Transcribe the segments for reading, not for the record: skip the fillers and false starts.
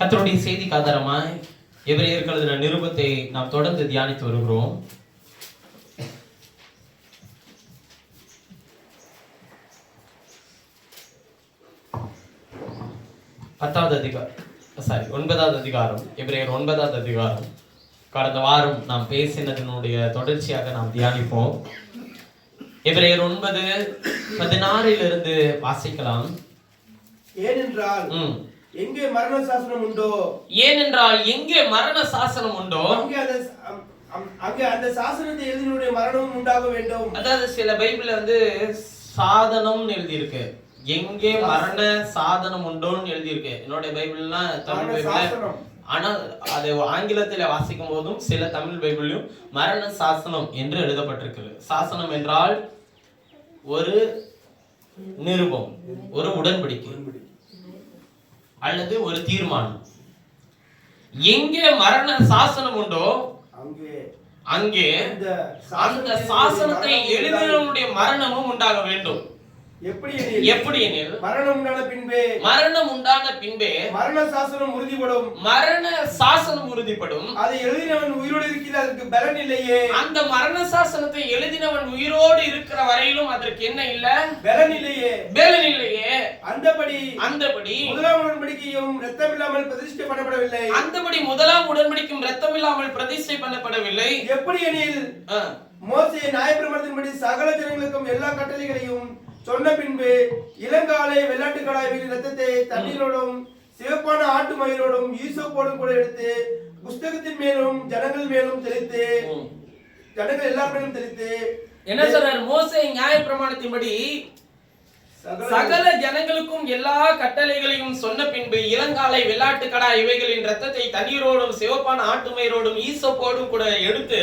கர்த்தருடைய செய்திக்கு ஆதாரமாய் எபிரேயருக்கு எழுதின நிருபத்தை நாம் தொடர்ந்து தியானித்து வருகிறோம். ஒன்பதாவது அதிகாரம், எபிரேயர் 9வது அதிகாரம். கடந்த வாரம் நாம் பேசினதனுடைய தொடர்ச்சியாக நாம் தியானிப்போம். எபிரேயர் 9:16 வாசிக்கலாம். ஏனென்றால் எங்கே மரண சாசனம் உண்டோ, ஏனென்றால் எங்கே மரண சாசனம் உண்டோ அங்கே அந்த சாசனத்தை எழுதினுடைய மரணமும் உண்டாக வேண்டும். அதாவது சில பைபிள்ல சாதனம் எழுதி இருக்கு, எங்கே மரண சாதனம் உண்டோன்னு எழுதி இருக்கு. என்னோட பைபிள்லாம் தமிழ் பைபிள், ஆனா அது ஆங்கிலத்தில் வாசிக்கும் போதும் சில தமிழ் பைபிளையும் மரண சாசனம் என்று எழுதப்பட்டிருக்கு. சாசனம் என்றால் ஒரு நிருபம், ஒரு உடன்படிக்கை அல்லது ஒரு தீர்மானம். எங்கே மரண சாசனம் உண்டோ அங்கே அந்த சாசனத்தை எழுதினவனுடைய மரணமும் உண்டாக வேண்டும். எப்படி எனில் மரணம் உண்டான பின்பே மரண சாசனம் உறுதிப்படும். மரண சாசனம் உறுதிப்படும். அதை எழுதினவன் உயிரோடு இருக்கிறதற்கு பலன் இல்லையே. அந்த மரண சாசனத்தை எழுதினவன் உயிரோடு இருக்கிற வரையிலும் அதற்கு என்ன இல்ல? பலன் இல்லையே. பலன் இல்லையே. அந்தபடி முதலாம் உடன்படிக்கையும் இரத்தமில்லாமல் பிரதிஷ்டை பண்ணப்படவில்லை. அந்தபடி முதலாம் உடன்படிக்கையும் இரத்தமில்லாமல் பிரதிஷ்டை பண்ணப்படவில்லை. எப்படி எனில் மோசே நியாயப்பிரமாணத்தின்படி சகல ஜனங்களுக்கும் எல்லா கட்டளைகளையும் சொன்ன பின்பு இளங்காலை வெள்ளாட்டுக்கடாய்களின் இரத்தத்தை தண்ணீரோடும் சிவப்பான ஆட்டு மயிரோடும் ஈசோப்போடும் கூட எடுத்து புஸ்தகத்தின் மேலும் ஜனங்கள் மேலும் தெளித்து, ஜனங்கள் எல்லாரும் தெளித்து என்ன சொல்றார்? மோசே நியாயப்பிரமாணத்தின்படி சகல ஜனங்களுக்கும் எல்லா கட்டளைகளையும் சொன்ன பின்பு இளங்காலை வெள்ளாட்டுக்கடா இவைகளின் இரத்தத்தை தண்ணீரோடும் சிவப்பான ஆட்டு மயிரோடும் ஈசோப்போடும் கூட எடுத்து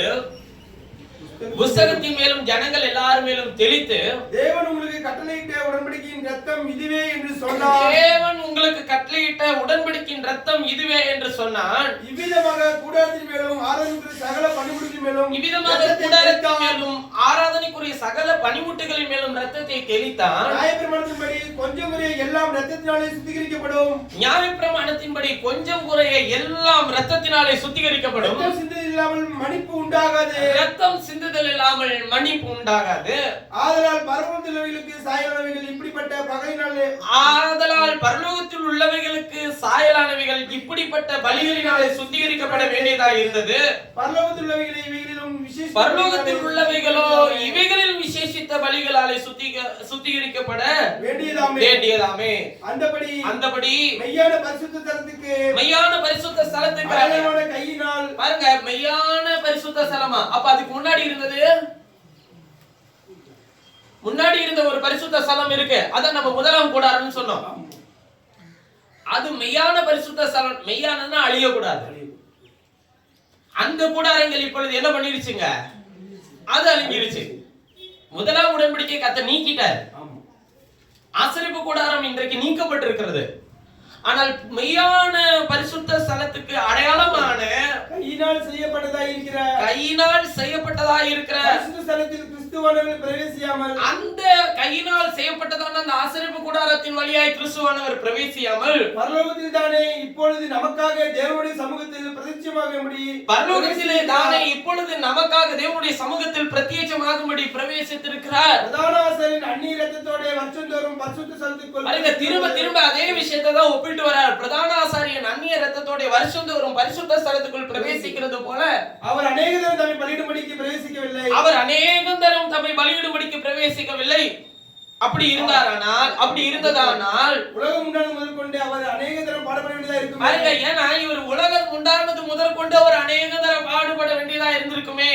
புஸ்தகத்தின் மேலும் ஜனங்கள் எல்லாரும் மேலும் தெளித்து, தேவன் உங்களுக்கு கட்டளையிட்ட உடன்படிக்கையின் இரத்தம் இதுவே என்று சொன்னார். தேவன் உங்களுக்கு கட்டளையிட்ட உடன்படிக்கையின் இரத்தம் இதுவே என்று சொன்னான். இவ்விதமாக கூடாரத்தின் மேலும் ஆராதனைக்குரிய சகல பணிமுட்டுகளின் மேலும் ஆராதனைக்குரிய சகல பணிமுட்டுகளின் மேலும் இரத்தத்தை தெளித்தான். நியாயப்பிரமாணத்தின்படி கொஞ்சம் குறைய எல்லாம் இரத்தத்தினாலே சுத்திகரிக்கப்படும். நியாயப்பிரமாணத்தின்படி கொஞ்சம் குறைய எல்லாம் இரத்தத்தினாலே சுத்திகரிக்கப்படும். இரத்தம் சிந்துதல் இல்லாமல் மன்னிப்பு உண்டாகாது. இரத்தம் சிந்துதல் இல்லாமல் மன்னிப்பு உண்டாகாது. ஆதலால் பரலோகத்தில் உள்ளவைகளுக்கு சாயலானவைகள் இப்படிப்பட்ட பகையினாலே சாயலானவைகள் இப்படிப்பட்ட பலிகளினாலே சுத்திகரிக்கப்பட வேண்டியதாக இருந்தது. பரலோகத்தில் உள்ளவைகளோ இவைகளில் விசேஷித்த பலிகளாலே சுத்திகரிக்கப்பட வேண்டியதாமே. அந்தபடி மெய்யான பரிசுத்த ஸ்தலத்துக்கு கையினால் பாருங்க, மெய்யான பரிசுத்த ஸ்தலமா? அப்ப அதுக்கு முன்னாடி இருந்த ஒரு பரிசுத்த ஸ்தலம் இருக்கு, அத நம்ம முதலாம் கூடாரம்னு சொன்னோம். அது மெய்யான பரிசுத்த ஸ்தலம். மெய்யானன்னா அழியக்கூடாது. அந்த கூடாரங்கள் இப்பொழுது என்ன பண்ணிருச்சுங்க? அது அழிஞ்சிருச்சு. முதலாம் உடன்படிக்கை கர்த்தர் நீக்கிட்டார். ஆசரிப்பு கூடாரம் இன்றைக்கு நீக்கப்பட்டிருக்கிறது. ஆனால் மெய்யான பரிசுத்த ஸ்தலத்துக்கு அடையாளமான கையினால் செய்யப்பட்டதா இருக்கிற பரிசுத்த ஸ்தலத்தில் கிறிஸ்துவானவர் பிரவேசியாமல், அந்த கையினால் செய்யப்பட்டதான அந்த ஆசரிப்பு கூடாரத்தின் வழியாய் கிறிஸ்துவானவர் பிரவேசியாமல் பரலோகத்தில் தானே இப்பொழுது நமக்காக தேவனுடைய சமூகத்தில் பிரத்யட்சமாகும்படி பிரவேசித்திருக்கிறார். பிரதான ஆசாரியன் அந்நிய இரத்தத்தோட வருஷந்தோறும் பரிசுத்த ஸ்தலத்துக்குள் திரும்ப அதே விஷயத்தை தான் ஒப்பிட்டு வரார். பிரதான ஆசாரியன் அந்நிய இரத்தத்தோட வருஷந்தோறும் பரிசுத்த ஸ்தலத்துக்குள் பிரவேசிக்கிறது போல அவர் அநேகந்தரம் தம்மை பலியிடும்படிக்கு பிரவேசிக்கவில்லை. அப்படி இருந்ததானால் உலகம் உண்டானது முதல் கொண்டு அவர் அநேகந்தரம் பாடுபட வேண்டியதா இருக்கும். ஏன்னா இவர் உலகம் உண்டானது முதல் கொண்டு அவர் அநேகந்தரம் பாடுபட வேண்டியதா இருந்திருக்குமே.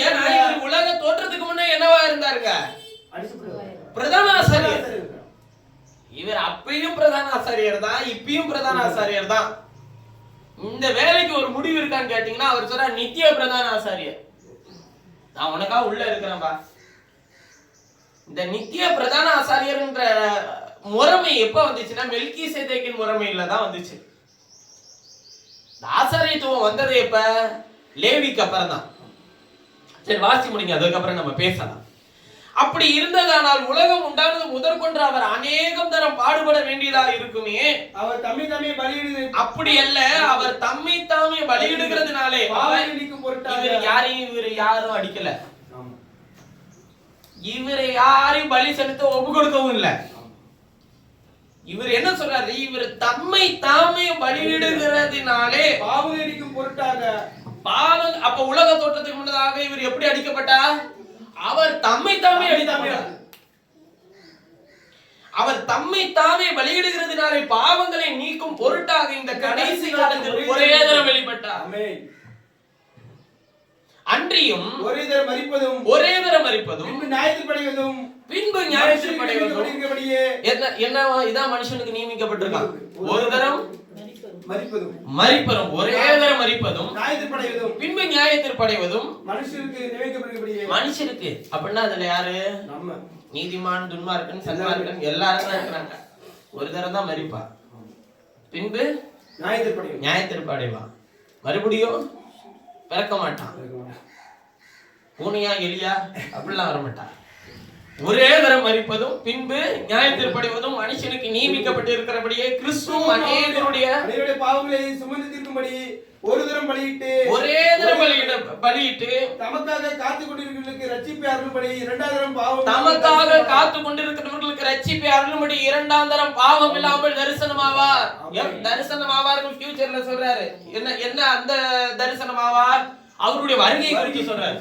ஏன்னா இவர் உலக தோற்றத்துக்கு முன்னே என்னவா இருந்தாருங்க? பிரதான ஆசாரியர். இவர் அப்பயும் பிரதான ஆசாரியர் தான், இப்பயும் பிரதான ஆசாரியர் தான். இந்த வேலைக்கு ஒரு முடிவு இருக்கான்னு கேட்டீங்கன்னா அவர் சொல்ற நித்திய பிரதான ஆசாரியர். நான் உனக்காக உள்ள இருக்கிறேன்பா. இந்த நித்திய பிரதான ஆசாரியர்ன்ற முறைமை எப்ப வந்துச்சுன்னா மெல்கிசேதேக்கின் முறைமையில தான் வந்துச்சு. ஆசாரியத்துவம் வந்தது எப்ப? லேவிக்கு அப்புறம் தான். சரி, வாசி முடிங்க, அதுக்கப்புறம் நம்ம பேசலாம். அப்படி இருந்ததானால் உலகம் உண்டானது முதற்கொண்டு அவர் அநேகம் தரம் பாடுபட வேண்டியதா இருக்குமே. அவர் தம்மை தாமே பலியிடுது. அப்படி அல்ல, அவர் தம்மை தாமே பலியிடுகிறதுனாலே இவர் யாரும் அடிக்கல, இவரை யாரையும் பலி செலுத்த ஒப்பு கொடுக்கவும் இல்லை. இவர் என்ன சொல்றாரு? இவர் தம்மை தாமே பலியிடுகிறதுனாலே பாவம் அடிக்கும் பொருட்டாக. பாவம் அப்ப உலக தோற்றத்துக்கு முன்னதாக இவர் எப்படி அடிக்கப்பட்டார்? அவர் தம்மை தாமே அடித்தார். அவர் தம்மை தாமே பலியிடுகிறதுனாலே பாவங்களை நீக்கும் பொருட்டாக இந்த கடைசி காலத்தில் ஒரே தரம் வெளிப்பட்டார். அன்றியும் ஒரே தரம் மரிப்பதும் பின்பு நியாயத்தீர்ப்படைவதும் என்ன இதான் மனுஷனுக்கு நியமிக்கப்பட்டிருக்கான். ஒரு தரம் மரிப்பதும் ஒரே தரம் மரிப்பதும் பின்பு நியாயத்தீர்ப்படைவதும் மனுஷருக்கு. அப்படின்னா அதுல யாரு? நீதிமான், துன்மார்க்கன், சன்மார்க்கன் எல்லாரும் இருக்கிறாங்க. ஒரு தரம் தான் மரிப்பா, பின்பு நியாயத்தீர்ப்பு அடைவான். மறுபடியும் பிறக்க மாட்டான். பூனையா எலியா அப்படிலாம் வரமாட்டான். ஒரே தரம் மரிப்பதும் பின்பு நியாயத்தீர்ப்படைவதும் மனுஷனுக்கு நியமிக்கப்பட்டு இருக்கிறபடியே கிறிஸ்துவும் அநேகருடைய பாவங்களை சுமந்து தீர்க்கும்படி ஒரு தரம் பலியிட்டு ஒரே தரம் பலியிட்டு தமக்காக காத்துக் கொண்டிருக்கிறவர்களுக்கு ரட்சிப்பை அருளும்படி இரண்டாம் தரம் பாவம் தமக்காக காத்துக் கொண்டிருக்கிறவர்களுக்கு ரட்சிப்பை அருளும்படி இரண்டாம் தரம் பாவம் இல்லாமல் தரிசனமாவார். தரிசனமாவார்கள் ஃபியூச்சர்ல சொல்றாரு. என்ன அந்த தரிசனமாவார்? அவருடைய வருகையை குறித்து சொல்றாரு.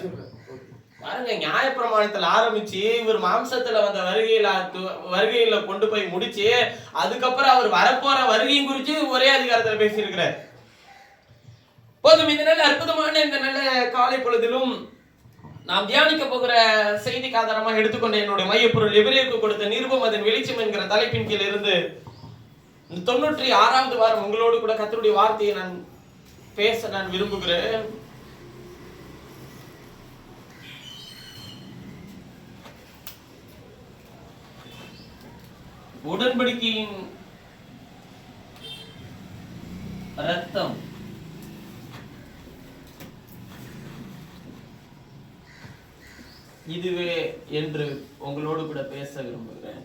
பாருங்க, நியாயப்பிரமாணத்துல ஆரம்பிச்சு இவர் மாம்சத்துல வந்த வருகையில கொண்டு போய் முடிச்சு அதுக்கப்புறம் அவர் வரப்போற வருகையும் குறிச்சு ஒரே அதிகாரத்துல பேசியிருக்கிறார். போதும். இந்த நல்ல அற்புதமான இந்த நல்ல காலை பொழுதிலும் நாம் தியானிக்க போகிற செய்திக்கு ஆதாரமாக எடுத்துக்கொண்ட என்னுடைய மையப்பொருள் எபிரேயருக்கு கொடுத்த நிருபம் அதன் வெளிச்சம் என்கிற தலைப்பின் கீழ் இருந்து 96வது வாரம் உங்களோடு கூட கர்த்தருடைய வார்த்தையை நான் பேச நான் விரும்புகிறேன். உடன்படிக்கையின் ரத்தம் இதுவே என்று உங்களோடு கூட பேச விரும்புகிறேன்.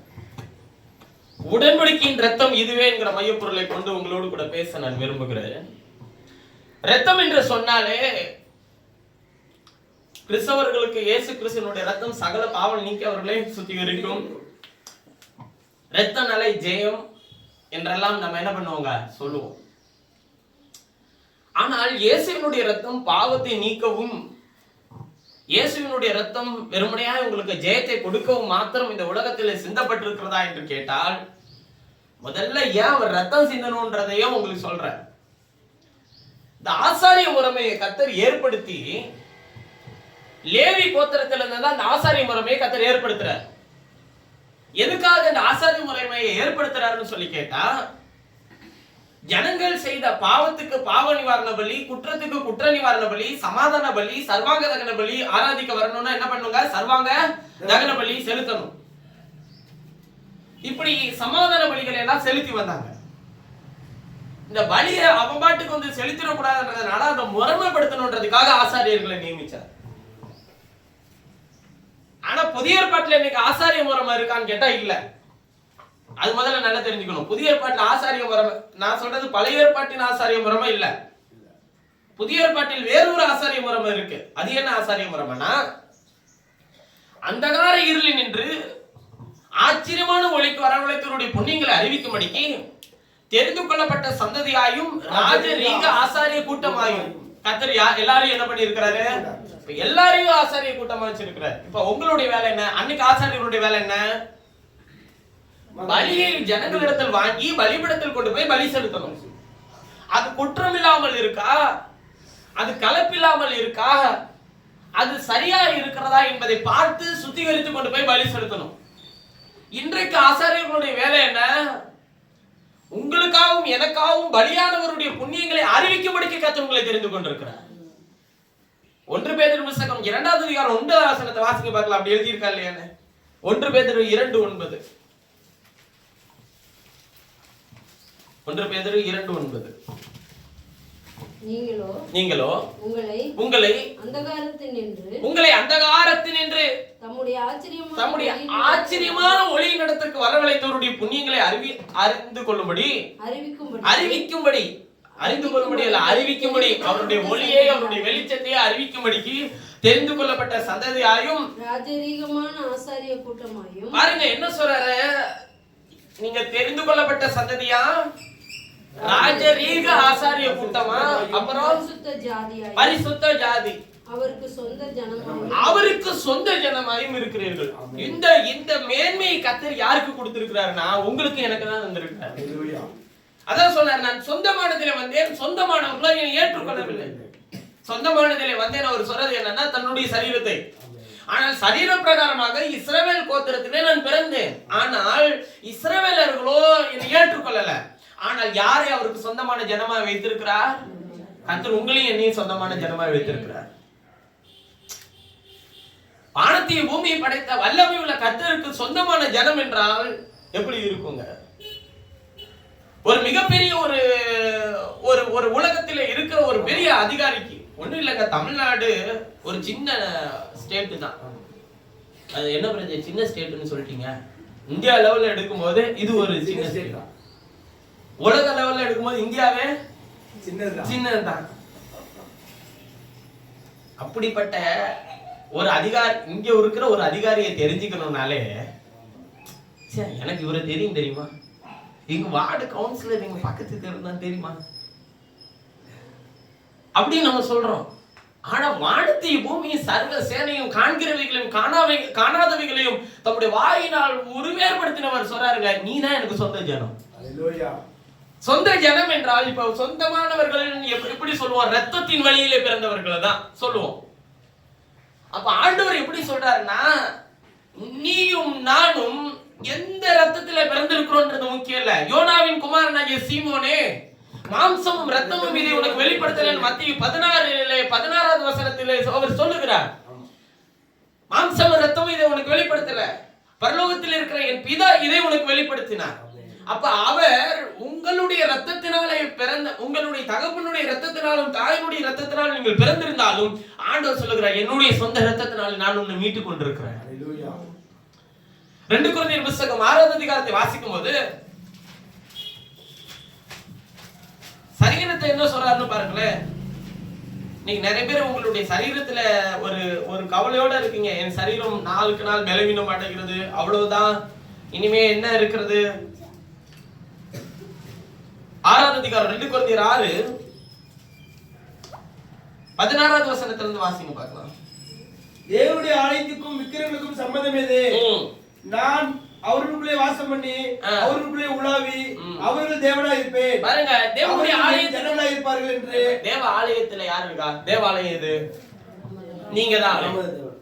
உடன்படிக்கையின் ரத்தம் இதுவே என்கிற மையப்பொருளை கொண்டு உங்களோடு கூட பேச நான் விரும்புகிறேன். ரத்தம் என்று சொன்னாலே கிறிஸ்தவர்களுக்கு இயேசு கிறிஸ்துவினுடைய ரத்தம் சகல பாவம் நீக்கி அவர்களை சுத்திகரிக்கும். ரத்தனாலே ஜெயம் என்றெல்லாம் நம்ம என்ன பண்ணுவோங்க சொல்லுவோம். ஆனால் இயேசுவினுடைய ரத்தம் பாவத்தை நீக்கவும், இயேசுவினுடைய ரத்தம் வெறுமனையாக உங்களுக்கு ஜெயத்தை கொடுக்கவும் மாத்திரம் இந்த உலகத்தில் சிந்தப்பட்டிருக்கிறதா என்று கேட்டால், முதல்ல ஏன் அவர் ரத்தம் சிந்தணும்ன்றதையும் உங்களுக்கு சொல்றேன். இந்த ஆசாரிய முறைமையை கர்த்தர் ஏற்படுத்தி லேவி கோத்திரத்துல இருந்து அந்த ஆசாரிய முறைமையை கர்த்தர் ஏற்படுத்துறார். எதுக்காக இந்த ஆசாரிய முறைமையை ஏற்படுத்துறாருன்னு சொல்லி கேட்டா, ஜனங்கள் செய்த பாவத்துக்கு பாவ நிவாரண பலி, குற்றத்துக்கு குற்ற நிவாரண பலி, சமாதான பலி, சர்வாங்க தகன பலி ஆராதிக்க வரணும்னா என்ன பண்ணுங்க? சர்வாங்க தகன பலி செலுத்தணும். இப்படி சமாதான பலிகளை எல்லாம் செலுத்தி வந்தாங்க. இந்த பலியை அவன் பாட்டுக்கு வந்து செலுத்திடக்கூடாதுன்றதுனால அதை முறைமைப்படுத்தணுன்றதுக்காக ஆசாரியர்களை நியமிச்சார். ஆனா புதிய ஏற்பாட்டுல இன்னைக்கு ஆசாரிய முறைமை இருக்கான்னு கேட்டா இல்ல. அது முதல்ல நல்லா தெரிஞ்சுக்கணும். புதிய ஏற்பாட்டுல ஆசாரிய முறைமை, நான் சொல்றது பழைய ஏற்பாட்டின் ஆசாரிய முறைமை இல்ல. புதிய ஏற்பாட்டில் வேறொரு ஆசாரிய முறைமை இருக்கு. அது என்ன ஆசாரிய முறைமைனா, அந்தகார இருளில் நின்று ஆச்சரியமான ஒளிக்கு வரவழைத்தவருடைய புண்ணியங்களை அறிவிக்கும்படிக்கு தெரிந்து கொள்ளப்பட்ட சந்ததியாயும் ராஜரீக ஆசாரிய கூட்டமாயும் கர்த்தர் எல்லாரையும் என்ன பண்ணி இருக்கிறாரு? எல்லாரையும் ஆசாரிய கூட்டமா வச்சிருக்கிறார். இப்ப உங்களுடைய வேலை என்ன? அன்னைக்கு ஆசாரியர்களுடைய வேலை என்ன? பலியை ஜனங்களிடத்தில் வாங்கி பலிபீடத்தில் கொண்டு போய் பலி செலுத்தணும். அது குற்றம் இல்லாமல் இருக்கா, அது கலப்பில்லாமல் இருக்கா, அது சரியா இருக்கிறதா என்பதை பார்த்து சுத்திகரித்து கொண்டு போய் பலி செலுத்தணும். இன்றைக்கு ஆசாரியர்களுடைய வேலை என்ன? உங்களுக்காகவும் எனக்காகவும் பலியானவருடைய புண்ணியங்களை அறிவிக்கும்படிக்கு கர்த்தர் உங்களை தெரிந்து கொண்டிருக்கிறார். 1 பேதுரு புத்தகம் 2வது அதிகாரம் 9வது வசனத்தை வாசிக்க பார்க்கலாம். அப்படி எழுதி இருக்கா இல்லையா? 1 பேதுரு 2:9. 1 பேதுரு 2:9. நீங்களோ உங்களை அந்தகாரத்தினின்று தம்முடைய ஆச்சரியமான ஒளியின் இடத்திற்கு வரவழைத்தவருடைய புண்ணியங்களை அறிந்து கொள்ளும்படி அறிவிக்கும்படி அவருடைய ஒளியை அவருடைய வெளிச்சத்தையே அறிவிக்கும்படிக்கு தெரிந்து கொள்ளப்பட்ட சந்ததியாயும் ராஜரீகமான ஆசாரிய கூட்டமாயும். பாருங்க என்ன சொல்றாரு, நீங்க தெரிந்து கொள்ளப்பட்ட சந்ததியா, ராஜரீக ஆசாரிய கூட்டமா, அப்புறம் பரிசுத்த ஜாதி, அவருக்கு சொந்த ஜனமாயும் இருக்கிறீர்கள். இந்த மேன்மையை கர்த்தர் யாருக்கு கொடுத்திருக்கிறாருன்னா உங்களுக்கு எனக்கு தான் தந்திருக்கிறார். அதான் சொன்னார், நான் சொந்தமானதிலே வந்தேன், சொந்தமானவர்களை ஏற்றுக்கொள்ளவில்லை. சொந்தமானதிலே வந்தேன் அவர் சொல்றது என்னன்னா தன்னுடைய சரீரத்தை. ஆனால் சரீர பிரகாரமாக இஸ்ரவேல் கோத்திரத்திலே நான் பிறந்தேன். ஆனால் இஸ்ரவேலர்களோ என்னை ஏற்றுக்கொள்ளல. ஆனால் யாரை அவருக்கு சொந்தமான ஜனமாக வைத்திருக்கிறார்? கர்த்தர் உங்களையும் என்னையும் சொந்தமான ஜனமாக வைத்திருக்கிறார். வானத்தையும் பூமியை படைத்த வல்லமை உள்ள கர்த்தருக்கு சொந்தமான ஜனம் என்றால் எப்படி இருக்குங்க? ஒரு மிகப்பெரிய ஒரு உலகத்திலே இருக்கிற ஒரு பெரிய அதிகாரிக்கு ஒண்ணும் இல்லைங்க. தமிழ்நாடு ஒரு சின்ன ஸ்டேட் தான். அது என்ன பிரச்சனை, சின்ன ஸ்டேட்னு சொல்லிட்டீங்க. இந்தியா லெவல்ல எடுக்கும்போது இது ஒரு சின்ன ஸ்டேட் தான். உலக லெவல்ல எடுக்கும்போது இந்தியாவே சின்னதுதான். அப்படிப்பட்ட ஒரு அதிகாரி, இங்க இருக்கிற ஒரு அதிகாரியை தெரிஞ்சுக்கணும்னாலே எனக்கு இவரை தெரியுமா, எங்க வார்டு கவுன்சிலர் எங்க பக்கத்து தெரியுமா தெரியுமா அப்படின்னு நம்ம சொல்றோம். ஆனா வானத்தையும் பூமியும் சர்வ சேனையும் காண்கிறவைகளையும் காணாதவைகளையும் தம்முடைய வாயினால் உருவேற்படுத்தினவர் சொல்றாருங்க, நீ தான் எனக்கு சொந்த ஜனம். சொந்த ஜனம் என்றால் இப்ப சொந்தமானவர்கள் எப்படி சொல்லுவோம், ரத்தத்தின் வழியிலே பிறந்தவர்களை தான் சொல்லுவோம். அப்ப ஆண்டவர் எப்படி சொல்றாருன்னா, நீயும் நானும் எந்த ரத்தத்திலே பிறந்திருக்கிறோம்ன்றது முக்கியம் இல்ல. யோனாவின் குமாரனாகிய சீமோனே, மாம்சமும் ரத்தமும் இதை உனக்கு வெளிப்படுத்தல. மத்திய 16வது வசனத்திலே அவர் சொல்லுகிறார், மாம்சமும் ரத்தமும் இதை உனக்கு வெளிப்படுத்தல, பரலோகத்தில் இருக்கிற என் பிதா இதை உனக்கு வெளிப்படுத்தினார். அப்ப அவர் உங்களுடைய ரத்தத்தினாலே பிறந்த, உங்களுடைய தகப்பனுடைய ரத்தத்தினாலும் தாயினுடைய ரத்தத்தினாலும் நீங்கள் பிறந்திருந்தாலும் ஆண்டவர் சொல்லுகிறார், என்னுடைய சொந்த ரத்தத்தினால நான் உன்னை மீட்டுக் கொண்டிருக்கிறேன். 2 கொரிந்தியர் புத்தகம் 6வது அதிகாரத்தை வாசிக்கும் போது சரீரத்தை என்ன சொல்றாருன்னு பாருங்களேன். நீங்க நிறைய பேர் உங்களுடைய சரீரத்துல ஒரு கவலையோட இருக்கீங்க, என் சரீரம் நாளுக்கு நாள் பலவீனம் அடைகிறது, அவ்வளவுதான், இனிமே என்ன இருக்கிறது. 6வது அதிகாரம் 2 கொரிந்தியர் 6 16வது வசனத்திலிருந்து வாசிங்க பார்க்கலாம். தேவனுடைய ஆலயத்துக்கும் விக்கிரகங்களுக்கும் சம்பந்தம் எது? நான் அவர்களுக்குள்ளே வாசம் பண்ணி அவர்களுக்குள்ளே உலாவி அவர்கள் தேவனா இருப்பேன். பாருங்க, தேவனுடைய ஆலயத்தில் ஜனங்களா இருப்பார்கள் என்று. தேவ ஆலயத்துல யார் இருக்கா? தேவாலயம் இது நீங்க தான்.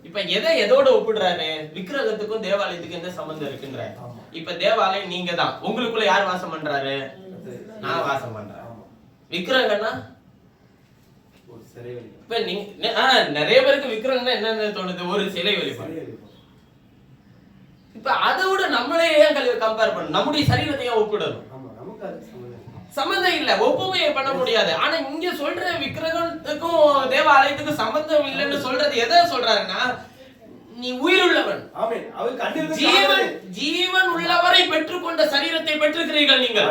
இப்ப எதோட ஒப்பிடுறாரு? விக்கிரகத்துக்கும் தேவாலயத்துக்கும் என்ன சம்பந்தம் இருக்குன்ற. இப்ப தேவாலயம் நீங்க தான். உங்களுக்குள்ள யார் வாசம் பண்றாரு? நான் வாசம் பண்றேன். விக்கிரகம்னா இப்ப நீங்க நிறைய பேருக்கு விக்கிரகம்னா என்னன்னு தோணுது? ஒரு சிலை வழிபாடு. இப்ப அதை விட நம்மளே ஏன் கம்பேர் பண்ணணும்? நம்முடைய சரீரத்தை ஏன் ஒப்பிடணும்? சம்பந்தம் இல்ல, ஒப்புமையை பண்ண முடியாது. ஆனா இங்க சொல்ற விக்கிரகத்துக்கும் தேவாலயத்துக்கும் சம்பந்தம் இல்லைன்னு சொல்றது எதை சொல்றாருன்னா, நீ உயிருள்ளவன், ஜீவன் உள்ளவரை பெற்றுக்கொண்ட சரீரத்தை பெற்றிருக்கிறீர்கள் நீங்கள்.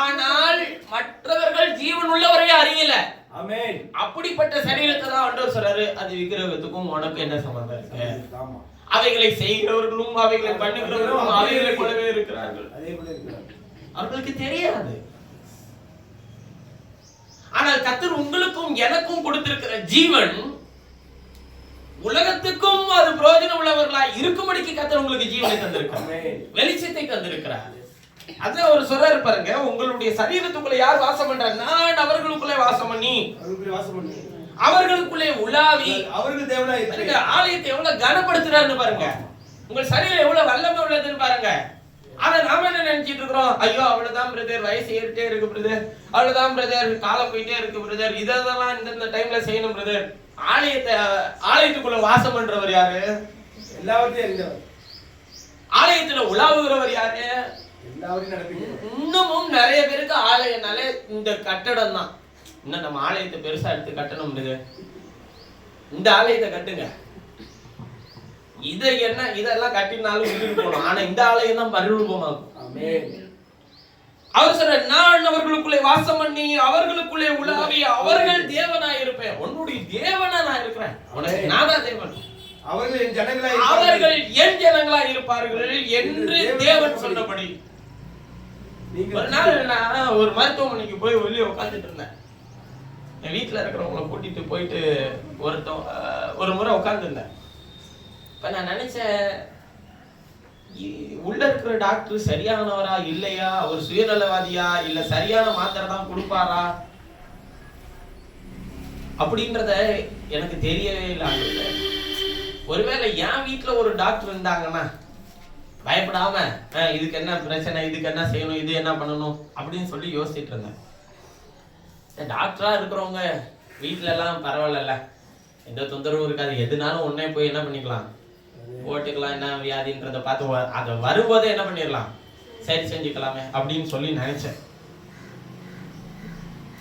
ஆனால் மற்றவர்கள் ஜீவன் உள்ளவரை அறியல. அப்படிப்பட்ட சரீரத்தை தான் ஆண்டவர் சொல்றாரு, அது விக்கிரகத்துக்கும் உனக்கு என்ன சம்பந்தம் இருக்கு? அவைகளை செய்கிறவர்களும் அவைகளை பண்ணுகிறவர்களும் அவைகளை போலவே இருக்கிறார்கள். அவர்களுக்கு தெரியாது. ஆனால் கர்த்தர் உங்களுக்கும் எனக்கும் கொடுத்திருக்கிற ஜீவன் உலகத்துக்கும் அது பிரயோஜனம் உள்ளவர்களாய் இருக்கும்படிக்கு கர்த்தர் உங்களுக்கு ஜீவனை தந்திருக்கிறார், வெளிச்சத்தை தந்திருக்கிறார். அதுல ஒரு சொல்றாரு பாருங்க, உங்களுடைய சரீரத்துக்குள்ள யார் வாசம் பண்றார்? நான் அவர்களுக்குள்ளே வாசம் பண்ணி அவர்களுக்குள்ளே உலாவி அவர்கள் தேவனா இருக்காங்க. ஆலயத்தை எவ்வளவு கனப்படுத்துறாருன்னு பாருங்க, உங்கள் சரீரம் எவ்வளவு வல்லமை உள்ளதுன்னு பாருங்க. ஆனா நாம என்ன நினைச்சிட்டு இருக்கிறோம்? ஐயோ அவ்வளவுதான் பிரதர், வயசு ஏறிட்டே இருக்கு பிரதர், அவ்வளவுதான் பிரதர், காலம் போயிட்டே இருக்கு பிரதர், இதெல்லாம் இந்த டைம்ல செய்யணும் பிரதர். ஆலயத்துக்குள்ள வாசம் பண்றவர் யாரு? எல்லாவற்றையும் அறிந்தவர். ஆலயத்துல உலாவுகிறவர் யாரு? எல்லாவற்றையும் நடத்துகிறார். இன்னமும் நிறைய பேருக்கு ஆலயம்னாலே இந்த கட்டடம் தான். இன்னும் நம்ம ஆலயத்தை பெருசா எடுத்து கட்டணும், இந்த ஆலயத்தை கட்டுங்க. இதெல்லாம் கட்டினாலும் விட்டுட்டு போகணும். ஆனா இந்த ஆலயம் தான் மறுரூபமாகும். அவர் சொல்ற, நான் அவர்களுக்குள்ளே வாசம் பண்ணி அவர்களுக்குள்ளே உலாவி அவர்கள் தேவனாய் இருப்பேன். உன்னுடைய தேவனா நான் இருக்கிறேன், உனக்கு நான் தான் தேவன். அவர்கள் என் ஜனங்களாய் இருப்பார்கள் என்று தேவன் சொன்னபடி. ஒரு நாள் நான் ஒரு மருத்துவமனைக்கு போய் வெளியே உட்காந்துட்டு இருந்தேன். என் வீட்டுல இருக்கிறவங்களை கூட்டிட்டு போயிட்டு ஒரு முறை உட்காந்துருந்தேன். இப்ப நான் நினைச்சேன், உள்ள இருக்கிற டாக்டர் சரியானவரா இல்லையா, அவர் சுயநலவாதியா இல்ல சரியான மாத்திரை தான் கொடுப்பாரா அப்படின்றத எனக்கு தெரியவே இல்லை. ஒருவேளை என் வீட்டுல ஒரு டாக்டர் இருந்தாங்கன்னா பயப்படாம இதுக்கு என்ன பிரச்சனை, இதுக்கு என்ன செய்யணும், இது என்ன பண்ணணும் அப்படின்னு சொல்லி யோசிச்சுட்டு இருந்தேன். டாக்டரா இருக்கிறவங்க வீட்டுல எல்லாம் பரவாயில்ல, எந்த தொந்தரவும் இருக்காது, எதுனாலும் உடனே போய் என்ன பண்ணிக்கலாம், போட்டுக்கலாம், என்ன வியாதின்றத பார்த்து அதை வரும்போதே என்ன பண்ணிடலாம், சரி செஞ்சுக்கலாமே அப்படின்னு சொல்லி நினைச்சேன்.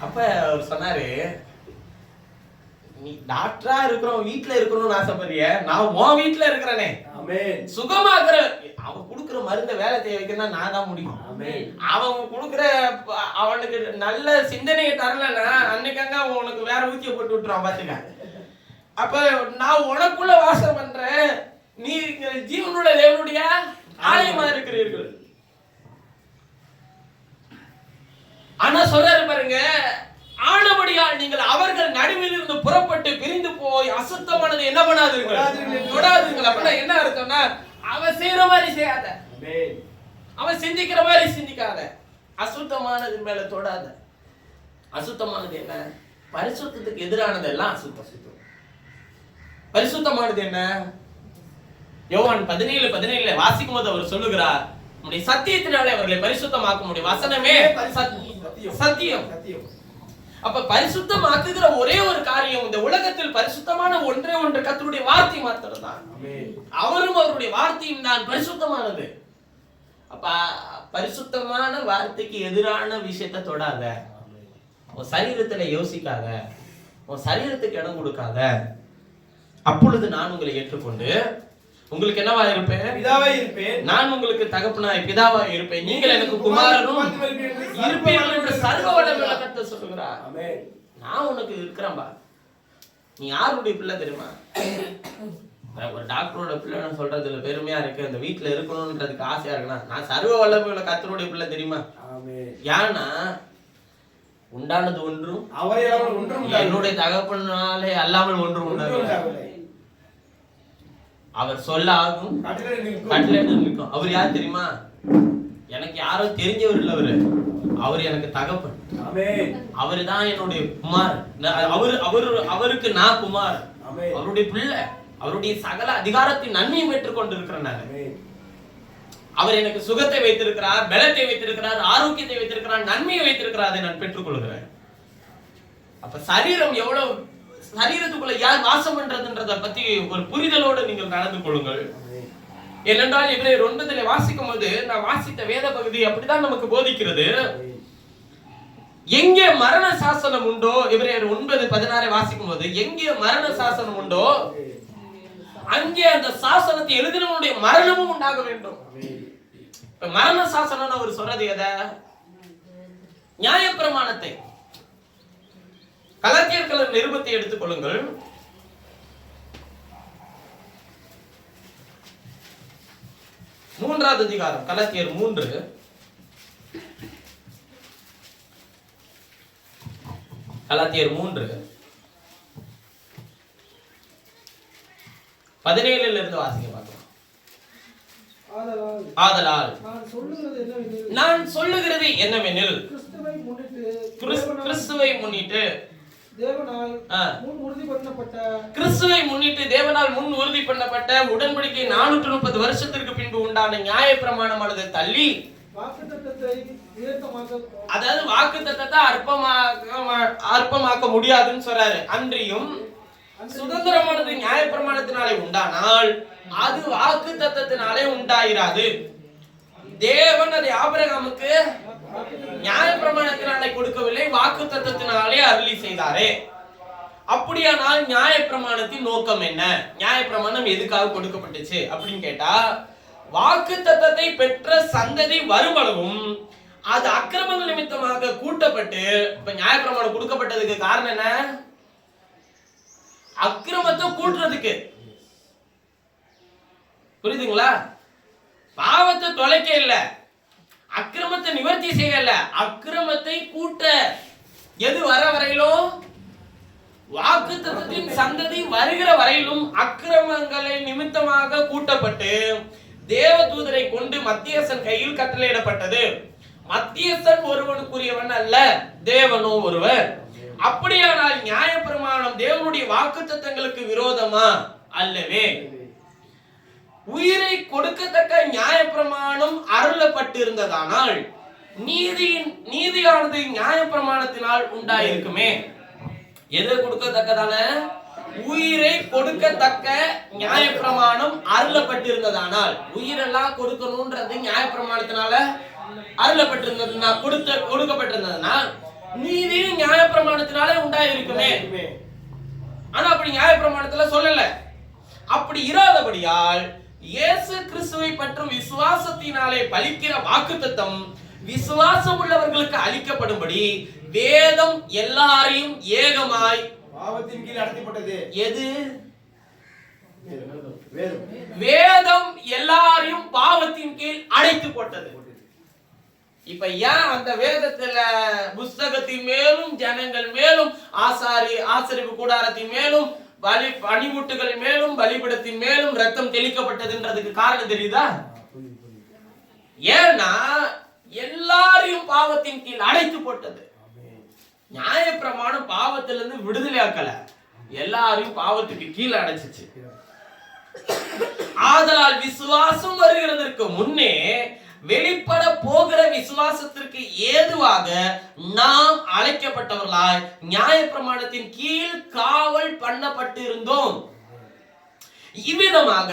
அப்ப அவர் சொன்னாரு, நீ டாக்டரா இருக்கிறோம் வீட்டுல இருக்கணும்னு ஆசைப்படுறிய, நான் உன் வீட்டுல இருக்கிறேனே, சுகமாக்குற அவன் கொடுக்குற மருந்த வேலை தேவை வைக்கணும் நான் தான் முடியும். அவன் கொடுக்குற அவனுக்கு நல்ல சிந்தனையை தரலன்னா அன்னைக்காங்க அவன் உனக்கு வேற ஊத்திய போட்டு விட்டுறான் பாத்துக்க. அப்ப நான் உனக்குள்ள வாசம் பண்றேன், நீ ஜீவனுடைய தேவனுடைய ஆலயமா இருக்கிறீர்கள். ஆனா சொல்றாரு பாருங்க, ஆனபடியால் நீங்கள் அவர்கள் நடுவில் இருந்து புறப்பட்டு பிரிந்து போய் அசுத்தமானது என்ன பண்ணாதீர்கள், தொடாதீர்கள். அப்படின்னா என்ன அர்த்தம்னா, அவன் செய்யற மாதிரி செய்யாத, அவன் சிந்திக்கிற மாதிரி சிந்திக்காத, அசுத்தமானது மேல தொடாத. அசுத்தமானது என்ன? பரிசுத்தத்துக்கு எதிரானது எல்லாம் அசுத்தம். பரிசுத்தமானது என்ன? யோவான் 17:17 வாசிக்கும் போது அவர் சொல்லுகிறார், நம்முடைய சத்தியத்தினாலே அவர்களை பரிசுத்தமாக்க முடியும். வசனமே சத்தியம். அப்ப பரிசுத்தமாக்குகிற ஒரே ஒரு காரியம் இந்த உலகத்தில் பரிசுத்தமான ஒன்றே ஒன்று கர்த்தருடைய வார்த்தை மாத்திரம் தான். அவரும் அவருடைய வார்த்தையும் தான் பரிசுத்தமானது. அப்ப பரிசுத்தமான வார்த்தைக்கு எதிரான விஷயத்தை தொடாத, உன் சரீரத்துல யோசிக்காத, உன் சரீரத்துக்கு இடம் கொடுக்காத. அப்பொழுது நான் உங்களை ஏற்றுக்கொண்டு உங்களுக்கு என்னவா இருப்பேன், பிதாவாய் இருப்பேன். நான் உங்களுக்கு தகப்பனாய் பிதாவாய் இருப்பேன், நீங்கள் எனக்கு குமாரனும் இருப்பீர்கள் என்று சர்வ வல்லமையுள்ள கர்த்தர் சொல்லுகிறார். நான் உனக்கு இருக்கிறேன்பா. நீ யாருடைய பிள்ளை தெரியுமா? ஒரு டாக்டரோட பிள்ளைன்னு சொல்றதுல பெருமையா இருக்கு, அந்த வீட்டுல இருக்கணும்ன்றதுக்கு ஆசையா இருக்குன்னா, நான் சர்வ வல்லமையுள்ள கர்த்தருடைய பிள்ளை தெரியுமா? ஏன்னா உண்டானது ஒன்றும் என்னுடைய தகப்பனாலே அல்லாமல் ஒன்றும் உண்டாகவில்லை. அவர் சொல்ல ஆகும், கட்டளையிட்டு நிற்கும். அவர் யார் தெரியுமா? எனக்கு யாரோ தெரிஞ்சவர் இல்ல, அவர் எனக்கு தகப்பன். அவரு தான் என்னுடைய குமார். அவருக்கு நான் குமார், அவருடைய பிள்ளை. அவருடைய சகல அதிகாரத்தின் நன்மையை பெற்றுக் கொண்டிருக்கிறேன். அவர் எனக்கு சுகத்தை வைத்திருக்கிறார், பலத்தை வைத்திருக்கிறார், ஆரோக்கியத்தை வைத்திருக்கிறார், நன்மையை வைத்திருக்கிறார். அதை நான் பெற்றுக் கொள்கிறேன். அப்ப சரீரம் எவ்வளவு, சரீரத்துக்குள்ள யார் வாசம் பண்றதுன்றத பத்தி ஒரு புரிதலோடு நீங்கள் நடந்து கொள்ளுங்கள். ஏனென்றால் எபிரேயர் 9 வாசிக்கும் போது நான் வாசித்த வேத பகுதி அப்படிதான் நமக்கு போதிக்கிறது. எங்கே மரண சாசனம் உண்டோ, எபிரேயர் 9:16 வாசிக்கும் போது எங்கே மரண சாசனம் உண்டோ அங்கே அந்த சாசனத்தை எழுதினவனுடைய மரணமும் உண்டாக வேண்டும். மரண சாசனம் அவர் சொல்றது எதை? நியாயப்பிரமாணத்தை. கலாத்தியர் நிருபத்தை எடுத்துக் கொள்ளுங்கள். மூன்றாவது அதிகாரம், கலாத்தியர் 3. கலாத்தியர் 3:17 இருந்து வாசிக்க பார்க்கலாம். ஆதலால் நான் சொல்லுகிறது என்னவெனில், கிறிஸ்துவை முன்னிட்டு தேவனால் முன் உறுதி பண்ணப்பட்ட உடன்படிக்கை 430 வருஷத்திற்கு பின்பு உண்டான நியாயப்பிரமாணமானது தள்ளி, அதாவது வாக்குத்தத்தத்தை அற்பமாக்க முடியாதுன்னு சொல்றாரு. அன்றியும் சுதந்திரமானது நியாயப்பிரமாணத்தினாலே உண்டானால் அது வாக்குத்தத்தத்தினாலே உண்டாயிராது. தேவன் அதை ஆபிரகாமுக்கு நியாயப்பிரமாணத்தினாலே கொடுக்கவில்லை, வாக்குத்தத்தத்தினாலே அருளி செய்தாரே. அப்படியானால் நியாயப்பிரமாணத்தின் நோக்கம் என்ன? நியாயப்பிரமாணம் எதுக்காக கொடுக்கப்பட்டுச்சு அப்படின்னு கேட்டா, வாக்குத்தத்தத்தை பெற்ற சந்ததி வருமளவும் அது அக்கிரமங்கள் நிமித்தமாக கூட்டப்பட்டு, இப்ப நியாயப்பிரமாணம் கொடுக்கப்பட்டதுக்கு காரணம் என்ன? அக்கிரமத்தை கூட்டுறதுக்கு. புரியுதுங்களா? பாவத்தை தொலைக்க இல்ல, அக்கிரமத்தை நிவர்த்தி செய்யல, அக்கிரமத்தை கூட்ட. எது வர வரையிலும்? வாக்குத்தத்தத்தின் சந்ததி வருகிற வரையிலும் அக்கிரமங்களை நிமித்தமாக கூட்டப்பட்டு தேவதூதரை கொண்டு மத்தியஸ்தன் கையில் கட்டளையிடப்பட்டது. மத்தியஸ்தன் ஒருவனுக்குரியவன் அல்ல, தேவனோ ஒருவர். அப்படியானால் நியாயப்பிரமாணம் தேவனுடைய வாக்குத்தத்தங்களுக்கு விரோதமா? அல்லவே. உயிரை கொடுக்கத்தக்க நியாயப்பிரமாணம் அருளப்பட்டிருந்ததானால் நீதியானது நியாயப்பிரமாணத்தினால் உண்டாயிருக்குமே. எது கொடுக்கத்தக்கதான? உயிரை கொடுக்கத்தக்க நியாயப்பிரமாணம் அருளப்பட்டிருந்ததானால், உயிரெல்லாம் கொடுக்கணும்ன்றது நியாயப்பிரமாணத்தினால அருளப்பட்டிருந்ததுன்னா, கொடுக்கப்பட்டிருந்ததுன்னா நீதியும் நியாயப்பிரமாணத்தினாலே உண்டாயிருக்குமே. ஆனா அப்படி நியாயப்பிரமாணத்துல சொல்லல. அப்படி இராதபடியால் இயேசு கிறிஸ்துவை பற்றும் விசுவாசத்தினாலே பலிக்கிற வாக்குத்தத்தம் விசுவாசம் உள்ளவர்களுக்கு அளிக்கப்படும்படி வேதம் எல்லாரையும் ஏகமாய் பாவத்தின் கீழ் அடைக்கப்பட்டது. எது? வேதம் எல்லாரையும் பாவத்தின் கீழ் அடைத்து போட்டது. இப்ப ஏன் அந்த வேதத்துல புஸ்தகத்தின் மேலும் ஜனங்கள் மேலும் ஆசரிப்பு கூடாரத்தின் மேலும் பணிமுட்டுகள் மேலும் பலிபீடத்தின் மேலும் ரத்தம் தெளிக்கப்பட்டதுன்றதுக்கு காரணம் தெரியுதா? ஏன்னா எல்லாரையும் பாவத்தின் கீழ் அடைத்து போட்டது. நியாயப்பிரமாணம் பாவத்திலிருந்து விடுதலை ஆக்கல, எல்லாரையும் பாவத்துக்கு கீழே அடைச்சிச்சு. ஆதலால் விசுவாசம் வருகிறதற்கு முன்னே வெளிப்பட போகிற விசுவாசத்திற்கு ஏதுவாக நாம் அழைக்கப்பட்டவர்களாய் நியாயப்பிரமாணத்தின் கீழ் காவல் பண்ணப்பட்டிருந்தோம். இவ்விதமாக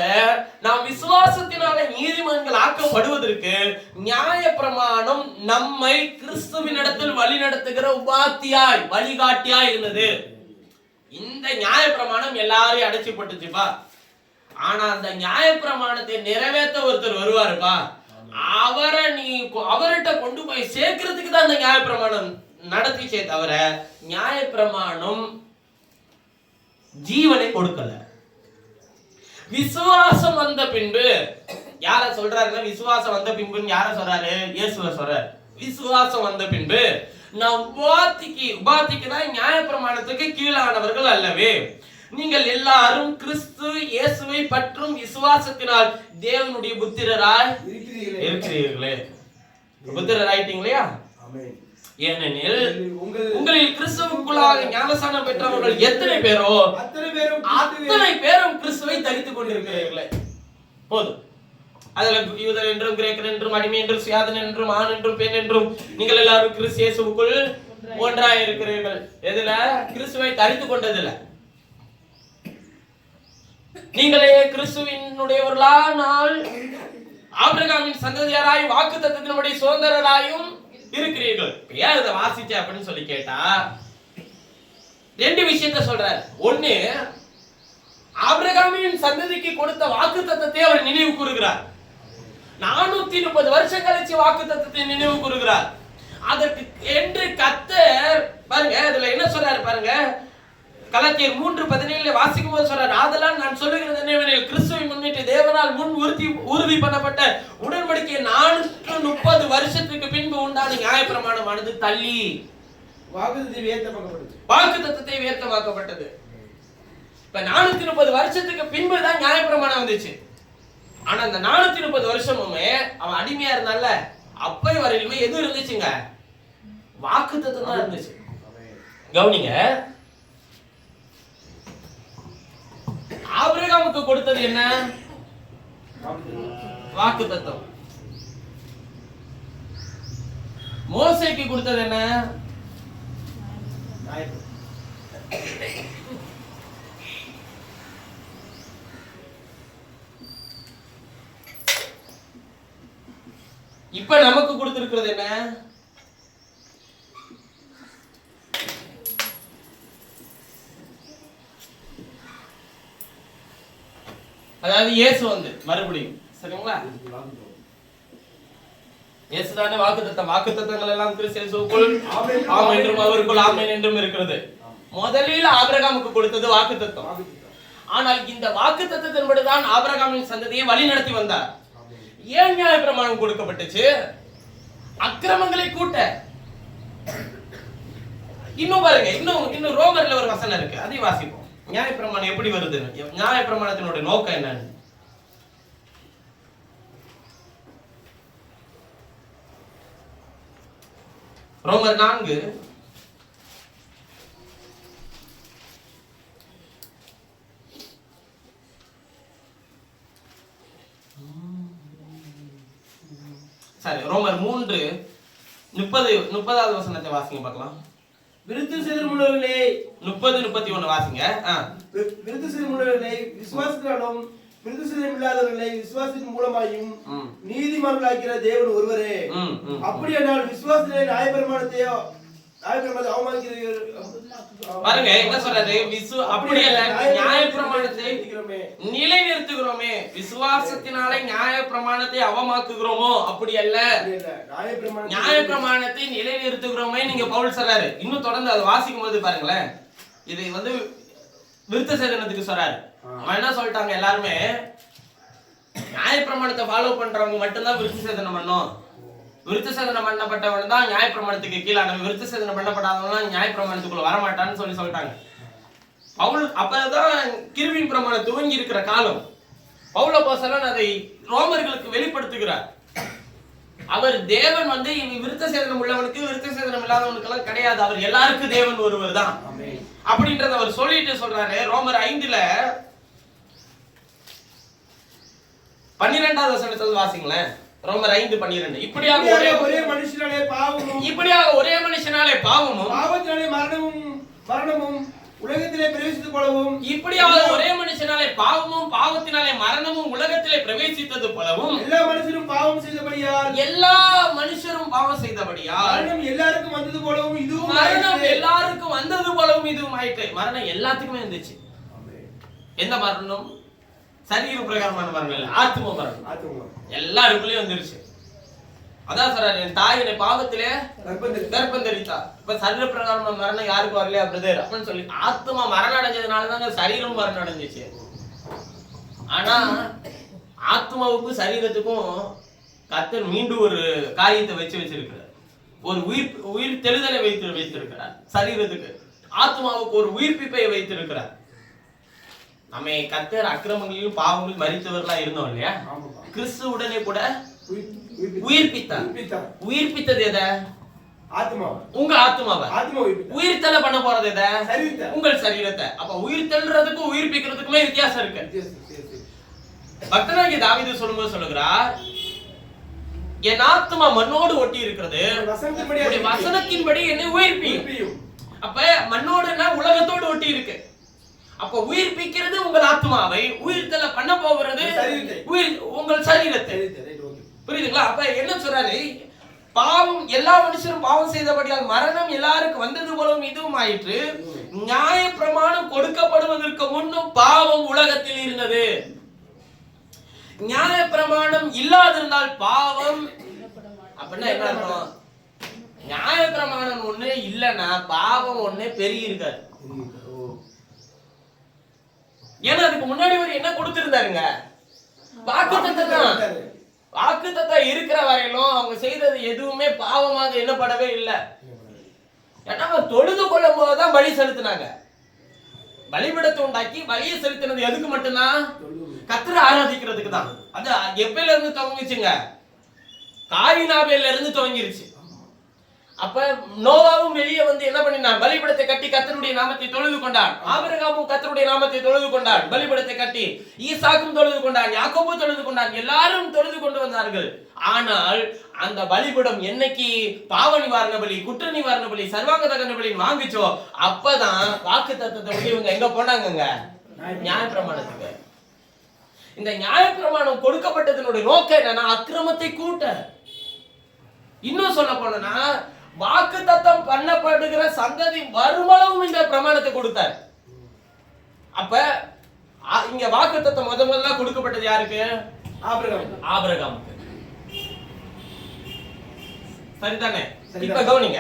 நாம் விசுவாசத்தினால நீதிமான்கள் ஆக்கப்படுவதற்கு நியாயப்பிரமாணம் நம்மை கிறிஸ்துவினிடத்தில் வழி நடத்துகிற உபாத்தியாய் வழிகாட்டியாய் இருந்தது. இந்த நியாயப்பிரமாணம் எல்லாரையும் அடைச்சி போட்டுச்சுப்பா. ஆனா அந்த நியாயப்பிரமாணத்தை நிறைவேற்ற ஒருத்தர் வருவாருப்பா, அவர்கிட்ட கொண்டு போய் சேர்க்கிறதுக்கு தான் அந்த நியாயப்பிரமாணம் நடத்திச்சே தவிர நியாயப்பிரமாணம் ஜீவனை கொடுக்கல. விசுவாசம் வந்த பின்பு யார சொல்றாருன்னா, விசுவாசம் வந்த பின்புன்னு யார சொல்றாரு? இயேசுவை சொல்றாரு. விசுவாசம் வந்த பின்பு நாம் உபாத்திக்கு தான் நியாயப்பிரமாணத்துக்கு கீழானவர்கள் அல்லவே. நீங்கள் எல்லாரும் கிறிஸ்து இயேசுவை பற்றும் விசுவாசத்தினால் தேவனுடைய புத்திரராய் இருக்கிறீர்களே. புத்திரர் ஆயிட்டீங்களா? ஏனெனில் உங்களில் கிறிஸ்துவுக்குள்ளாக ஞானஸ்நானம் பெற்றவர்கள் எத்தனை பேரோ அத்தனை பேரும் கிறிஸ்துவை தரித்துக் கொண்டிருக்கிறீர்களே. போதும். அதுல யூதர் என்றும் கிரேக்கர் என்றும் அடிமை என்றும் சுயாதீன் என்றும் ஆண் என்றும் பெண் என்றும் நீங்கள் எல்லாரும் கிறிஸ்து இயேசுவுக்குள் ஒன்றாய் இருக்கிறீர்கள். எதுல? கிறிஸ்துவை தரித்துக் கொண்டதுல. நீங்களே கிறிஸ்துவினுடையவர்களானால் ஆபிரகாமின் சந்ததியாராய் வாக்குத்தத்தத்தினுடைய சுதந்திரராயும் இருக்கிறீர்கள். ஏன் இதை வாசிச்ச அப்படின்னு சொல்லி கேட்டா ரெண்டு விஷயத்தை சொல்றாரு. ஒண்ணு, ஆபிரகாமின் சந்ததிக்கு கொடுத்த வாக்குத்தத்தத்தை அவர் நினைவு கூறுகிறார். 430 வருஷம் கழிச்சு வாக்குத்தத்தத்தை நினைவு கூறுகிறார். அதற்கு என்று கர்த்தர் பாருங்க, அதுல என்ன சொல்றாரு பாருங்க. கலாத்தியர் 3:17 வாசிக்கும் போது சொல்றாரு, ஆதலால் நான் சொல்லுகிறது என்னவெனில் கிறிஸ்துவை முன்னிட்டு தேவனால் முன் உறுதி பண்ணப்பட்ட உடன்படிக்கை 430 வருஷத்துக்கு பின்பு உண்டான நியாயப்பிரமாணமானது தள்ளி வாக்குத்தத்தத்தை வியர்த்தமாக்கப்பட்டது. இப்ப 430 வருஷத்துக்கு பின்பு தான் நியாயப்பிரமாணம் வந்துச்சு. ஆனா அந்த 430 வருஷமுமே அவன் அடிமையா இருந்தால அப்ப வரையிலுமே எது இருந்துச்சுங்க? வாக்குத்தத்தம் தான் இருந்துச்சு. கவனிங்க, ஆபிரகாமுக்கு கொடுத்தது என்ன? வாக்குத்தத்தம். மோசேக்கு கொடுத்தது என்ன? இப்ப நமக்கு கொடுத்திருக்கிறது என்ன? அதாவது இயேசு வந்து மறுபடியும் சரிங்களா, இயேசுதானே வாக்குத்தத்தங்கள் எல்லாம் கிறிஸ்து இயேசுவுக்குள் ஆம் என்றும் அவருக்குள் ஆமென் என்றும் இருக்கிறது. முதலில் ஆபிரகாமுக்கு கொடுத்தது வாக்குத்தத்தம். ஆனால் இந்த வாக்குத்தத்தத்தின்படிதான் ஆபிரகாமின் சந்ததியை வழி நடத்தி வந்தார். ஏன் நியாயப்பிரமாணம் கொடுக்கப்பட்டுச்சு? அக்கிரமங்களை கூட்ட. இன்னும் பாருங்க, இன்னும் ரோமர்ல ஒரு வசனம் இருக்கு, அதை வாசிப்போம். நியாயப்பிரமாணம் எப்படி வருது, நியாயப்பிரமாணத்தினுடைய நோக்கம் என்னன்னு. ரோமர் 4 சரி, ரோமர் 3:30வது வசனத்தை வாசிங்க பார்க்கலாம். விருத்த சேதனமுள்ளவர்களே 30-31 வாசிங்க. விருத்த சேதனமுள்ளவர்களே விசுவாசத்தினாலும் விருத்த சேதனம் இல்லாதவர்களை விசுவாசத்தின் மூலமாயும் நீதிமான்களாக்கிற தேவன் ஒருவரே. அப்படியானால் விசுவாசத்திலே நியாயப்பிரமாணத்தை பாருங்க என்ன சொல்றாரு, அப்படி அல்ல, நியாயப்பிரமாணத்தை நிலைநிறுத்துகிறோமே, விசுவாசத்தினாலே நியாயப்பிரமாணத்தை அவமாக்குகிறோமோ அப்படி அல்ல, நியாயப்பிரமாணத்தை நிலைநிறுத்துகிறோமே நீங்க பவுல் சொல்றாரு. இன்னும் தொடர்ந்து அதை வாசிக்கும் போது பாருங்களேன், இது வந்து விருத்த சேதனத்துக்கு சொல்றாரு. அவன் என்ன சொல்லிட்டாங்க, எல்லாருமே நியாயப்பிரமாணத்தை ஃபாலோ பண்றவங்க மட்டும்தான் விருத்த சேதனம் பண்ணும், விருத்த சேதனம் பண்ணப்பட்டவன் தான் நியாயப்பிரமாணத்துக்கு கீழானவன், விருத்த சேதனம் பண்ணப்படாதவன் நியாயப்பிரமாணத்துக்குள்ள வரமாட்டான்னு சொல்லிட்டாங்க. பவுல் அப்பதான் கிருபையின் பிரமாணம் துவங்கி இருக்கிற காலம். பவுல் அப்போஸ்தலன் அதை ரோமர்களுக்கு வெளிப்படுத்துகிறார். அவர் தேவன் வந்து விருத்த சேதனம் உள்ளவனுக்கு விருத்த சேதனம் இல்லாதவனுக்கு எல்லாம் கிடையாது, அவர் எல்லாருக்கும் தேவன் ஒருவர் தான் அப்படின்றத அவர் சொல்லிட்டு சொல்றாரு. ரோமர் 5:12 வசனத்தை வாசிங்களேன். ரோமர் 5:12 இப்படியாக ஒரே மனுஷனாலே பாவமும் பாவத்தினாலே மரணமும் உலகத்திலே பிரவேசித்தது போலவும், இப்படியாக ஒரே மனுஷனாலே பாவமும் பாவத்தினாலே மரணமும் உலகத்திலே பிரவேசித்தது போலவும், எல்லா மனுஷரும் பாவம் செய்தபடியால் மரணம் எல்லாருக்கும் வந்தது போலவும் இதுவும் ஆயிற்று. மரணம் எல்லாத்துக்குமே வந்துச்சு. எந்த மரணம்? சரீர பிரகாரமான மரணம் இல்ல, ஆத்ம மரணம் எல்லாருக்குள்ளயும் வந்துருச்சு. அதான் சொல்றாரு, என் தாய் என்னை பாவத்திலே கர்ப்பம் தரித்தா. இப்ப சரீர பிரகாரமான மரணம் யாருக்கும் வரலையா பிரதர் அப்படின்னு சொல்லி, ஆத்மா மரணம் அடைஞ்சதுனாலதாங்க சரீரம் மரணம் அடைஞ்சிச்சு. ஆனா ஆத்மாவுக்கும் சரீரத்துக்கும் கர்த்தர் மீண்டும் ஒரு காரியத்தை வச்சிருக்கிறார். ஒரு உயிர் தெளிதலை வைத்திருக்கிறார். சரீரத்துக்கு ஆத்மாவுக்கு ஒரு உயிர்ப்பிப்பை வைத்திருக்கிறார். நம்ம கர்த்தர் அக்கிரமங்களிலும் பாவங்களிலும் மரித்தவர்களா இருந்தோம் இல்லையா, கிறிஸ்து உடனே கூட உயிர்ப்பித்தது எதை? உங்க ஆத்மாவை. உயிர்த்தல பண்ண போறது எதை? உங்கள் சரீரத்தை. அப்ப உயிர்த்தல்றதுக்கும் உயிர்ப்பிக்கிறதுக்குமே வித்தியாசம் இருக்கு. பக்தனாகிய தாவீது சொல்லும்போது சொல்லுகிறார், என் ஆத்மா மண்ணோடு ஒட்டி இருக்கிறது, வசனத்தின்படி என்னை உயிர்ப்பியும். அப்ப மண்ணோடுனா உலகத்தோடு ஒட்டி இருக்கு. அப்ப உயிர்ப்பிக்கிறது உங்கள் ஆத்மாவை, உயிர்த்தல பண்ண போகிறது உங்கள் சரீரத்தை. புரியுதுங்களா? அப்ப என்ன சொல்றாரு, பாவம் எல்லா மனுஷரும் பாவம் செய்தபடியால் மரணம் எல்லாருக்கும் வந்தது போலவும் இதுவும் ஆயிற்று. நியாய பிரமாணம் கொடுக்கப்படுவதற்கு முன்னும் பாவம் உலகத்தில் இருந்தது. நியாய பிரமாணம் இல்லாதிருந்தால் பாவம் அப்படின்னா என்ன அர்த்தம்? நியாய பிரமாணம் ஒண்ணு இல்லைன்னா பாவம் ஒண்ணு பெரிய இருக்காது. ஏன்னா அதுக்கு முன்னாடி ஒரு என்ன கொடுத்திருந்தாருங்க, வாக்குத்தத்தம். வாக்குத்தத்தம் இருக்கிற வரையிலும் அவங்க செய்தது எதுவுமே பாவமாக எண்ணப்படவே இல்லை. ஏன்னா தொழுது கொள்ளும் போதுதான் பலி செலுத்தினாங்க. பலிபீடத்தை உண்டாக்கி பலியை செலுத்தினது எதுக்கு மட்டும்தான்? கர்த்தரை ஆராதிக்கிறதுக்கு தான். அது எப்பையில இருந்து துவங்கிச்சுங்க? காயின் ஆபேல்ல இருந்து துவங்கிருச்சு. அப்ப நோவாவும் வெளியே வந்து என்ன பண்ணினான்? பலிபீடத்தை கட்டி கர்த்தருடைய நாமத்தை தொழுது கொண்டான். ஆபிரகாமும் கர்த்தருடைய நாமத்தை தொழுது கொண்டான், பலிபீடத்தை கட்டி. ஈசாக்கும் தொழுது கொண்டான், யாக்கோபும் தொழுது கொண்டான், எல்லாரும் தொழுது கொண்டு வந்தார்கள். ஆனால் அந்த பலிபீடம் என்னைக்கு பாவ நிவாரண பலி, குற்ற நிவாரண பலி, சர்வாங்க தகன பலி வாங்கிச்சோ அப்பதான் வாக்குத்தத்தத்தை விட்டு இவங்க எங்க போனாங்க? நியாயப்பிரமாணத்துக்கு. இந்த நியாயப்பிரமாணம் கொடுக்கப்பட்டதனுடைய நோக்கம் என்னன்னா அக்கிரமத்தை கூட்ட. இன்னும் சொல்ல போனா வாக்குத்தத்தம் பண்ணப்படுகிற சந்ததி வருமளவும் இந்த பிரமாணத்தை கொடுத்தார். அப்ப இங்க வாக்குத்தத்தம் முதல்ல கொடுக்கப்பட்டது யாருக்கு? ஆபிரகாமுக்கு. சரிதானே? இப்ப கவனிங்க.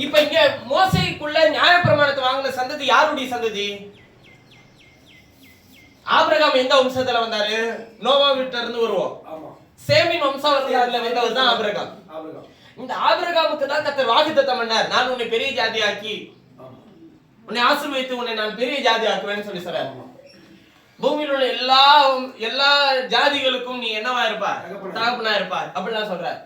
இப்ப இங்க மோசேக்குள்ள நியாயப்பிரமாணத்தை வாங்கின சந்ததி யாருடைய சந்ததி? ஆபிரகாம் எந்த வம்சத்துல வந்தாரு? நோவா வீட்ல இருந்து வருவோம். சேமின் வம்சாவளியில வந்தவர் தான் ஆபிரகாம். இந்த ஆபிரகாமுக்கு தான் கர்த்தர் வாக்குத்தத்தம் பண்ணார், நான் உன்னை பெரிய ஜாதி ஆக்கி உன்னை ஆசீர்வதித்து உன்னை நான் பெரிய ஜாதி ஆக்குவேன்னு சொல்லி சொல்றாரு. பூமியில் உள்ள எல்லா ஜாதிகளுக்கும் நீ என்னவா இருப்பார்? தகப்பனா இருப்பார் அப்படிலாம் சொல்றார்.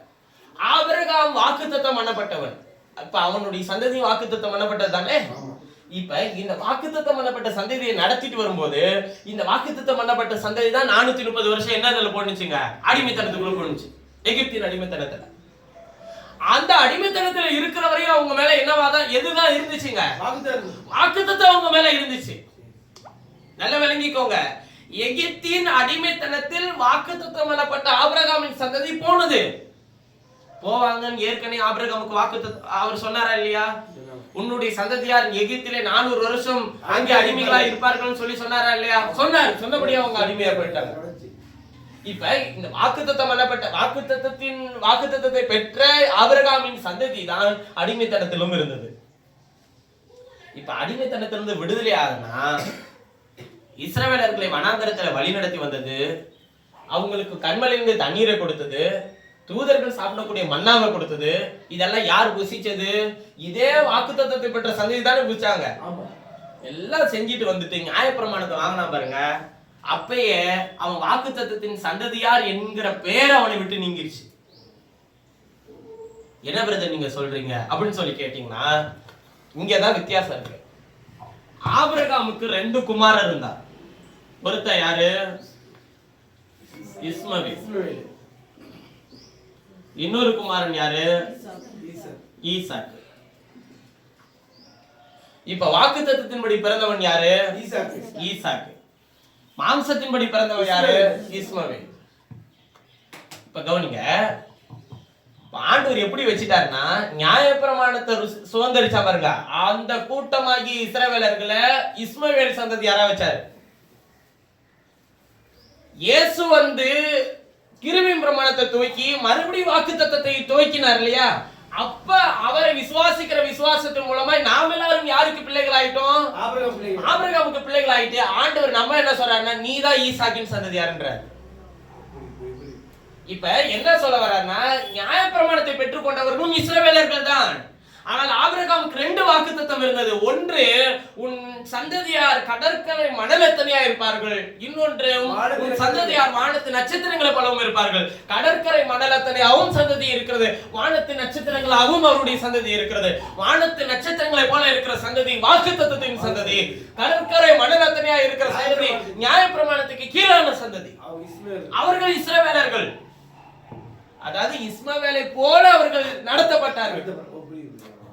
ஆபிரகாம் வாக்குத்தத்தம் பண்ணப்பட்டவன். அப்ப அவனுடைய சந்ததி வாக்குத்தத்தம் பண்ணப்பட்டது தானே. இப்ப இந்த வாக்குத்தத்தம் பண்ணப்பட்ட சந்ததியை நடத்திட்டு வரும்போது இந்த வாக்குத்தத்தம் பண்ணப்பட்ட சந்ததி தான் 430 வருஷம் என்னதுல போனுச்சுங்க? அடிமைத்தனத்துக்குள்ள போனுச்சு, எகிப்தின் அடிமைத்தனத்துல. அந்த அடிமைத்தனத்துல இருக்கிற வரையும் அவங்க மேல என்னவாதான் எதுதான் இருந்துச்சுங்க? வாக்குத்தத்தம் அவங்க மேல இருந்துச்சு. நல்ல விளங்கிக்கோங்க. எகிப்தின் அடிமைத்தனத்தில் வாக்குத்தத்தம் பண்ணப்பட்ட ஆபிரகாமின் சந்ததி போனது. போவாங்கன்னு ஏற்கனவே ஆபிரகாமுக்கு வாக்குத்தத்தம் அவர் சொன்னாரா இல்லையா? உன்னுடைய சந்ததியார் எகிப்திலே 400 வருஷம் அங்கே அடிமைகளா இருப்பார்கள் சொல்லி சொன்னாரா இல்லையா? சொன்னார். சொன்னபடியே அவங்க அடிமையா போயிட்டாங்க. இப்ப இந்த வாக்குத்தத்தம் பண்ணப்பட்ட வாக்குத்தத்தத்தை பெற்ற ஆபிரகாமின் சந்ததி தான் அடிமைத்தனத்திலும் இருந்தது. இப்ப அடிமைத்தனத்திலிருந்து விடுதலை ஆகுனா இஸ்ரவேலர்களை வனாந்தரத்துல வழி நடத்தி வந்தது, அவங்களுக்கு கண்மலையிலிருந்து தண்ணீரை கொடுத்தது, தூதர்கள் சாப்பிடக்கூடிய மன்னாவை கொடுத்தது. இதெல்லாம் யார் புசிச்சது? இதே வாக்குத்தத்தத்தை பெற்ற சந்ததி தானே புசிச்சாங்க. எல்லாம் செஞ்சுட்டு வந்துட்டு நியாயப்பிரமாணத்தை வாங்கினா பாருங்க, அப்பயே அவன் வாக்குத்தத்தத்தின் சந்ததியார் என்கிற பேர் அவனை விட்டு நீங்கிருச்சு. என்ன பிரதர் நீங்க சொல்றீங்க அப்படின்னு சொல்லி கேட்டீங்கன்னா இங்கதான் வித்தியாசம் இருக்கு. ஆபிரகாமுக்கு 2 குமாரர் இருந்தார். ஒருத்தன் யாரு? இஸ்மவேல். இன்னொரு குமாரன் யாரு? ஈசாக்கு. இப்ப வாக்குத்தத்தத்தின்படி பிறந்தவன் யாரு? ஈசாக்கு. மாம்சத்தின்படி பிறந்தவன் யாரு? இஸ்மவேல். இப்ப கவனிங்க, ஆண்டவர் எப்படி வச்சிட்டாருன்னா நியாயப்பிரமாணத்தை சுதந்திரிச்சா பாருங்க, அந்த கூட்டமாகி இஸ்ரவேலர்களை இஸ்மவேல் சந்ததி யாரா வச்சாரு? இயேசு வந்து கிருபையின் பிரமாணத்தை துவக்கி மறுபடியும் வாக்குத்தத்தத்தை துவக்கினார் இல்லையா? அப்ப அவரை விசுவாசிக்கிற விசுவாசத்தின் மூலமா நாம் எல்லாரும் யாருக்கு பிள்ளைகள் ஆயிட்டோம்? ஆபிரகாமுக்கு பிள்ளைகள் ஆயிட்டு ஆண்டவர் நம்ம என்ன சொல்றாருன்னா நீதான் ஈசாக்கின் சந்ததியார்ன்றார். இப்ப என்ன சொல்ல வர்றாருன்னா நியாயப்பிரமாணத்தை பெற்றுக்கொண்டவர்களும் இஸ்ரவேலர்கள் தான். ஆனால் ஆபிரகாமுக்கு 2 வாக்குத்தத்தம் இருந்தது. ஒன்று, உன் சந்ததியார் கடற்கரை மணலத்தனையா இருப்பார்கள். இன்னொன்று, உன் சந்ததியார் வானத்து நட்சத்திரங்களை போலவும் இருப்பார்கள். கடற்கரை மணலத்தனையாவும் சந்ததி இருக்கிறது, வானத்து நட்சத்திரங்களாகவும் அவருடைய சந்ததி இருக்கிறது. வானத்து நட்சத்திரங்களை போல இருக்கிற சந்ததி வாக்குத்தத்தத்தின் சந்ததி. கடற்கரை மணலத்தனையா இருக்கிற சந்ததி நியாயப்பிரமாணத்துக்கு கீழான சந்ததி. அவர்கள் இஸ்ரவேலர்கள். அதாவது இஸ்மவேலை போல அவர்கள் நடத்தப்பட்டார்கள்.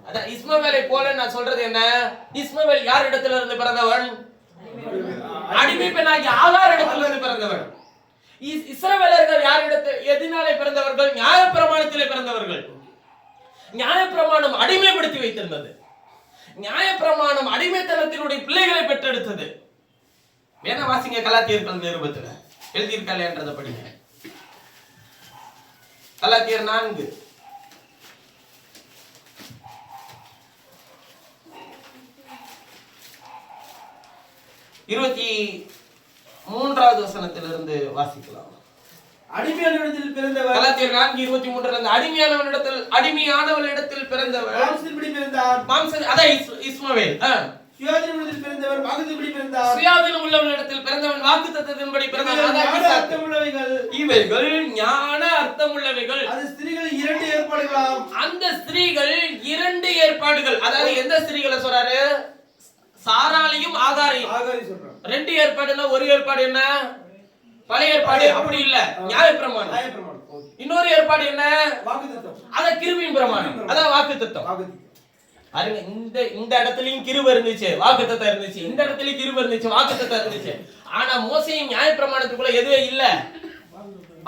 அதான் இஸ்மவேலை போல நான் சொல்றது என்ன? இஸ்மவேல் யார் இடத்துல இருந்து பிறந்தவன்? அடிமை பெண்ணாகிய ஆகார் இடத்துல இருந்து பிறந்தவன். இஸ்ரவேலர்கள் யார் இடத்துல எதினாலே பிறந்தவர்கள்? நியாயப்பிரமாணத்திலே பிறந்தவர்கள். நியாயப்பிரமாணம் அடிமைப்படுத்தி வைத்திருந்தது. நியாயப்பிரமாணம் அடிமைத்தனத்தினுடைய பிள்ளைகளை பெற்றெடுத்தது. வேணா வாசிங்க, கலாத்தியர்கள் நிருபத்துல எழுதியிருக்கலைன்றத படிங்க. கலாத்தியர் 4 23வது வசனத்திலிருந்து வாசிக்கலாம். அடிமையானவனிடத்தில் பிறந்தவர். கலாத்தியர் 4:23 அடிமையானவனிடத்தில் பிறந்தவர் மாம்சத்தின்படி பிறந்தார். அதான் இஸ்மவேல். சுயாதீனத்தில் பிறந்தவர் வாக்குத்தத்தத்தின்படி பிறந்தார். சுயாதீனம் உள்ளவனிடத்தில் பிறந்தவன் வாக்குத்தத்தத்தின்படி பிறந்தவன். இவைகள் ஞான அர்த்தமுள்ளவைகள். அந்த ஸ்திரீகள் 2 ஏற்பாடுகளாம். அந்த ஸ்திரீகள் 2 ஏற்பாடுகள். அதாவது எந்த ஸ்திரீகளை சொல்றாரு? சாராளையும் ஆகாரையும். ஆகாரி சொல்றாங்க. 2 ஏற்பாடுனா ஒரு ஏற்பாடு என்ன? பழைய ஏற்பாடு. அப்படி இல்ல, நியாயப்பிரமாணம். இன்னொரு ஏற்பாடு என்ன? வாக்குத்தத்தம். அத கிருபையின் பிரமாணம். அதான் வாக்குத்தத்தம். பாருங்க, இந்த இடத்துலயும் கிருபை இருந்துச்சு, வாக்குத்தத்தம் இருந்துச்சு. இந்த இடத்துலயும் கிருபை இருந்துச்சு, வாக்குத்தத்தம் இருந்துச்சு. ஆனா மோசேயின் நியாயப்பிரமாணத்துக்குள்ள எதுவே இல்ல,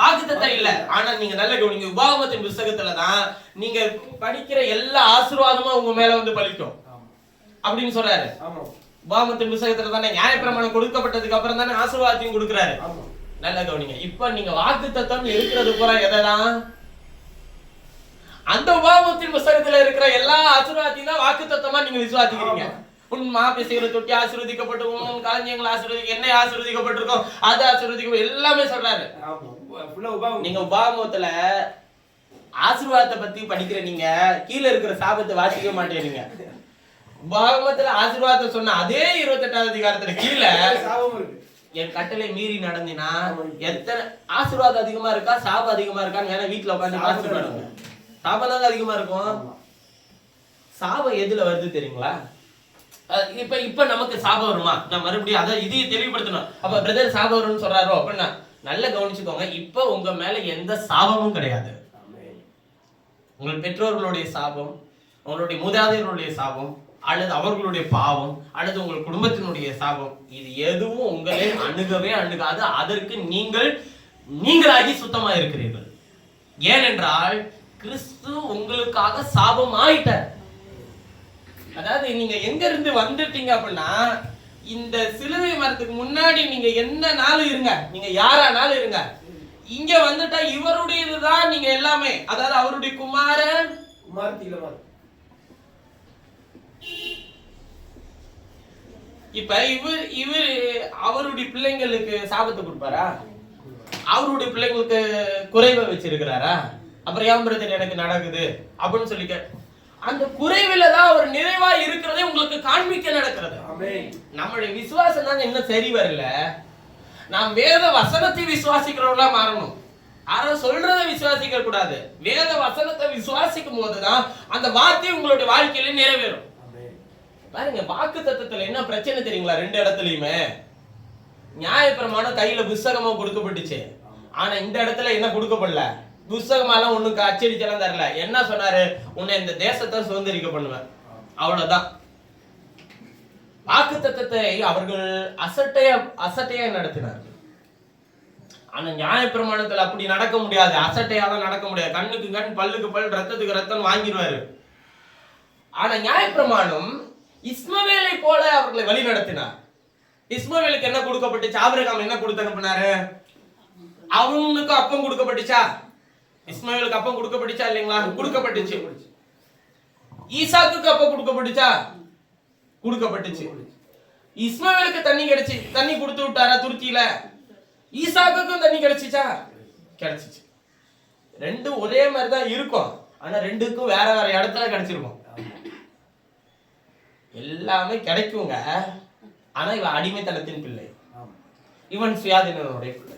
வாக்குத்தத்தம் இல்ல. ஆனா நீங்க நல்ல கவனிங்க, உபாகமத்தின் புத்தகத்துலதான் நீங்க படிக்கிற எல்லா ஆசீர்வாதமும் உங்க மேல வந்து பலிக்கும் அப்படின்னு சொல்றாரு. உபாகமத்தின் புத்தகத்துல தானே நியாயப்பிரமாணம் கொடுக்கப்பட்டதுக்கு அப்புறம் தானே ஆசீர்வாதத்தையும் கொடுக்கிறாரு. நல்ல கவனிங்க. இப்ப நீங்க வாக்குத்தத்தம் இருக்கிறது பூரா எதைதான்? அந்த உபாகமத்தின் புத்தகத்துல இருக்கிற எல்லா ஆசீர்வாதத்தையும் தான் வாக்குத்தத்தமா நீங்க விசுவாசிக்கிறீங்க. உன் மாபிசைகளை தொட்டி ஆசீர்வதிக்கப்பட்டிருக்கும், உன் களஞ்சியங்கள் ஆசீர்வதிக்க, என்ன ஆசீர்வதிக்கப்பட்டிருக்கும், அது ஆசீர்வதிக்க, எல்லாமே சொல்றாரு. நீங்க உபாகமத்துல ஆசீர்வாதத்தை பத்தி படிக்கிற நீங்க கீழே இருக்கிற சாபத்தை வாசிக்க மாட்டேறீங்க. உபாகமத்துல ஆசீர்வாதத்தை சொன்ன அதே 28வது அதிகாரத்துல கீழே என் கட்டளை மீறி நடந்தினா எத்தனை ஆசீர்வாதம் அதிகமா இருக்கா சாபம் அதிகமா இருக்கான்னு வேணா வீட்டுல உட்காந்து வாசிச்சு பாருங்க. சாபம் தாங்க அதிகமா இருக்கும். சாபம் எதுல வருது தெரியுங்களா? இப்ப நமக்கு சாபம் வருமா? நான் மறுபடியும் அதை இதையும் தெளிவுபடுத்தணும். அப்ப பிரதர் சாபம் வரும்னு சொல்றாரோ அப்படின்னா நல்லா கவனிச்சுக்கோங்க. இப்ப உங்க மேல எந்த சாபமும் கிடையாது. உங்கள் பெற்றோர்களுடைய சாபம், உங்களுடைய மூதாதையர்களுடைய சாபம், அல்லது அவர்களுடைய பாவம், அல்லது உங்கள் குடும்பத்தினுடைய சாபம், இது எதுவும் உங்களை அணுகவே அணுகாது. அதற்கு நீங்களாகி சுத்தமா இருக்கிறீர்கள். ஏனென்றால் கிறிஸ்து உங்களுக்காக சாபம் ஆயிட்டார். அதாவது நீங்க எங்க இருந்து வந்துட்டீங்க அப்படின்னா, இந்த சிலுவை மரத்துக்கு முன்னாடி நீங்க என்ன நாளும் இருங்க, நீங்க யாரானாலும் இருங்க, இங்க வந்துட்டா இவருடையதுதான் நீங்க எல்லாமே. அதாவது அவருடைய குமாரன் இப்ப இவர் அவருடைய பிள்ளைங்களுக்கு சாபத்தை கொடுப்பாரா? அவருடைய பிள்ளைங்களுக்கு குறைவை வச்சிருக்கிறாரா? அப்புறம் ஏன் பிரதர் எனக்கு நடக்குது அப்படின்னு சொல்லிக்க, அந்த குறைவில தான் அவர் நிறைவா இருக்கிறதே உங்களுக்கு காண்பிக்க நடக்கிறது. நம்மளுடைய விசுவாசம் தான் இன்னும் சரி வரல. நாம் வேத வசனத்தை விசுவாசிக்கிறவங்களா மாறணும். யாரும் சொல்றதை விசுவாசிக்க கூடாது. வேத வசனத்தை விசுவாசிக்கும் போதுதான் அந்த வார்த்தை உங்களுடைய வாழ்க்கையில நிறைவேறும். பாருங்க, வாக்கு தத்தத்துல என்ன பிரச்சனை தெரியுங்களா? 2 இடத்துலயுமே நியாயப்பிரமாணம் கையில புஸ்தகமா கொடுக்கப்பட்டுச்சு. ஆனா இந்த இடத்துல என்ன கொடுக்கப்படல? புஸ்தகமாலாம் ஒண்ணுக்கு அச்சடிச்செல்லாம் தரல. என்ன சொன்னாரு? உன்னை இந்த தேசத்தை சுதந்திரிக்க பண்ணுவேன், அவ்வளவுதான். வாக்கு தத்தத்தை அவர்கள் அசட்டையா நடத்தினார்கள். ஆனா நியாயப்பிரமாணத்துல அப்படி நடக்க முடியாது. அசட்டையால நடக்க முடியாது. கண்ணுக்கு கண், பல்லுக்கு பல், ரத்தத்துக்கு ரத்தம் வாங்கிடுவாரு. ஆனா நியாயப்பிரமாணம் இஸ்மவேலை போல அவர்களை வழி நடத்தினார். இஸ்மவேலுக்கு என்ன கொடுக்கப்பட்டுச்சு? ஆபிரகாம் என்ன கொடுத்து அனுப்பினாரு? அவனுக்கு அப்பம் கொடுக்கப்பட்டுச்சா? இஸ்மவேலுக்கு அப்பம் கொடுக்கப்பட்டுச்சா இல்லைங்களா? கொடுக்கப்பட்டுச்சு. ஈசாக்குக்கு அப்பம் கொடுக்கப்பட்டுச்சா? கொடுக்கப்பட்டுச்சு. இஸ்மவேலுக்கு தண்ணி கிடைச்சு, தண்ணி கொடுத்து விட்டாரா துருக்கியில? ஈசாக்குக்கும் தண்ணி கிடைச்சிச்சா? கிடைச்சிச்சு. ரெண்டும் ஒரே மாதிரி தான் இருக்கும். ஆனா ரெண்டுக்கும் வேற வேற இடத்துல கிடைச்சிருக்கும். எல்லாமே கிடைக்குங்க. ஆனா இவன் அடிமைத்தனத்தின் பிள்ளை, இவன் சுயாதீனனுடைய பிள்ளை.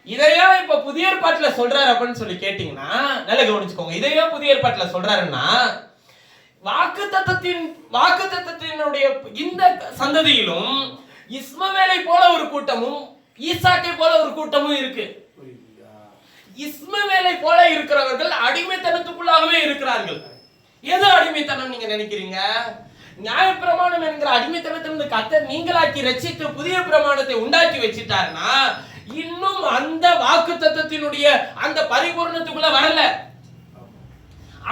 இதையா இப்ப புதிய ஏற்பாட்டுல சொல்றாரு அப்படின்னு சொல்லி கேட்டீங்கன்னா நல்லா கவனிச்சுக்கோங்க. இதையா புதிய ஏற்பாட்டுல சொல்றாருன்னா, வாக்குத்தத்தத்தினுடைய இந்த சந்ததியிலும் இஸ்மவேலை போல ஒரு கூட்டமும் ஈசாக்கை போல ஒரு கூட்டமும் இருக்கு. இஸ்மவேலை போல இருக்கிறவர்கள் அடிமைத்தனத்துக்குள்ளாகவே இருக்கிறார்கள். எது அடிமைத்தனம் நீங்க நினைக்கிறீங்க? நியாயப்பிரமாணம் என்கிற அடிமைத்தனத்திலிருந்து கர்த்தர் நீங்களாக்கி ரட்சித்து புதிய பிரமாணத்தை உண்டாக்கி வச்சிட்டாருன்னா, இன்னும் அந்த வாக்குத்தத்தத்தினுடைய அந்த பரிபூரணத்துக்குள்ள வரல.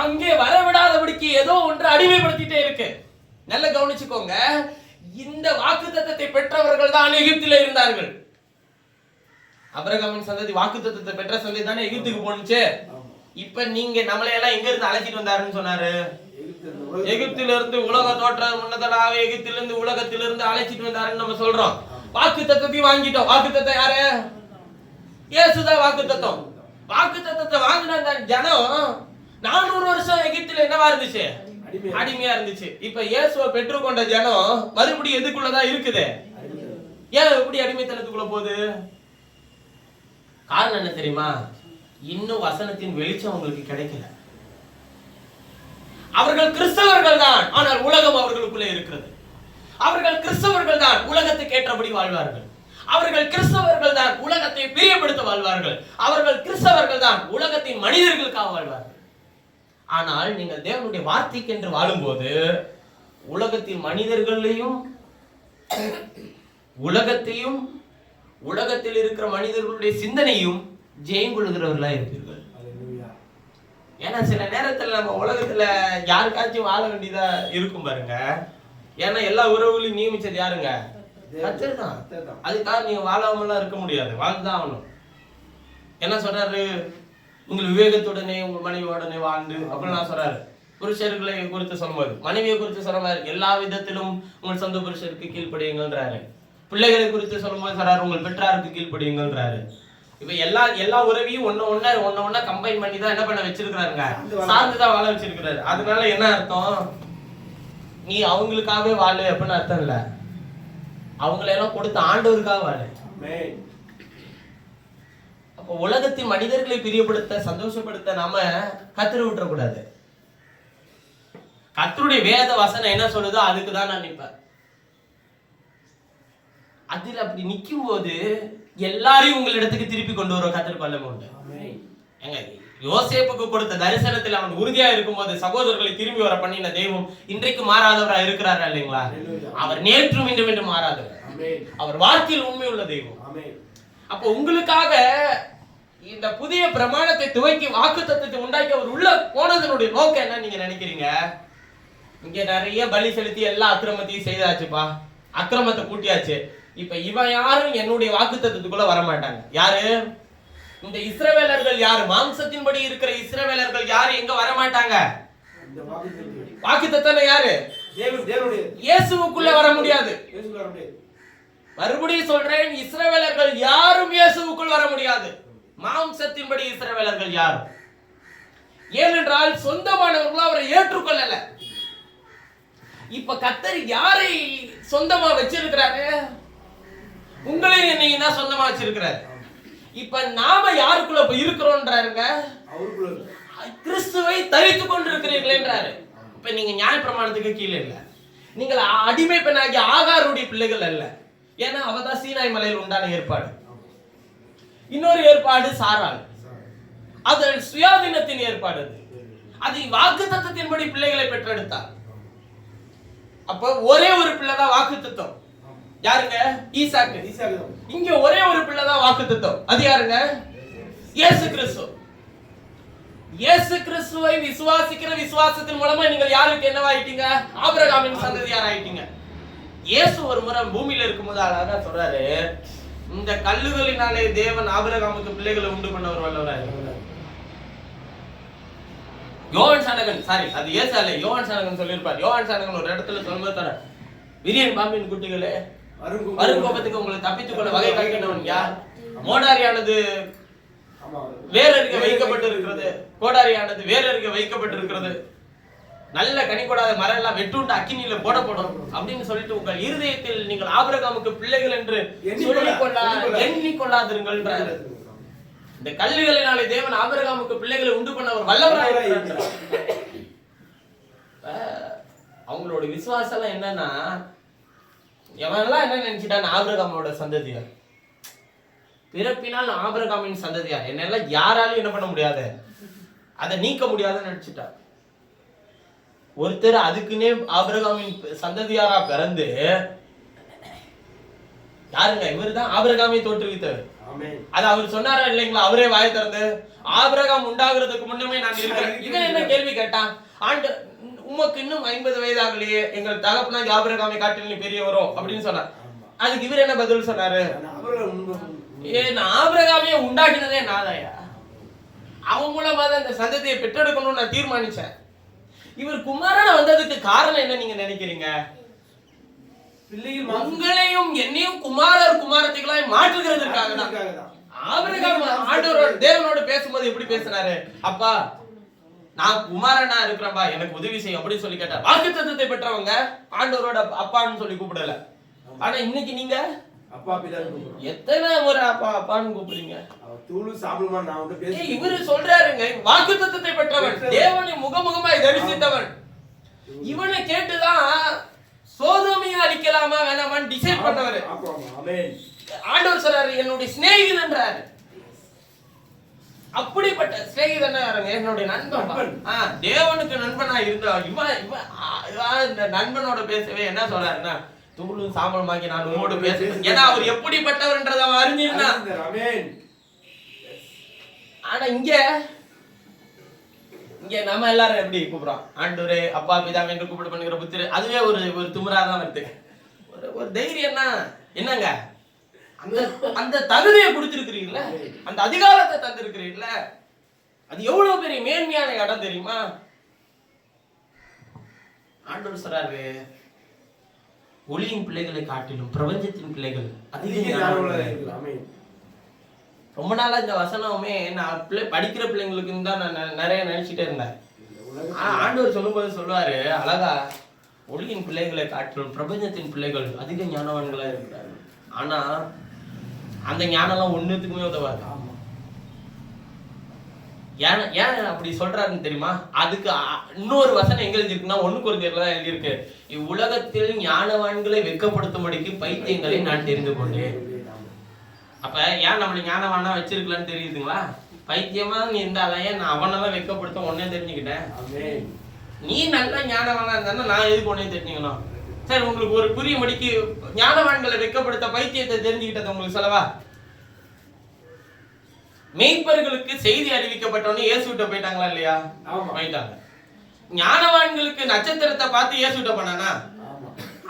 அங்கே வரவிடாதபடிக்கு ஏதோ ஒன்று அடிமைப்படுத்திட்டே இருக்கு. நல்ல கவனிச்சுக்கோங்க. இந்த வாக்குத்தத்தத்தை பெற்றவர்கள் தான் எகிப்தில இருந்தார்கள். ஆபிரகாமின் சந்ததி வாக்குத்தத்தத்தை பெற்ற சந்ததி தானே எகிப்துக்கு போனுச்சு. இப்ப நீங்க நம்மளை எல்லாம் எங்க இருந்து அழைச்சிட்டு வந்தாருன்னு சொன்னாரு? எகிப்திலிருந்து உலக தோற்றம் முன்னதாக எகிப்திலிருந்து உலகத்திலிருந்து அழைச்சிட்டு வந்தாருன்னு நம்ம சொல்றோம். வாக்கு தத்தத்தையும் வாங்கிட்டோம். வாக்கு தத்தம் யாரு? இயேசுதான் வாக்கு தத்தம். வாக்கு தத்தத்தை வாங்கின அந்த ஜனம் 400 வருஷம் எகிப்தில என்னவா இருந்துச்சு? அடிமையா இருந்துச்சு. இப்ப இயேசுவை பெற்றுக்கொண்ட ஜனம் மறுபடியும் எதுக்குள்ளதான் இருக்குது? ஏன் எப்படி அடிமைத்தனத்துக்குள்ள போகுது? காரணம் என்ன தெரியுமா? இன்னும் வசனத்தின் வெளிச்சம் உங்களுக்கு கிடைக்கல. அவர்கள் கிறிஸ்தவர்கள் தான், ஆனால் உலகம் அவர்களுக்குள்ளே இருக்கிறது. அவர்கள் கிறிஸ்தவர்கள் தான் உலகத்துக்கு ஏற்றபடி வாழ்வார்கள். அவர்கள் கிறிஸ்தவர்கள் தான் உலகத்தை பிரியப்படுத்த வாழ்வார்கள். அவர்கள் கிறிஸ்தவர்கள் தான் உலகத்தின் மனிதர்களுக்காக வாழ்வார்கள். ஆனால் நீங்கள் தேவனுடைய வார்த்தைக்கு என்று வாழும்போது உலகத்தின் மனிதர்களையும் உலகத்தில் இருக்கிற மனிதர்களுடைய சிந்தனையும் ஜெயம் கொள்கிறவர்களா இருப்பீர்கள். ஏன்னா சில நேரத்துல நம்ம உலகத்துல யாருக்காச்சும் வாழ வேண்டியதா இருக்கும் பாருங்க. ஏன்னா எல்லா உறவுகளையும் நியமிச்சது யாருங்க? கர்த்தர் தான். அதுக்காக நீங்க வாழாமலாம் இருக்க முடியாது, வாழ்ந்துதான் ஆகணும். என்ன சொல்றாரு? உங்கள் விவேகத்துடனே உங்கள் மனைவியோடனே வாழ்ந்து அப்படின்னு சொல்றாரு. புருஷர்களை குறித்து சொல்லும்போது மனைவியை குறித்து சொல்ற மாதிரி எல்லா விதத்திலும் உங்கள் சொந்த புருஷருக்கு கீழ்ப்படியுங்கன்றாரு. பிள்ளைகளை குறித்து சொல்லும்போது சொல்றாரு உங்கள் பெற்றாருக்கு கீழ்ப்படியுங்கன்றாரு. இப்ப எல்லா உறவையும் ஒன்ன கம்பைன் பண்ணி தான் என்ன பண்ண வச்சிருக்கிறாருங்க, சார்ந்துதான் வாழ வச்சிருக்கிறாரு. அதனால என்ன அர்த்தம்? நீ அவங்களுக்காகவே வாழு அப்படின்னு அர்த்தம் இல்ல, அவங்களெல்லாம் கொடுத்த ஆண்டவருக்காக வாழு. அப்போ உலகத்தின் மனிதர்களை பிரியப்படுத்த சந்தோஷப்படுத்த நாம கத்திர விட்டுறக்கூடாது. கர்த்தருடைய வேத வசனம் என்ன சொல்லுதோ அதுக்குதான் நான் நிற்பேன். அதுல அப்படி நிக்கும் போது எல்லாரையும் உங்களிடத்துக்கு திருப்பி கொண்டு வரும் கர்த்தர் வல்லமை உண்டு. ஏங்க, யோசேப்புக்கு கொடுத்த தரிசனத்தில் அவன் உறுதியா இருக்கும்போது சகோதரர்களை திரும்பி வர பண்ணின தெய்வம் இன்றைக்கு மாறாதவரா இருக்கிறாரா இல்லைங்களா? அவர் நேற்றும் இன்றும் மாறாதவர். அவர் வார்த்தையில் உண்மை உள்ள தெய்வம். அப்போ உங்களுக்காக இந்த புதிய பிரமாணத்தை துவக்கி வாக்குத்தத்தத்தை உண்டாக்கி அவர் உள்ள போனதனுடைய நோக்கம் என்ன நீங்க நினைக்கிறீங்க? இங்க நிறைய பலி செலுத்தி எல்லா அக்கிரமத்தையும் செய்தாச்சுப்பா, அக்கிரமத்தை கூட்டியாச்சு. இப்ப இவன் யாரும் என்னுடைய வாக்குத்தத்தத்துக்குள்ள வரமாட்டாங்க. யாரு? இந்த இஸ்ரவேலர்கள் யாரு? மாம்சத்தின்படி இருக்கிற இஸ்ரவேலர்கள் யாரு எங்க வரமாட்டாங்க? வாக்குத்தத்தம் யாரு? இயேசுவுக்குள்ள வர முடியாது. மறுபடியும் சொல்றேன், இஸ்ரவேலர்கள் யாரும் இயேசுவுக்குள் வர முடியாது. மாம்சத்தின்படி இஸ்ரவேலர்கள் யாரும். ஏனென்றால் சொந்தமானவர்கள் அவரை ஏற்றுக்கொள்ளல. இப்ப கர்த்தர் யாரை சொந்தமா வச்சிருக்கிறாரு? உங்களையும் என்னையும் தான் சொந்தமா வச்சிருக்கிறாரு. இப்ப நாம யாருக்குள்ள இருக்கிறோம்ன்றாருங்க, கிறிஸ்துவை தரித்துக் கொண்டிருக்கிறீர்கள்ன்றாரு. இப்ப நீங்க நியாயப்பிரமாணத்துக்கு கீழே இல்ல, நீங்கள் அடிமை பெண்ணாகிய ஆகாருடைய பிள்ளைகள் அல்ல. ஏன்னா அவதான் சீனாய் மலையில் உண்டான ஏற்பாடு. இன்னொரு ஏற்பாடு சாராள், அது சுயாதீனத்தின் ஏற்பாடு. அது வாக்குத்தத்தத்தின்படி பிள்ளைகளை பெற்றெடுத்தார். அப்ப ஒரே ஒரு பிள்ளைதான் வாக்குத்தத்தம். யாருங்க? ஈசாக்கு. இங்க ஒரே ஒரு பிள்ளைதான் வாக்குத்தத்தம். அது யாருங்க? இயேசு கிறிஸ்து. இயேசு கிறிஸ்துவை விசுவாசிக்கிற விசுவாசத்தின் மூலமா நீங்கள் யாருக்கு என்னவாயிட்டீங்க? ஆபிரகாமின் சந்ததியார் ஆயிட்டீங்க. இயேசு ஒரு முறை பூமியில இருக்கும்போது அழகா சொல்றாரு, இந்த கல்லுகளினாலே தேவன் ஆபிரகாமுக்கு பிள்ளைகளை உண்டு பண்ணவர் வல்லவராய். யோவான் சாணகன், சாரி அது இயேசு அல்ல, யோவான் சாணகன் சொல்லியிருப்பார். யோவான் சாணகன் ஒரு இடத்துல சொல்லும்போது தர, விரியன் பாம்பின் குட்டிகளே, வருங்கோபத்துக்கு உங்களை தப்பித்துக் கொள்ள வகை காட்டினவன் யார்? மோடாரியானது வேறறிக்க வைக்கப்பட்டிருக்கிறது, கோடாரியானது வேறறிக்க வைக்கப்பட்டிருக்கிறது. நல்ல கனி கொடாத மரம் எல்லாம் வெட்டுண்டு அக்கினியில போடப்படும் அப்படின்னு சொல்லிட்டு உங்கள் இருதயத்தில் நீங்கள் ஆபிரகாமுக்கு பிள்ளைகள் என்று எண்ணிக்கொள்ளாதிருங்கள். இந்த கல்லுகளினாலே தேவன் ஆபிரகாமுக்கு பிள்ளைகளை உண்டு பண்ண ஒரு வல்லவராய் இருக்கிறார். அவங்களோட விசுவாசம் எல்லாம் என்னன்னா, எவனெல்லாம் என்ன நினைச்சிட்டான்? ஆபிரகாமோட சந்ததியார், பிறப்பினால் ஆபிரகாமின் சந்ததியார், என்னெல்லாம் யாராலையும் என்ன பண்ண முடியாது, அதை நீக்க முடியாதுன்னு நினைச்சிட்டார். ஒருத்தர் அதுக்குன்னே ஆபிரகாமின் சந்ததியாரா பிறந்து, யாருங்க? இவரு தான் ஆபிரகாமை தோற்றுவித்தவர். அது அவர் சொன்னாரா இல்லைங்களா? அவரே வாயை திறந்து ஆபிரகாம் உண்டாகிறதுக்கு முன்னமே நான் இருக்கிறேன். இவன் என்ன கேள்வி கேட்டான்? ஆண்டு உமக்கு இன்னும் 50 வயதாகலையே, எங்கள் தகப்பனாகி ஆபிரகாமை காட்டில் பெரிய வரும் அப்படின்னு சொன்னார். அதுக்கு இவர் என்ன பதில் சொன்னாரு? ஆபிரகாமே உண்டாக்கினதே நாதாயா, அவன் மூலமா தான் இந்த சந்ததியை பெற்றெடுக்கணும்னு நான் தீர்மானிச்சேன். இவர் குமாரன் வந்ததுக்கு காரணம் என்ன நீங்க நினைக்கிறீங்க? உங்களையும் என்னையும் குமாரத்திகளாய் மாற்றுகிறதுக்காக தான். ஆபிரகாம் ஆண்டவரோட தேவனோடு பேசும்போது எப்படி பேசினாரு? அப்பா நான் குமாரனா இருக்கிறேன்பா, எனக்கு உதவி செய்யும் அப்படின்னு சொல்லி கேட்டார். வாக்குத்தத்தத்தை பெற்றவங்க ஆண்டவரோட அப்பான்னு சொல்லி கூப்பிடல. ஆனா இன்னைக்கு நீங்க அப்பா எத்தனை முறை அப்பா அப்பான்னு கூப்பிடுறீங்க? இவரு சொல்றாருங்க, வாக்குத்தத்தத்தை பெற்றவன், தேவனை முகமுகமாய் தரிசித்தவன். இவனை கேட்டுதான் சோதோமியை அழிக்கலாமா வேணாமான்னு டிசைட் பண்ணவர். ஆண்டவர் சொல்றாரு என்னுடைய சிநேகிதன்றாரு. அப்படிப்பட்ட சிநேகிதன் என்னுடைய நண்பன், தேவனுக்கு நண்பனா இருந்தா இந்த நண்பனோட பேசவே என்ன சொல்றாருன்னா, தூளும் சாம்பலுமாக்கி நான் உம்மோடு பேசுறேன். ஏன்னா அவர் எப்படிப்பட்டவர்ன்றதை அவன் அறிஞ்சிருந்தான். ஆனா இங்க இங்க நம்ம எல்லாரும் எப்படி கூப்பிடுறோம்? ஆண்டவரே, அப்பா, பிதாவே என்று கூப்பிட பண்ணுகிற புத்திர, அதுவே ஒரு திமிராதான் வருது. ஒரு தைரியம்னா என்னங்க? அந்த தகுதியை கொடுத்திருக்கிறீங்களா, அந்த அதிகாரத்தை தந்திருக்கிறீங்களா, அது எவ்வளவு பெரிய மேன்மையான இடம் தெரியுமா? ஆண்டவர் சொல்றாரு, ஒளியின் பிள்ளைகளை காட்டிலும் பிரபஞ்சத்தின் பிள்ளைகள் அதிக. ரொம்ப நாளா இந்த வசனமே நான் படிக்கிற பிள்ளைங்களுக்கு தான் நான் நிறைய நினைச்சிட்டே இருந்தேன். ஆண்டவர் சொல்லும்போது சொல்லுவாரு அழகா, ஒளியின் பிள்ளைகளை காட்டிலும் பிரபஞ்சத்தின் பிள்ளைகள் அதிக ஞானவான்களா இருக்கிறாரு. ஆனா அந்த ஞானம்லாம் ஒண்ணுத்துக்குமே உதவாது. ஏன் அப்படி சொல்றாருன்னு தெரியுமா? அதுக்கு இன்னொரு வசனம் எங்க எழுதிருக்குன்னா 1 கொரிந்தியர்ல தான் எழுதியிருக்கு, இவ்வுலகத்தில் ஞானவான்களை வெட்கப்படுத்தும்படிக்கு பைத்தியங்களை நான் தெரிந்து கொண்டேன். அப்ப ஏன் நம்மளை ஞானவானா வச்சிருக்கலான்னு தெரியுதுங்களா? பைத்தியமா நீ இருந்தாலே நான் அவனெல்லாம் வெட்கப்படுத்த உடனே தெரிஞ்சுக்கிட்டேன். நீ நல்லா ஞானவானா இருந்தா நான் எதுக்கு உடனே தெரிஞ்சுக்கணும்? சரி, உங்களுக்கு ஒரு புரியும்படிக்கு ஞானவான்களை வெட்கப்படுத்த பைத்தியத்தை தெரிஞ்சுக்கிட்டது உங்களுக்கு சொல்லவா? மெய்ப்பர்களுக்கு செய்தி அறிவிக்கப்பட்டவனே இயேசுட்ட போயிட்டாங்களா இல்லையா? போயிட்டாங்க. ஞானவான்களுக்கு நட்சத்திரத்தை பார்த்து இயேசுட்ட பண்ணானா?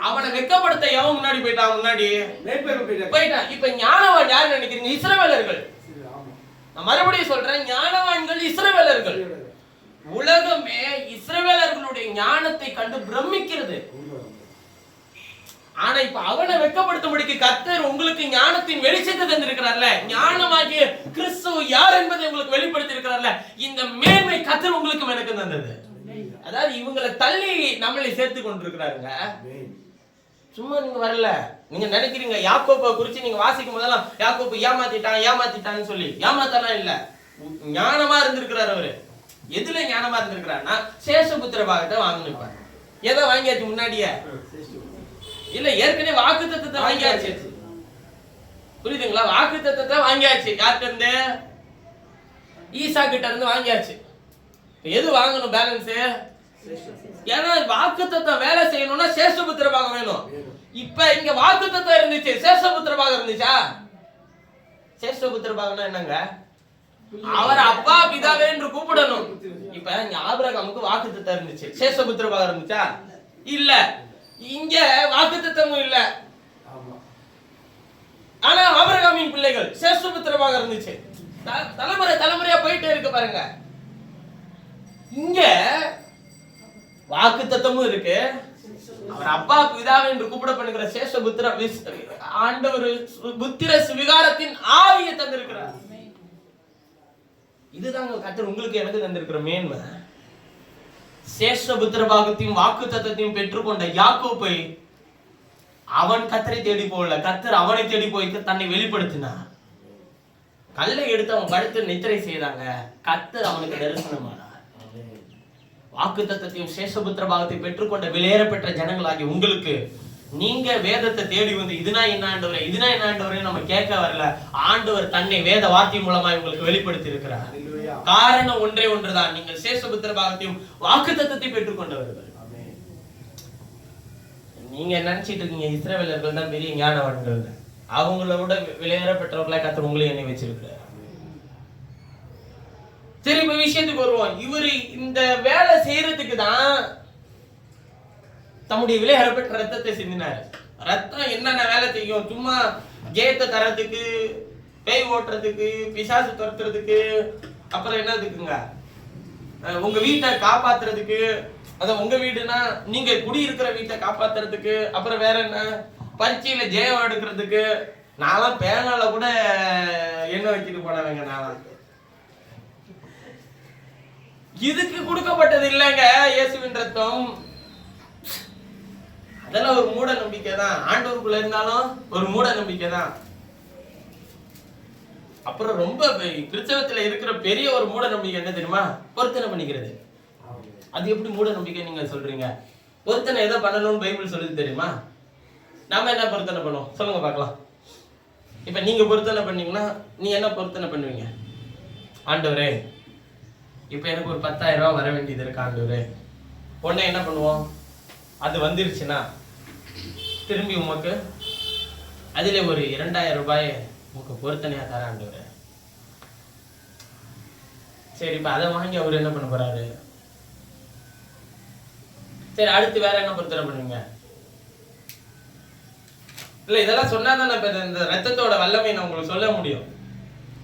அவனை வெட்கப்படுத்த எவன் முன்னாடி போயிட்டான்? முன்னாடி போயிட்டான். இப்ப ஞானவான் யாரு நினைக்கிறீங்க? இஸ்ரவேலர்கள். நான் மறுபடியும் சொல்றேன், ஞானவான்கள் இஸ்ரவேலர்கள். உலகமே இஸ்ரவேலர்களுடைய ஞானத்தை கண்டு பிரமிக்கிறது. ஆனா இப்ப அவனை வெட்கப்படுத்தும்படிக்கு கர்த்தர் உங்களுக்கு ஞானத்தின் வெளிச்சத்தை தந்திருக்கிறார்ல, ஞானமாகிய கிறிஸ்து யார் என்பதை உங்களுக்கு வெளிப்படுத்தி இருக்கிறார்ல, இந்த மேன்மை கர்த்தர் உங்களுக்கு எனக்கு தந்தது. அதாவது இவங்களை தள்ளி நம்மளை சேர்த்து கொண்டிருக்கிறாருங்க. சும்மா நீங்க வரல. நீங்க நினைக்கிறீங்க யாக்கோபை குறிச்சு நீங்க வாசிக்கும் போதெல்லாம் யாக்கோபு ஏமாத்திட்டான்னு சொல்லி. ஏமாத்தலாம் இல்ல, ஞானமா இருந்திருக்கிறார் அவரு. எதுல ஞானமா இருந்திருக்கிறாருன்னா சேஷபுத்திர பாகத்தை வாங்கினிருப்பாரு. எதை வாங்கியாச்சு முன்னாடியே? இல்ல, ஏற்கனவே வாக்குத்தத்தத்தை வாங்கியாச்சு. புரியுதுங்களா? வாக்குத்தத்தத்தை வாங்கியாச்சு. யார்கிட்ட இருந்து? ஈசா கிட்ட இருந்து வாங்கியாச்சு. எது வாங்கணும் பேலன்ஸ்? ஏன்னா வாக்குத்தத்தம் வேலை செய்யணும்னா சேஷபுத்திர பாகம் வேணும். இப்ப இங்க வாக்குத்தத்தம் இருந்துச்சு, சேஷபுத்திர பாகம் இருந்துச்சா? சேஷபுத்திர பாகம்னா என்னங்க? அவர் அப்பா பிதாவே என்று கூப்பிடணும். இப்ப ஆபிரகாமுக்கு வாக்குத்தத்தம் இருந்துச்சு, சேஷபுத்திர பாகம் இருந்துச்சா? இல்ல. இங்க வாக்குத்தத்தமும் இல்ல, ஆனா ஆபிரகாமின் பிள்ளைகள் சேஷபுத்திர பாகம் இருந்துச்சு. தலைமுறையா போயிட்டே இருக்கு பாருங்க. இங்க வாக்குத்தத்தமும் இருக்கு, அவர் அப்பா பிதாவே என்று கூப்பிடப்படுகிற சேஷபுத்திர ஆண்டவர் புத்திர சுவிகாரத்தின் ஆவியை தந்திருக்கிறார். இதுதாங்க கர்த்தர் உங்களுக்கு எனக்கு தந்திருக்கிற மேன்மை. சேஷபுத்திர பாகத்தையும் வாக்குத்தத்தத்தையும் பெற்றுக்கொண்ட யாக்கோபை அவன் கர்த்தரை தேடி போகல, கர்த்தர் அவனை தேடி போய் தன்னை வெளிப்படுத்தினார். கல்லை எடுத்து அவன் படுத்து நித்திரை செய்தாங்க, கர்த்தர் அவனுக்கு தரிசனமானார். வாக்குத்தத்தத்தையும் சேஷபுத்திர பாகத்தை பெற்றுக்கொண்ட விலையேற பெற்ற ஜனங்களாகி உங்களுக்கு, நீங்க வேதத்தை தேடி வந்து இதுனா என்ன ஆண்டவரே நம்ம கேட்க வரல. ஆண்டவர் தன்னை வேத வார்த்தை மூலமா உங்களுக்கு வெளிப்படுத்தி இருக்கிறார். காரணம் ஒன்றே ஒன்றுதான், நீங்கள் சேஷபுத்திர பாகத்தையும் வாக்குத்தத்தத்தையும் பெற்றுக்கொண்டவர்கள். நீங்க நினைச்சிட்டு இருக்கீங்க இஸ்ரவேலர்கள் தான் பெரிய ஞானவான்கள், அவங்களோட விலையேற பெற்றவர்களா கர்த்தர் உங்களை என்னை வச்சிருக்கிறார். சரி, இப்ப விஷயத்துக்கு வருவோம். இவரு இந்த வேலை செய்யறதுக்கு தான் தம்முடைய விலையேறப்பட்ட ரத்தத்தை சிந்தினார். ரத்தம் என்னென்ன வேலை செய்யும்? சும்மா ஜெயத்தை தரத்துக்கு, பேய் ஓட்டுறதுக்கு, பிசாசு துரத்துறதுக்கு, அப்புறம் என்னதுக்குங்க, உங்க வீட்டை காப்பாத்துறதுக்கு, அதான் உங்க வீடுனா நீங்க குடியிருக்கிற வீட்டை காப்பாத்துறதுக்கு, அப்புறம் வேற என்ன, பரீட்சையில ஜெயம் எடுக்கிறதுக்கு. நான்லாம் பேனால கூட எண்ணெய் வச்சுட்டு போனவங்க. நான்லாம் இதுக்கு கொடுக்கப்பட்டது இல்லைங்க இயேசுவின் ரத்தம். அதெல்லாம் ஒரு மூட நம்பிக்கை தான். ஆண்டவருக்குள்ள இருந்தாலும் ஒரு மூட நம்பிக்கை தான். அப்புறம் ரொம்ப கிறிஸ்தவத்துல இருக்கிற பெரிய ஒரு மூட நம்பிக்கை என்ன தெரியுமா? பொருத்தனை பண்ணிக்கிறது. அது எப்படி மூட நம்பிக்கை நீங்க சொல்றீங்க? பொருத்தனை எதை பண்ணணும்னு பைபிள் சொல்லுது தெரியுமா? நாம என்ன பொருத்தனை பண்ணுவோம் சொல்லுங்க பார்க்கலாம். இப்ப நீங்க பொருத்தனை பண்ணீங்கன்னா நீ என்ன பொருத்தனை பண்ணுவீங்க? ஆண்டவரே, இப்ப எனக்கு ஒரு 10,000 ரூபாய் வர வேண்டியது இருக்கு ஆண்டவரே. உடனே என்ன பண்ணுவோம்? அது வந்துருச்சுன்னா திரும்பி உமக்கு அதுல ஒரு 2,000 ரூபாய் உங்க பொருத்தனையா தர ஆண்டவரே. சரி, இப்ப அதை வாங்கி அவர் என்ன பண்ண போறாரு? சரி, அடுத்து வேற என்ன பொருத்தனை பண்ணுவீங்க? இல்ல இதெல்லாம் சொன்னாதான் இப்ப இந்த ரத்தத்தோட வல்லமை நான் உங்களுக்கு சொல்ல முடியும்.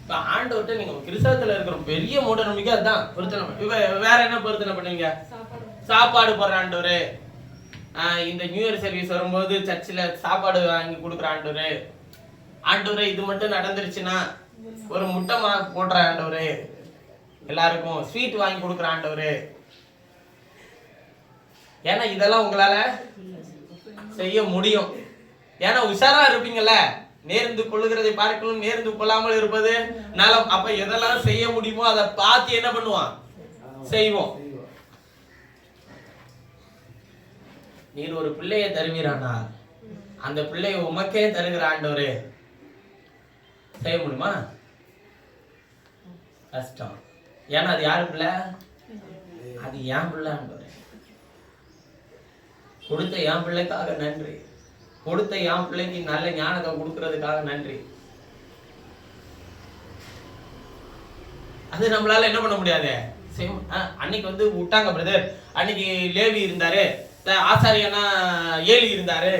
இப்ப ஆண்டவர்கிட்ட நீங்க கிறிஸ்தவத்துல இருக்கிற பெரிய மூட நம்பிக்கை அதான் பொருத்தனை. வேற என்ன பொருத்தனை பண்ணுவீங்க? சாப்பாடு போடுற ஆண்டவரே, இந்த நியூ இயர் சர்வீஸ் வரும்போது சர்ச்சில் சாப்பாடு வாங்கி கொடுக்குற ஆண்டவரே, ஆண்டவரே இது மட்டும் நடந்துருச்சுன்னா ஒரு முட்டை போடுற ஆண்டவரே, எல்லாருக்கும் ஸ்வீட் வாங்கி கொடுக்குற ஆண்டவரே. ஏன்னா இதெல்லாம் உங்களால செய்ய முடியும். ஏன்னா உஷாரா இருப்பீங்கல்ல, நேர்ந்து கொள்ளுகிறதை பார்க்கணும், நேர்ந்து கொள்ளாமல் இருப்பது நலம். அப்ப எதெல்லாம் செய்ய முடியுமோ அதை பார்த்து என்ன பண்ணுவான், செய்வோம். நீர் ஒரு பிள்ளைய தருவீரானா, அந்த பிள்ளைய உமக்கே தருகிற ஆண்டவரே, செய்ய முடியுமா? கஷ்டம். ஏன்னா அது யாரு பிள்ளை? அது என் பிள்ளை ஆண்டவரே. கொடுத்த என் பிள்ளைக்காக நன்றி, கொடுத்த என் பிள்ளைக்கு நல்ல ஞானத்தை கொடுக்கறதுக்காக நன்றி. அது நம்மளால என்ன பண்ண முடியாது. அன்னைக்கு வந்து விட்டாங்க பிரதர், அன்னைக்கு லேவி இருந்தாரு, ஆசாரியனா ஏலி இருந்தாரு,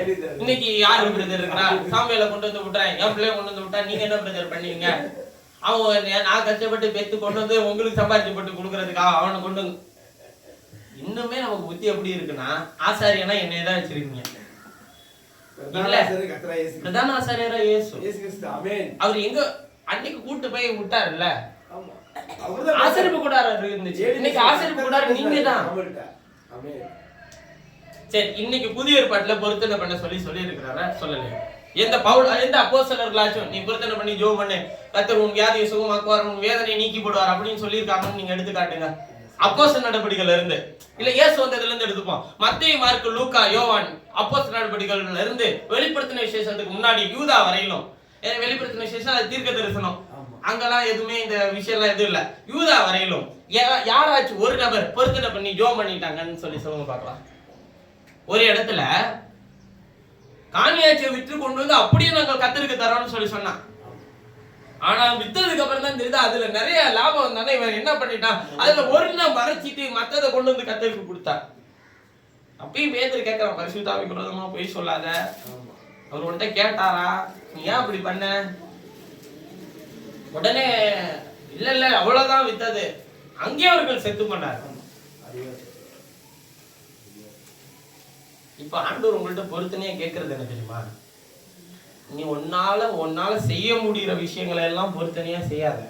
இன்னைக்கு யாரு பிரதர் இருக்கிறா? சாமியில கொண்டு வந்து விட்டுறேன், என் பிள்ளைய கொண்டு வந்து விட்டா நீங்க என்ன பிரதர் பண்ணுவீங்க? அவன் நான் கஷ்டப்பட்டு பெத்து கொண்டு வந்து உங்களுக்கு சம்பாதிச்சு போட்டு கொடுக்கறதுக்காக அவனை கொண்டு. இன்னுமே நமக்கு புத்தி எப்படி இருக்குன்னா, ஆசாரியனா என்னையதான் வச்சிருக்கீங்க. பிரதான ஆசாரியரா இயேசு. அவர் எங்க அன்னைக்கு கூட்டு போய் விட்டாருல்ல, ஆசரிப்பு கூடாரம் இருந்துச்சு. இன்னைக்கு ஆசரிப்பு கூடாரம் நீங்க தான். சரி, இன்னைக்கு புதிய ஏற்பாட்டுல பொருத்தனை பண்ண சொல்லி இருக்கிறாரா? சொல்லலையா? எந்த அப்போஸ்தலர்களாச்சும் நீ பொருத்தனை பண்ணி ஜெபம் பண்ணு, கர்த்தர் உன் வியாதியை சுகமாக்குவார், உன் வேதனையை நீக்கி போடுவார் அப்படின்னு சொல்லியிருக்காங்கன்னு நீங்க எடுத்து காட்டுங்க. அப்போஸ்தல நடபடிகள்ல இருந்து, இல்ல இயேசு வந்ததுல இருந்து எடுத்துப்போம். மத்தேயு, மார்க்கு, லூக்கா, யோவான், அப்போஸ்தல நடபடிகள்ல இருந்து வெளிப்படுத்தின விசேஷத்துக்கு முன்னாடி யூதா வரையிலும். வெளிப்படுத்தின விசேஷம் அது தீர்க்க தரிசனம், அங்கெல்லாம் எதுவுமே இந்த விஷயம் எல்லாம் எதுவும் இல்ல. யூதா வரையிலும் யாராச்சும் ஒரு நபர் பொருத்தனை பண்ணி ஜெபம் பண்ணிட்டாங்கன்னு சொல்லுங்க பார்க்கலாம். ஒரு இடத்துல காணியாச்சியை விற்று கொண்டு வந்து அப்படியே நாங்கள் கர்த்தருக்கு தரோம்னு சொன்னான். ஆனா வித்ததுக்கு அப்புறம் தான் தெரியுது அதுல நிறைய லாபம் வந்தானே. இவன் என்ன பண்ணிட்டான், அதுல ஒரு நாள் மறைச்சிட்டு மத்ததை கொண்டு வந்து கர்த்தருக்கு கொடுத்தான். அப்பயும் பேதுரு கேட்கிறான், பரிசுத்தாவிக்கு விரோதமா போய் சொல்லாத. அவர் உன்கிட்ட கேட்டாரா, நீ ஏன் அப்படி பண்ண? உடனே இல்ல அவ்வளவுதான் வித்தது, அங்கேயே அவர்கள் செத்து பண்ணார். இப்ப ஆண்டவர் உங்கள்ட்ட பொருத்தனையா கேட்கறது என்ன தெரியுமா? நீ ஒன்னால செய்ய முடிகிற விஷயங்களை எல்லாம் பொருத்தனையா செய்யாத.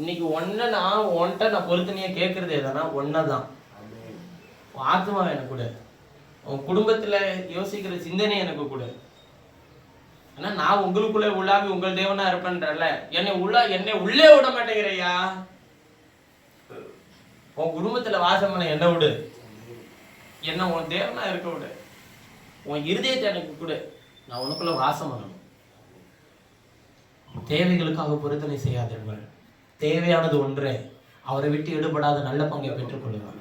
இன்னைக்கு உன்கிட்ட நான் பொருத்தனையா கேட்கறது எதனா ஒன்னதான், ஆத்மா எனக்கு கூட, உன் குடும்பத்துல யோசிக்கிற சிந்தனை எனக்கு கூட. ஆனா நான் உங்களுக்குள்ள உள்ளாவி உங்கள் தேவனா இருப்பேன்றல, என்னை உள்ளே விட மாட்டேங்கிறையா. உன் குடும்பத்துல வாசம் பண்ண என்ன விடு, என்ன உன் தேவனா இருக்க விடு, உன் இருதயத்தை எனக்கு கொடு, நான் உனக்குள்ள வாசம் பண்ணணும். தேவைகளுக்காக பொருத்தனை செய்யாதீர்கள், தேவையானது ஒன்றே, அவரை விட்டு எடுபடாத நல்ல பங்கை பெற்றுக் கொள்ளுங்கள்.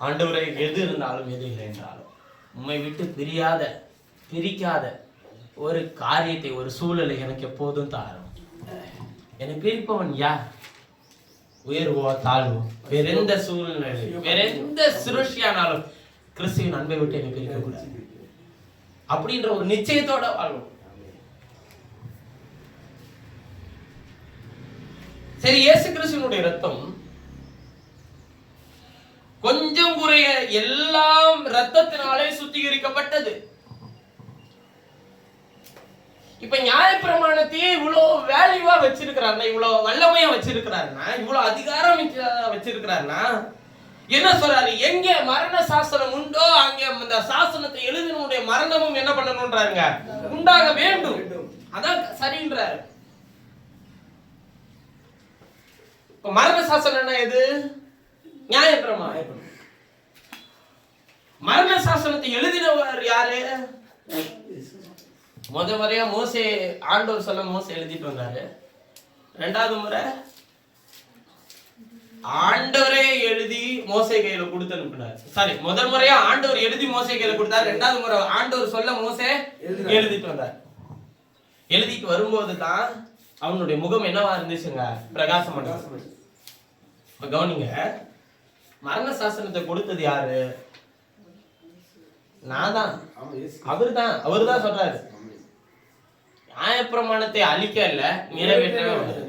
ஆண்டவரை எது இருந்தாலும் எது இல்லை என்றாலும் உண்மை விட்டு பிரிக்காத ஒரு காரியத்தை, ஒரு சூழலை எனக்கு எப்போதும் தாரும். என்னை பிரிப்பவன் யார்? உயர்வோ தாழ்வோ, வேற எந்த சூழ்நிலை, வேற எந்த சுரட்சியானாலும் கிறிஸ்துவின் அன்பை விட்டு என்னை பிரிக்க கூடாது அப்படின்ற ஒரு நிச்சயத்தோட வாழ்வோம். சரி, இயேசு கிறிஸ்துவினுடைய ரத்தம் கொஞ்சம் குறைய எல்லாம் ரத்தத்தினாலே சுத்திகரிக்கப்பட்டது. இப்ப நியாயப்பிரமாணத்தையே இவ்வளவு வேல்யூவா வச்சிருக்கிறாருன்னா, இவ்வளவு வல்லமையா வச்சிருக்கிறாருன்னா, இவ்வளவு அதிகாரம் வச்சிருக்கிறாருன்னா என்ன சொல்றாரு? எங்க மரண சாசனம் உண்டோ அங்க அந்த சாசனத்தை எழுதினுடைய மரணமும் என்ன பண்ணணும்ன்றாருங்க, உண்டாக வேண்டும். அதான் சரின்றாரு. இப்ப மரண சாசனம் எது? நியாயப்பிரமாணம். மரண சாசனத்தை எழுதினவர் யாரு? முறையா மோசே, ஆண்டவர் சொல்ல மோசே எழுதிட்டு வந்தாரு. ரெண்டாவது முறை ஆண்டவரே எழுதி மோசே கையில கொடுத்து அனுப்பினார். சாரி, முதல் முறையா ஆண்டவர் எழுதி மோசே கையில கொடுத்தார். ரெண்டாவது முறை ஆண்டவர் சொல்ல மோசே எழுதிட்டு வந்தார். எழுதிட்டு வரும்போது தான் அவனுடைய முகம் என்னவா இருந்துச்சுங்க, பிரகாசம். இப்ப கவனிங்க, மரண சாசனத்தை கொடுத்தது யாரு? நான் தான். அவருதான் சொல்றாரு. நியாயப்பிரமாணத்தை அழிக்க இல்ல, நிறைவேற்றவே வந்தாரு.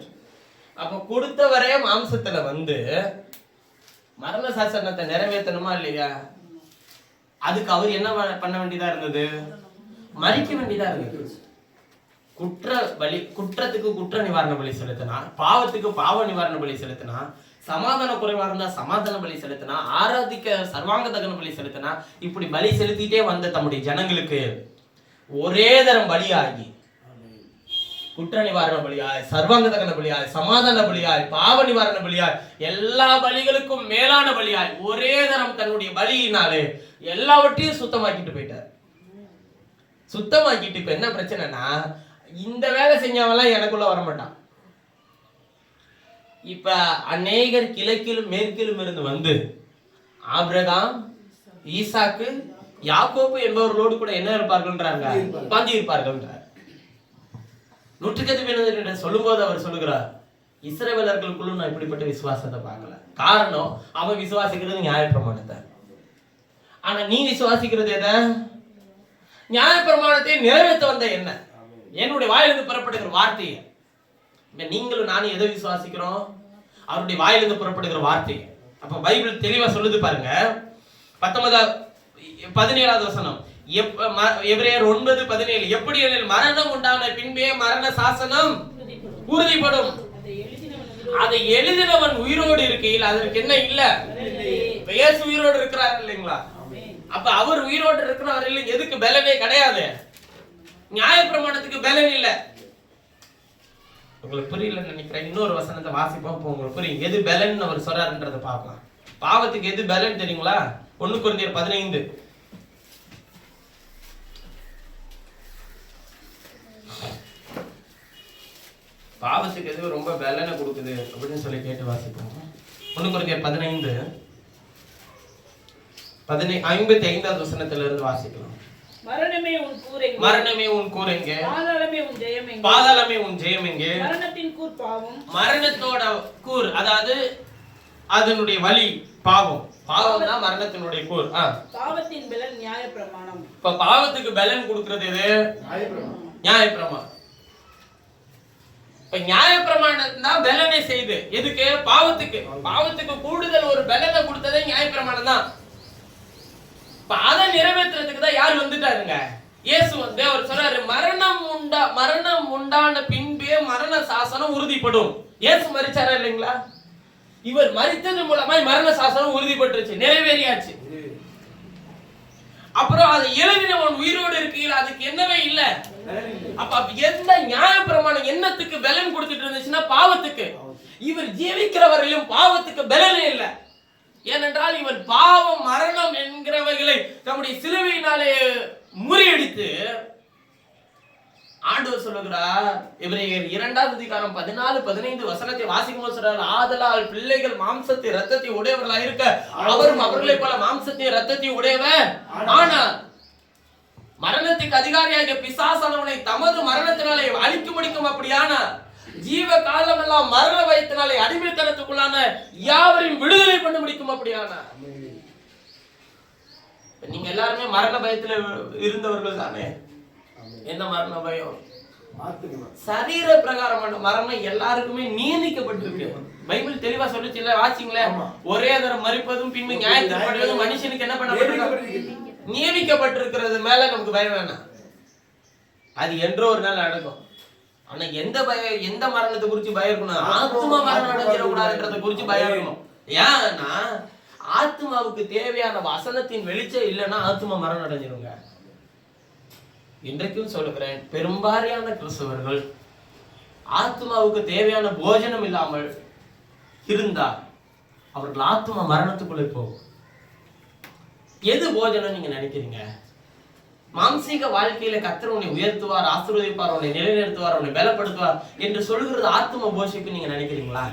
அப்ப கொடுத்தவரே மாம்சத்துல வந்து மரண சாசனத்தை நிறைவேற்றணுமா இல்லையா? அதுக்கு அவர் என்ன பண்ண வேண்டியதா இருந்தது? மறிக்க வேண்டியதா இருந்தது. குற்றத்துக்கு குற்ற நிவாரண பலி செலுத்தினா, பாவத்துக்கு பாவ நிவாரண பலி செலுத்தினா, சமாதான குறைவா இருந்தா சமாதான பலி செலுத்தினா, ஆராதிக்க சர்வாங்க தகன பலி செலுத்தினா, இப்படி பலி செலுத்திட்டே வந்த தம்முடைய ஜனங்களுக்கு ஒரே தரம் பலியாகி, குற்ற நிவாரண பலியாய், சர்வாங்க தகன பலியாய், சமாதான பலியாய், பாவ நிவாரண பலியாய், எல்லா பலிகளுக்கும் மேலான பலியாய் ஒரே தரம் தன்னுடைய பலியினாலே எல்லாவற்றையும் சுத்தமாக்கிட்டு போயிட்டார். சுத்தமாக்கிட்டு இப்ப என்ன பிரச்சனைனா, இந்த வேலை செஞ்சவெல்லாம் எனக்குள்ள வரமாட்டான். இப்ப அநேகர் கிழக்கிலும் மேற்கிலும் இருந்து வந்து ஆபிரகாம், ஈசாக்கு, யாக்கோபு என்பவர்களோடு கூட என்ன இருப்பார்கள்ன்றாங்க? பாந்தி இருப்பார்கள்ன்றார். நூற்றுக்கதிபதி சொல்லும் போது அவர் சொல்லுகிறார், இஸ்ரவேலர்களுக்குள்ள நான் இப்படிப்பட்ட விசுவாசத்தை பார்க்கல. காரணம், அவன் விசுவாசிக்கிறது நியாயப்பிரமாணத்தை. ஆனா நீ விசுவாசிக்கிறது எதை? நியாயப்பிரமாணத்தை நிறைவேற்ற வந்த என்ன? என்னுடைய வாயிலிருந்து புறப்படுகிற வார்த்தையை. நீங்களும் நானும் எதை விசுவாசிக்கிறோம்? அவருடைய வாயிலிருந்து புறப்படுகிற வார்த்தையை. அப்ப பைபிள் தெளிவா சொல்லுது பாருங்க. 17வது வசனம், எபிரேயர் 9:17, எப்படி எனில் மரணம் உண்டான பின்பே மரண சாசனம் உறுதிப்படும். அதை எழுதினவன் உயிரோடு இருக்கையில் அதற்கு என்ன இல்ல? இயேசு உயிரோடு இருக்கிறார் இல்லைங்களா? அப்ப அவர் உயிரோடு இருக்கிறவர்கள் எதுக்கு பலனே கிடையாது? நியாயப்பிரமாணத்துக்கு பலன் இல்ல. உங்களுக்கு புரியலன்னு நினைக்கிறேன். இன்னொரு வசனத்தை வாசிப்போம், உங்களுக்கு புரியும் எது பலன் அவர் சொல்றாருன்றதை பார்க்கலாம். பாவத்துக்கு எது பலன் தெரியுங்களா? 1 கொரிந்தியர் 15. பாவத்துக்கு எது ரொம்ப பலனை கொடுக்குது அப்படின்னு சொல்லி கேட்டு வாசிப்போம். 1 கொரிந்தியர் 15 55வது வசனத்திலிருந்து வாசிக்கலாம். மரணமே உன் கூர் எங்கே? மரணமே உன் கூர் எங்கே? பாதாளமே உன் ஜெயம் எங்கே? பாதாளமே உன் ஜெயம் எங்கே? மரணத்தின் கூர் பாவம். மரணத்தோட கூர், அதாவது அதனுடைய வலி பாவம். பாவம் தான் மரணத்தினுடைய கூர். பாவத்தின் பலன் நியாயப்பிரமாணம். இப்ப பாவத்துக்கு பலன் கொடுக்கிறது எது? நியாயப்பிரமாணம். இப்ப நியாயப்பிரமாணம் தான் பலனை செய்து. எதுக்கு? பாவத்துக்கு. பாவத்துக்கு கூடுதல் ஒரு பலனை கொடுத்ததே நியாயப்பிரமாணம் தான். அதை நிறைவேற்றுறதுக்கு தான் யார் வந்துட்டாருங்க? இயேசு வந்து அவர் சொல்றாரு, மரணம் உண்டான பின்பே மரண சாசனம் உறுதிப்படும். இயேசு மரிச்சாரா இல்லைங்களா? இவர் மரித்தது மூலமாய் மரண சாசனம் உறுதிப்பட்டுருச்சு, நிறைவேறியாச்சு. அப்புறம் அதை எழுதினவன் உயிரோடு இருக்கையில் அதுக்கு என்னவே இல்ல. அப்ப எந்த நியாயப்பிரமாணம் என்னத்துக்கு பலன் கொடுத்துட்டு இருந்துச்சுன்னா பாவத்துக்கு. இவர் ஜீவிக்கிறவரையும் பாவத்துக்கு பலனே இல்ல. ஏனென்றால் இவர் பாவம் மரணம் என்கிறவைகளை தம்முடைய சிலுவையினாலே முறியடித்து ஆண்டவர் சொல்லுகிறார். எபிரேயர் 2வது அதிகாரம் 14-15 வசனத்தை வாசிக்கும்போது சொல்றார், ஆதலால் பிள்ளைகள் மாம்சத்தை இரத்தத்தை உடையவர்களாக இருக்க அவரும் அவர்களை போல மாம்சத்தை இரத்தத்தை உடையவர். ஆனால் மரணத்துக்கு அதிகாரியாக பிசாசானவனை தமது மரணத்தினாலே அழிக்க முடிக்கும். அப்படியான ஜீவ காலம் எல்லாம் மரண பயத்தினாலே அடிமைத்தனத்துக்குள்ளான யாவரையும் விடுதலை பண்ண முடிக்கும். அப்படியான நீங்க எல்லாருமே மரண பயத்துல இருந்தவர்கள் தானே. என்ன மரண பயம்? சரீர பிரகாரமான மரணம் எல்லாருக்குமே நியமிக்கப்பட்டிருக்கு. பைபிள் தெளிவா சொல்லுச்சு இல்ல? வாசிங்களேன். ஒரே தரம் மரிப்பதும் பின்பு நியாயத்திற்படுவதும் மனுஷனுக்கு என்ன பண்ணப்பட்டிருக்கு? நியமிக்கப்பட்டிருக்கிறது மேல நமக்கு பயம் வேணாம். அது என்றோ ஒரு நாள் நடக்கும். ஆனா எந்த மரணத்தை குறிச்சு பயம் இருக்கணும்? ஆத்மா மரணம் அடைஞ்சிடக்கூடாதுன்றத குறிச்சு பயம் இருக்கணும். ஏன்னா ஆத்மாவுக்கு தேவையான வசனத்தின் வெளிச்சம் இல்லைன்னா ஆத்மா மரணம் அடைஞ்சிருங்க. இன்றைக்கும் சொல்லுகிறேன், பெரும்பாலான கிறிஸ்தவர்கள் ஆத்மாவுக்கு தேவையான போஜனம் இல்லாமல் இருந்தால் அவர்கள் ஆத்மா மரணத்துக்குள்ளே போகும். எது போஜனம் நீங்க நினைக்கிறீங்க? மாம்சீக வாழ்க்கையில கர்த்தர் உன்னை உயர்த்துவார், ஆசீர்வதிப்பார், உன்னை நிலைநிறுத்துவார், உன்னை பலப்படுத்துவார் என்று சொல்லுகிறது ஆத்ம போஷிப்பு நீங்க நினைக்கிறீங்களா?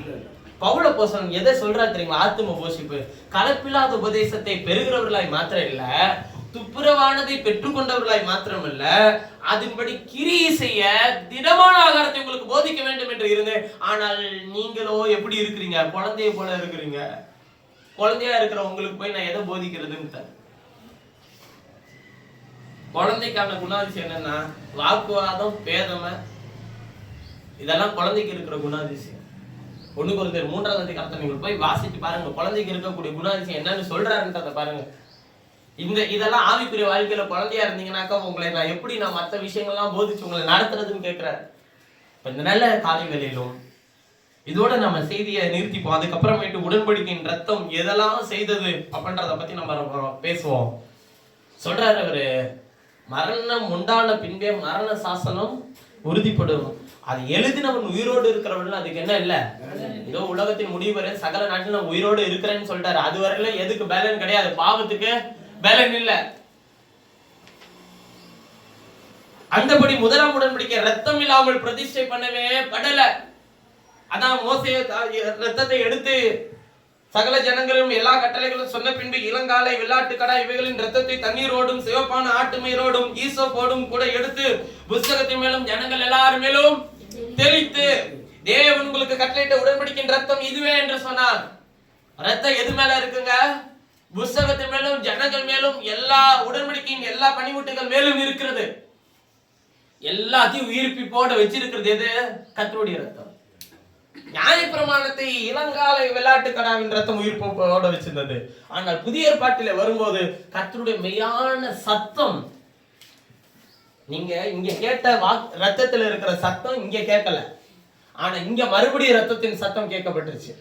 பவுல் அப்போஸ்தலன் எதை சொல்றாரு தெரியுமா? ஆத்ம போஷிப்பு கலப்பில்லாத உபதேசத்தை பெறுகிறவர்களாய் மாத்திரம் இல்ல, துப்புரவானதை பெற்றுக்கொண்டவர்களாய் மாத்திரம் இல்ல, அதன்படி கிரியை செய்ய திடமான ஆகாரத்தை உங்களுக்கு போதிக்க வேண்டும் என்று இருந்தேன். ஆனால் நீங்களோ எப்படி இருக்கிறீங்க? குழந்தைய போல இருக்கிறீங்க. குழந்தையா இருக்கிற உங்களுக்கு போய் நான் எதை போதிக்கிறதுன்னு. குழந்தைக்கான குணாதிசயம் என்னன்னா வாக்குவாதம், பேதமை, இதெல்லாம் குழந்தைக்கு இருக்கிற குணாதிசயம். 1 கொரிந்தியர் 3ஆம் அதிகாரத்தை நீங்கள் போய் வாசிச்சு பாருங்க. குழந்தைக்கு இருக்கக்கூடிய குணாதிசயம் என்னன்னு சொல்றாருன்றத பாருங்க. இதெல்லாம் ஆவிக்குரிய வாழ்க்கையில குழந்தையா இருந்தீங்கன்னாக்கா உங்களை நான் எப்படி மற்ற விஷயங்கள்லாம் போதிச்சு உங்களை நடத்துறதுன்னு கேட்கிறாரு. இந்த நல்ல காலை வேளையிலும் இதோட நம்ம செய்தியை நிறுத்திப்போம். அதுக்கப்புறமேட்டு உடன்படிக்கையின் ரத்தம் எதெல்லாம் செய்தது அப்படின்றத பத்தி நம்ம பேசுவோம். சொல்றாரு அவரு, மரணம் உண்டான பின்பே மரண சாசனம் உறுதிப்படும். அது எழுதினவன் உயிரோடு இருக்கிறவன் அதுக்கு என்ன இல்ல, ஏதோ உலகத்தின் முடிவு வரை சகல நாட்டில் நான் உயிரோடு இருக்கிறேன்னு சொல்லிட்டாரு. அது வரையில எதுக்கு பேலன் கிடையாது, பாவத்துக்கு பேலன் இல்ல. அந்தபடி முதலாம் உடன்படிக்கை ரத்தம் இல்லாமல் பிரதிஷ்டை பண்ணவே படல. அதான் மோசே ரத்தத்தை எடுத்து சகல ஜனங்களும் எல்லா கட்டளைகளும் சொன்ன பின்பு இளங்காலை, வெள்ளாட்டுக்கடா இவைகளின் ரத்தத்தை தண்ணீரோடும் சிவப்பான ஆட்டுமீரோடும் ஈசோப்போடும் கூட எடுத்து புஸ்தகத்தின் மேலும் ஜனங்கள் எல்லாரும் மேலும் தெளித்து தேவன் உங்களுக்கு கட்டளையிட்ட உடன்படிக்கையின் ரத்தம் இதுவே என்று சொன்னார். ரத்தம் எது மேல இருக்குங்க? புஸ்தகத்தின் மேலும் ஜனங்கள் மேலும் எல்லா உடன்படிக்கையின் எல்லா பணிமுட்டுகள் மேலும் இருக்கிறது. எல்லாத்தையும் உயிர்ப்பி போட வச்சிருக்கிறது எது? கர்த்தருடைய ரத்தம். நியாயப்பிரமாணத்தை இளங்காலை வெள்ளாட்டு கடாவின் ரத்தம் உயிர்ப்போட வச்சிருந்தது. ஆனால் புதிய ஏற்பாட்டில வரும்போது கர்த்தருடைய மெய்யான சத்தம், நீங்க இங்க கேட்ட ரத்தத்துல இருக்கிற சத்தம் இங்க கேட்கல, ஆனா இங்க மறுபடியும் ரத்தத்தின் சத்தம் கேட்கப்பட்டுருச்சு.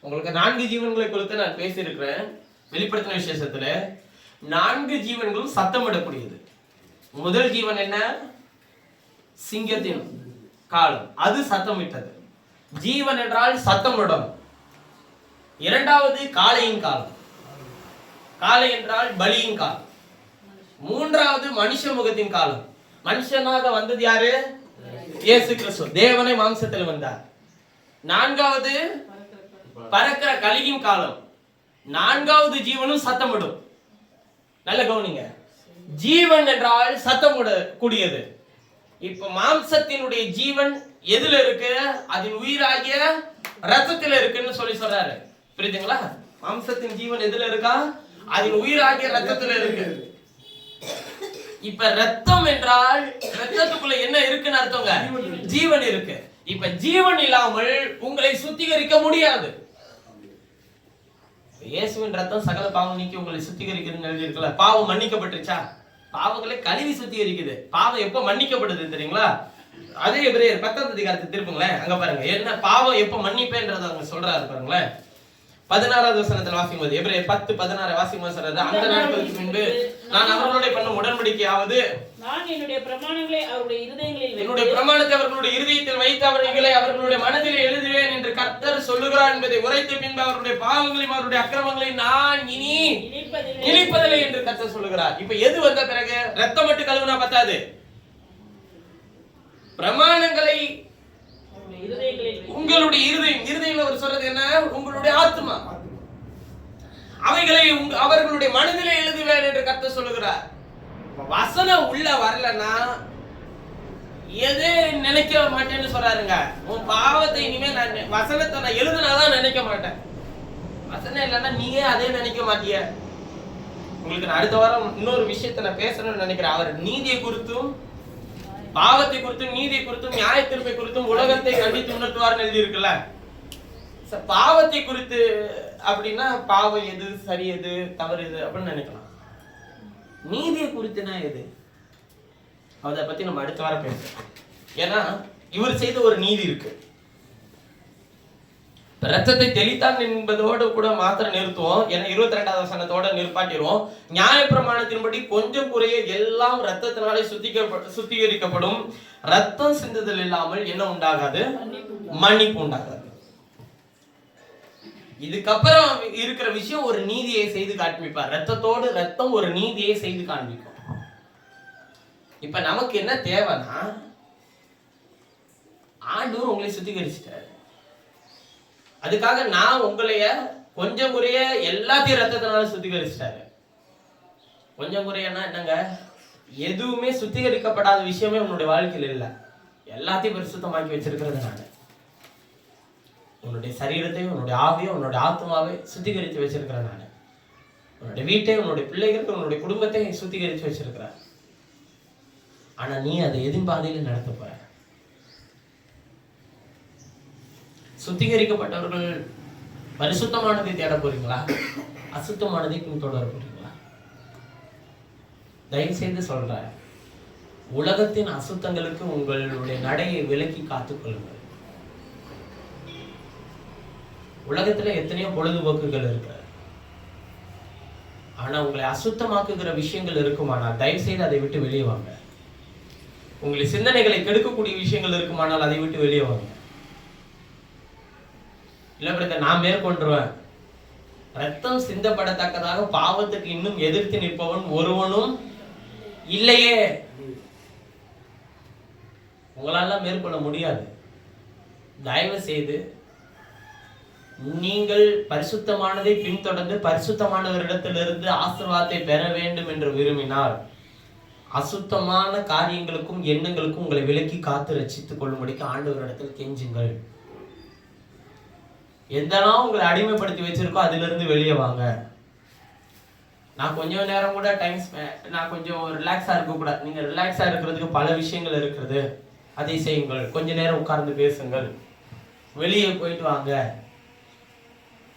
உங்களுக்கு 4 ஜீவன்களை குறித்து நான் பேசியிருக்கிறேன். வெளிப்படுத்தின விசேஷத்துல 4 ஜீவன்களும் சத்தமிடக்கூடியது. முதல் ஜீவன் என்ன? சிங்கத்தின் காலம், அது சத்தமிட்டது. ஜீவன் என்றால் சத்தமிடும். இரண்டாவது காளையின் காலம், காளை என்றால் பலியின் காலம். மூன்றாவது மனுஷ முகத்தின் காலம். மனுஷனாக வந்தது யாரு? இயேசு கிறிஸ்து, தேவனை மாம்சத்தில் வந்தார். நான்காவது பறக்கிற கழுகின் காலம். நான்காவது ஜீவனும் சத்தமிடும். நல்ல கவனிங்க, ஜீவன் என்றால் சத்தமிட கூடியது. இப்ப மாம்சத்தினுடைய ஜீவன் எதுல இருக்கு? அதன் உயிராகிய ரத்தத்துல இருக்குன்னு சொல்றாரு. புரியுதுங்களா? மாம்சத்தின் ஜீவன் எதுல இருக்கா? அதன் உயிராகிய ரத்தத்துல இருக்கு. இப்ப ரத்தம் என்றால் ரத்தத்துக்குள்ள என்ன இருக்குன்னு அர்த்தங்க? ஜீவன் இருக்கு. இப்ப ஜீவன் இல்லாமல் உங்களை சுத்திகரிக்க முடியாது. இயேசுவின் ரத்தம் சகல பாவம் நீக்கி உங்களை சுத்திகரிக்கிறதுன்னு எழுதி இருக்குல்ல. பாவம் மன்னிக்கப்பட்டுச்சா? பாவங்களை கழுவி சுத்திகரிக்குது. பாவம் எப்ப மன்னிக்கப்படுது தெரியுங்களா? அதே எபிரேயர் 10ஆம் அதிகாரத்தை திருப்புங்களேன். அங்க பாருங்க என்ன பாவம் எப்ப மன்னிப்பேன்றத அங்க சொல்றாரு பாருங்களேன். 16வது வசனத்துல வாசிக்கும்போது, எபிரேயர் 10:16 வாசிக்கும்போது சொல்றாரு, அந்த நாட்களுக்கு முன்பு நான் அவர்களோட பண்ணும் உடன்படிக்கையாவது நான் என்னுடைய பிரமாணங்களை அவருடைய இருதயங்களில் என்னுடைய பிரமாணத்தை அவர்களுடைய இருதயத்தில் வைத்து அவர்களை அவர்களுடைய மனதில் எழுதுவேன் என்று கர்த்தர் சொல்லுகிறார் என்பதை உரைத்த பின்பு அவருடைய பாவங்களையும் அவருடைய அக்கிரமங்களையும் நான் இனி நினைப்பதில்லை என்று கர்த்தர் சொல்லுகிறார். இப்ப எது வந்த பிறகு? ரத்தம் மட்டும் கழுவுனா பத்தாது. பிரமாணங்களை உங்களுடைய இருதயம் அவர் சொல்றது என்ன? உங்களுடைய ஆத்மா, அவைகளை அவர்களுடைய மனதிலே எழுதுவேன் என்று கர்த்தர் சொல்லுகிறார். வசனம் உள்ள வரலன்னா எதே நினைக்க மாட்டேன்னு சொல்றாருங்க. உன் பாவத்தை இனிமே நான் வசனத்தை நான் எழுதுனாதான் நினைக்க மாட்டேன். வசனம் இல்லைன்னா நீயே அதே நினைக்க மாட்டிய. உங்களுக்கு நான் அடுத்த வாரம் இன்னொரு விஷயத்தை நான் பேசணும்னு நினைக்கிறேன். அவர் நீதியை குறித்தும் பாவத்தை குறித்தும் நீதியை குறித்தும் நியாய தீர்ப்பை குறித்தும் உலகத்தை கண்டித்து உணர்த்துவார்னு எழுதி இருக்குல்ல. பாவத்தை குறித்து அப்படின்னா பாவம் எது, சரி எது, தவறு எது அப்படின்னு நினைக்கலாம். நீதியை குறித்துனா எது? அதை பத்தி நம்ம அடுத்த வாரம் பேசுறோம். ஏன்னா இவர் செய்த ஒரு நீதி இருக்கு. ரத்தத்தை தெளித்தான் என்பதோடு கூட மாத்திரம் நிறுத்துவோம். ஏன்னா 22வது வசனத்தோட நிற்பாட்டிடுவோம். நியாயப்பிரமாணத்தின்படி கொஞ்சம் குறைய எல்லாம் ரத்தத்தினாலே சுத்திகரிக்கப்படும். ரத்தம் சிந்துதல் இல்லாமல் என்ன உண்டாகாது? மன்னிப்பு உண்டாகாது. இதுக்கப்புறம் இருக்கிற விஷயம் ஒரு நீதியை செய்து காண்பிப்பார். ரத்தத்தோடு ரத்தம் ஒரு நீதியை செய்து காண்பிக்கும். இப்ப நமக்கு என்ன தேவைன்னா, ஆண்டவர் உங்களை சுத்திகரிச்சிட்டாரு. அதுக்காக நான் உங்களைய கொஞ்சம் குறைய எல்லாத்தையும் ரத்தத்தினால சுத்திகரிச்சிட்டாரு. கொஞ்சம் குறையன்னா என்னங்க? எதுவுமே சுத்திகரிக்கப்படாத விஷயமே உன்னுடைய வாழ்க்கையில் இல்லை. எல்லாத்தையும் பரிசுத்தமாக்கி வச்சிருக்கிறது நான். உன்னுடைய சரீரத்தையும் உன்னுடைய ஆவியும் உன்னுடைய ஆத்மாவை சுத்திகரித்து வச்சிருக்கிறேன். நான் உன்னுடைய வீட்டை, உன்னுடைய பிள்ளைகளுக்கு, உன்னுடைய குடும்பத்தை சுத்திகரித்து வச்சிருக்கிறேன். ஆனா நீ அதை எதின் பாதையில நடத்த போற. சுத்திகரிக்கப்பட்டவர்கள் பரிசுத்தமானதை தேட போறீங்களா, அசுத்தமானதை பின்தொடர போறீங்களா? தயவு செய்து சொல்ற, உலகத்தின் அசுத்தங்களுக்கு உங்களுடைய நடையை விலக்கி காத்துக்கொள்ளுங்கள். உலகத்துல எத்தனையோ பொழுதுபோக்குகள் இருக்கு. ஆனா உங்களை அசுத்தமாக்குகிற விஷயங்கள் இருக்குமானால் தயவு செய்து அதை விட்டு வெளியே வாங்க. உங்களை சிந்தனைகளை கெடுக்கக்கூடிய விஷயங்கள் இருக்குமானால் அதை விட்டு வெளியே வாங்க. இல்ல பிரதர், நான் மேற்கொண்டுருவேன். ரத்தம் சிந்தப்படத்தக்கதாக பாவத்துக்கு இன்னும் எதிர்த்து நிற்பவன் ஒருவனும் இல்லையே. உங்களால மேற்கொள்ள முடியாது. தயவு செய்து நீங்கள் பரிசுத்தமானதை பின்தொடர்ந்து பரிசுத்தமானவரிடத்திலிருந்து ஆசீர்வாதத்தை பெற வேண்டும் என்று விரும்பினால் அசுத்தமான காரியங்களுக்கும் எண்ணங்களுக்கும் உங்களை விலக்கி காத்து ரட்சித்துக் கொள்ளும்படிக்கு ஆண்டவரிடத்தில் கெஞ்சுங்கள். எதெல்லாம் உங்களை அடிமைப்படுத்தி வச்சிருக்கோ அதிலிருந்து வெளியே வாங்க. நான் கொஞ்சம் நேரம் கூட நான் கொஞ்சம் ரிலாக்ஸா இருக்க கூடாது. நீங்க ரிலாக்ஸா இருக்கிறதுக்கு பல விஷயங்கள் இருக்கிறது. அதை செய்யுங்கள். கொஞ்ச நேரம் உட்கார்ந்து பேசுங்கள். வெளியே போயிட்டு வாங்க.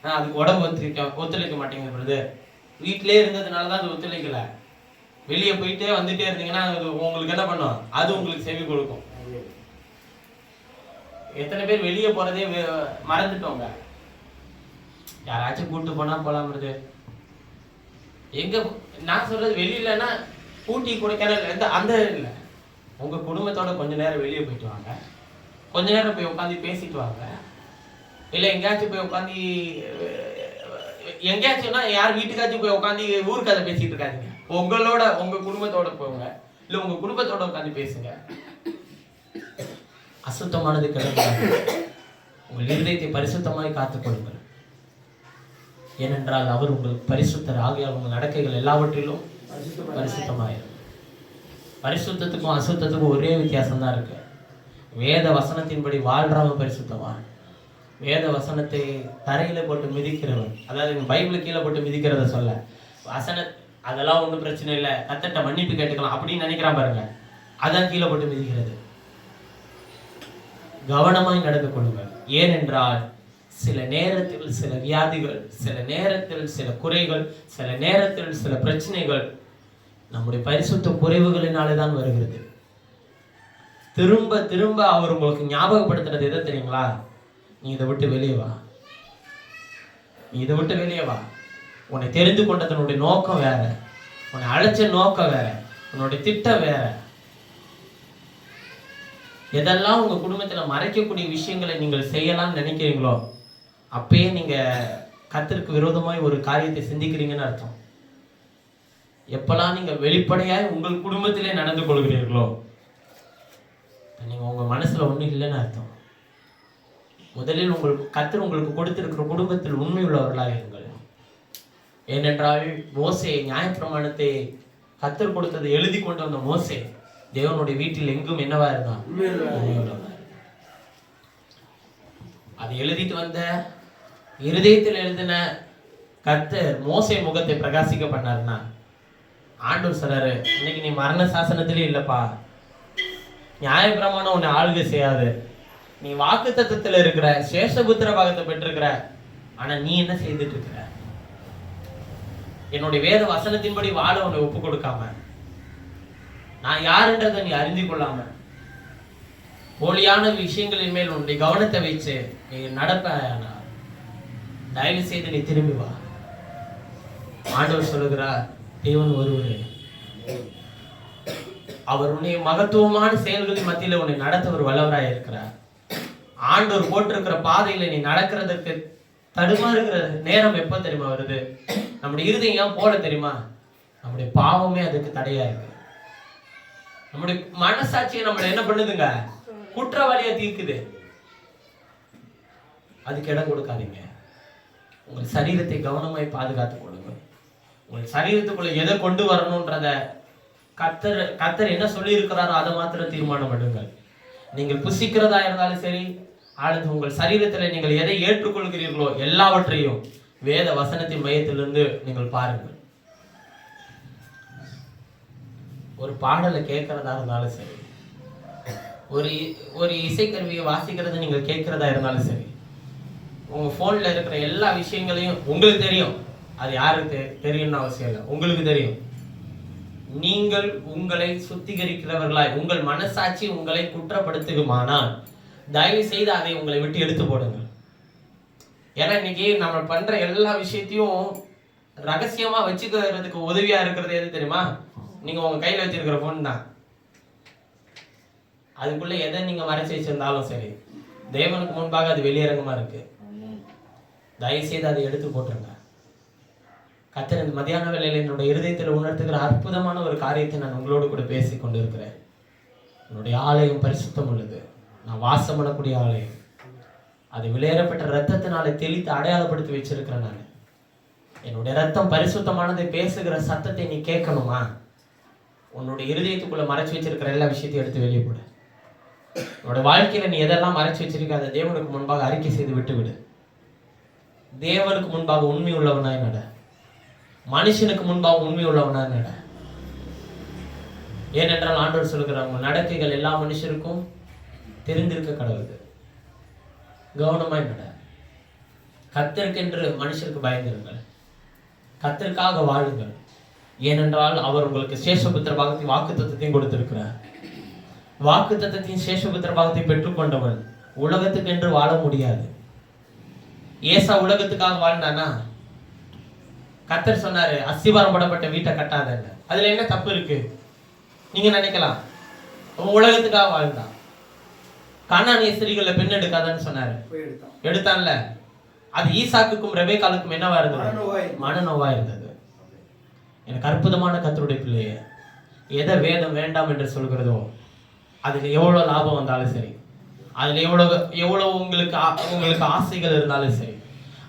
அதுக்கு உடம்பு ஒத்துழைக்க மாட்டேங்குது. வீட்டிலே இருந்ததுனாலதான் அது ஒத்துழைக்கல. வெளியே போயிட்டே வந்துட்டே இருந்தீங்கன்னா உங்களுக்கு என்ன பண்ணும், அது உங்களுக்கு செவி கொடுக்கும். எத்தனை பேர் வெளியே போறதே மறந்துட்டோங்க. யாராச்சும் கூட்டு போனா போலாம். எங்க நான் சொல்றது வெளியிலன்னா ஊட்டி கொடைக்கானல் அந்த இல்ல, உங்க குடும்பத்தோட கொஞ்ச நேரம் வெளியே போயிட்டு வாங்க. கொஞ்ச நேரம் போய் உட்காந்து பேசிட்டு வாங்க. இல்ல எங்கேயாச்சும் போய் உட்காந்து, எங்கேயாச்சும்னா யார் வீட்டுக்காச்சும் போய் உட்காந்து ஊர் கதை பேசிட்டு இருக்காதீங்க. உங்க குடும்பத்தோட போங்க. இல்ல உங்க குடும்பத்தோட உட்காந்து பேசுங்க. அசுத்தமானது கிடையாது. உங்கள் இருதயத்தை பரிசுத்தமாய் காத்துக்கொள்ளுங்கள். ஏனென்றால் அவர் உங்கள் பரிசுத்தர் ஆகியால் உங்கள் நடக்கைகள் எல்லாவற்றிலும் பரிசுத்தமாயிரும். பரிசுத்தத்துக்கும் அசுத்தத்துக்கும் ஒரே வித்தியாசம் தான் இருக்கு. வேத வசனத்தின்படி வாழ்றவன் பரிசுத்தவான். வேத வசனத்தை தரையில போட்டு மிதிக்கிறவன், அதாவது பைபிள் கீழே போட்டு மிதிக்கிறத சொல்ல, அதெல்லாம் ஒன்றும் பிரச்சனை இல்லை, கத்தட்ட மன்னிப்பு கேட்டுக்கலாம் அப்படின்னு நினைக்கிறான் பாருங்க, அதான் கீழே போட்டு மிதிக்கிறது. கவனமாய் நடந்து கொள்ளுங்கள். ஏனென்றால் சில நேரத்தில் சில வியாதிகள், சில நேரத்தில் சில குறைகள், சில நேரத்தில் சில பிரச்சனைகள் நம்முடைய பரிசுத்த குறைவுகளினாலே தான் வருகிறது. திரும்ப திரும்ப அவர் உங்களுக்கு ஞாபகப்படுத்துறது எதை தெரியுங்களா? நீ இதை விட்டு வெளியே வா, நீ இதை விட்டு வெளியே வா. உன்னை தெரிந்து கொண்டதனுடைய நோக்கம் வேற, உன்னை அழைச்ச நோக்கம் வேற, உன்னுடைய திட்டம் வேற. எதெல்லாம் உங்க குடும்பத்துல மறைக்கக்கூடிய விஷயங்களை நீங்கள் செய்யலாம்னு நினைக்கிறீங்களோ அப்பயே நீங்க கர்த்தருக்கு விரோதமாய் ஒரு காரியத்தை சிந்திக்கிறீங்கன்னு அர்த்தம். எப்பெல்லாம் நீங்க வெளிப்படையாய் உங்கள் குடும்பத்திலே நடந்து கொள்கிறீர்களோ நீங்க உங்க மனசுல ஒண்ணும் இல்லைன்னு அர்த்தம். முதலில் கர்த்தர் உங்களுக்கு கொடுத்திருக்கிற குடும்பத்தில் உண்மை உள்ளவர்களாக இருங்கள். ஏனென்றால் மோசே நியாயப்பிரமாணத்தை கர்த்தர் கொடுத்ததை எழுதி கொண்டு வந்த மோசே தேவனுடைய வீட்டில் எங்கும் என்னவா இருந்தான்? அதை எழுதிட்டு வந்த இருதயத்தில் எழுதின கர்த்தர் மோசே முகத்தை பிரகாசிக்க பண்ணாருன்னா ஆண்டவர் சொல்றாரு, இன்னைக்கு நீ மரண சாசனத்திலே இல்லப்பா, நியாயப்பிரமாணம் உன்னை ஆளுகை செய்யாது, நீ வாக்கு தத்துவத்துல இருக்கிற, சேஷபுத்திர பாகத்தை பெற்றிருக்கிற, ஆனா நீ என்ன செய்துட்டு இருக்கிற? என்னுடைய வேத வசனத்தின்படி வாழ உன்னை ஒப்பு கொடுக்காம, நான் யாருன்றதை நீ அறிந்து கொள்ளாம, போலியான விஷயங்களின் மேல் உன்னுடைய கவனத்தை வச்சு நீ நடப்ப, தயவு செய்து நீ திரும்பி வா. ஆண்டவர் சொல்லுகிறார், தேவன் ஒருவரே, அவர் உன்னை மகத்துவமான செயல்களின் மத்தியில உன்னை நடத்த ஒரு வல்லவராய் இருக்கிறார். ஆண்டவர் போட்டிருக்கிற பாதையில நீ நடக்கிறதுக்கு தடுமாறுகிற நேரம் எப்ப தெரியுமா வருது? நம்முடைய இருதயம் ஏன் போல தெரியுமா? நம்முடைய பாவமே அதுக்கு தடையா இருக்கு. நம்முடைய மனசாட்சியை நம்மள என்ன பண்ணுதுங்க? குற்றவாளியா தீர்க்குது. அதுக்கு இடம் கொடுக்காதீங்க. உங்கள் சரீரத்தை கவனமாய் பாதுகாத்துக் கொள்ளுங்க. உங்கள் சரீரத்துக்குள்ள எதை கொண்டு வரணும்ன்றத கர்த்தர் என்ன சொல்லி இருக்கிறாரோ அதை மாத்திரம் தீர்மானம் பண்ணுங்கள். நீங்கள் புசிக்கிறதா இருந்தாலும் சரி, அல்லது உங்கள் சரீரத்தில் நீங்கள் எதை ஏற்றுக்கொள்கிறீர்களோ எல்லாவற்றையும் வேத வசனத்தின் மையத்திலிருந்து நீங்கள் பாருங்கள். ஒரு பாடலை கேட்கறதா இருந்தாலும் சரி, ஒரு இசைக்கருவியை வாசிக்கிறத நீங்கள் கேட்கறதா இருந்தாலும் சரி, உங்க போன்ல இருக்கிற எல்லா விஷயங்களையும் உங்களுக்கு தெரியும். அது யாருக்கு தெரியும்னு அவசியம் இல்லை, உங்களுக்கு தெரியும். நீங்கள் உங்களை சுத்திகரிக்கிறவர்களாய் உங்கள் மனசாட்சி உங்களை குற்றப்படுத்துமானால் தயவு செய்து அதை உங்களை விட்டு எடுத்து போடுங்க. ஏன்னா இன்னைக்கு நம்ம பண்ற எல்லா விஷயத்தையும் ரகசியமா வச்சுக்கிறதுக்கு உதவியா இருக்கிறது எது தெரியுமா? நீங்க உங்க கையில வச்சிருக்கிற போன் தான். அதுக்குள்ள எதை நீங்க மறைச்சு வச்சிருந்தாலும் சரி, தேவனுக்கு முன்பாக அது வெளியரங்கமா இருக்கு. தயவு செய்து அதை எடுத்து போட்டுருங்க. கர்த்தர் இந்த மத்தியான வேளையில என்னுடைய இருதயத்தில் உணர்த்துகிற அற்புதமான ஒரு காரியத்தை நான் உங்களோடு கூட பேசிக் கொண்டு இருக்கிறேன். என்னுடைய ஆலயம் பரிசுத்தம் உள்ளது. நான் வாசம் பண்ணக்கூடிய ஆலயம். அது விளையாடப்பட்ட ரத்தத்தினால தெளித்து அடையாளப்படுத்தி வச்சிருக்கிறேன். நான் என்னுடைய ரத்தம் பரிசுத்தமானதை பேசுகிற சத்தத்தை நீ கேட்கணுமா? உன்னுடைய இருதயத்துக்குள்ள மறைச்சு வச்சிருக்கிற எல்லா விஷயத்தையும் எடுத்து வெளியே போடு. உன்னோட வாழ்க்கையில நீ எதெல்லாம் மறைச்சு வச்சிருக்க அதை தேவனுக்கு முன்பாக அறிக்கை செய்து விட்டு விடு. தேவனுக்கு முன்பாக உண்மை உள்ளவனாய் நட. மனுஷனுக்கு முன்பாக உண்மை உள்ளவனாய் நட. ஏனென்றால் ஆண்டவர் சொல்லுகிறாங்க, நடக்கைகள் எல்லா மனுஷருக்கும் தெரிந்திருக்க கடவுள். கவனமாய் நட. கர்த்தருக்கென்று மனுஷருக்கு பயந்திருங்கள். கர்த்தருக்காக வாழுங்கள். ஏனென்றால் அவர் உங்களுக்கு சேஷபுத்திர பாகத்தின் வாக்கு தத்தத்தையும் கொடுத்திருக்கிறார். வாக்கு தத்தத்தின் சேஷபுத்திர பாகத்தை பெற்றுக்கொண்டவன் உலகத்துக்கென்று வாழ முடியாது. ஏசா உலகத்துக்காக வாழ்ந்தானா? கர்த்தர் சொன்னாரு, அஸ்திவாரம் போடப்பட்ட வீட்டை கட்டாதன்னு. அதுல என்ன தப்பு இருக்கு? நீங்க நினைக்கலாம், உலகத்துக்காக வாழ்ந்தான். கானானிய ஸ்திரீகளை பெண் எடுக்காதன்னு சொன்னாரு, எடுத்தான்ல. அது ஈசாக்குக்கும் ரெபேக்காலுக்கும் என்னவா இருந்தது? மனநோவா இருந்தது. எனக்கு அற்புதமான கர்த்தருடைய பிள்ளையே, எதை வேதம் வேண்டாம் என்று சொல்கிறதோ அதுல எவ்வளவு லாபம் வந்தாலும் சரி, அதுல எவ்வளவு உங்களுக்கு ஆசைகள் இருந்தாலும் சரி,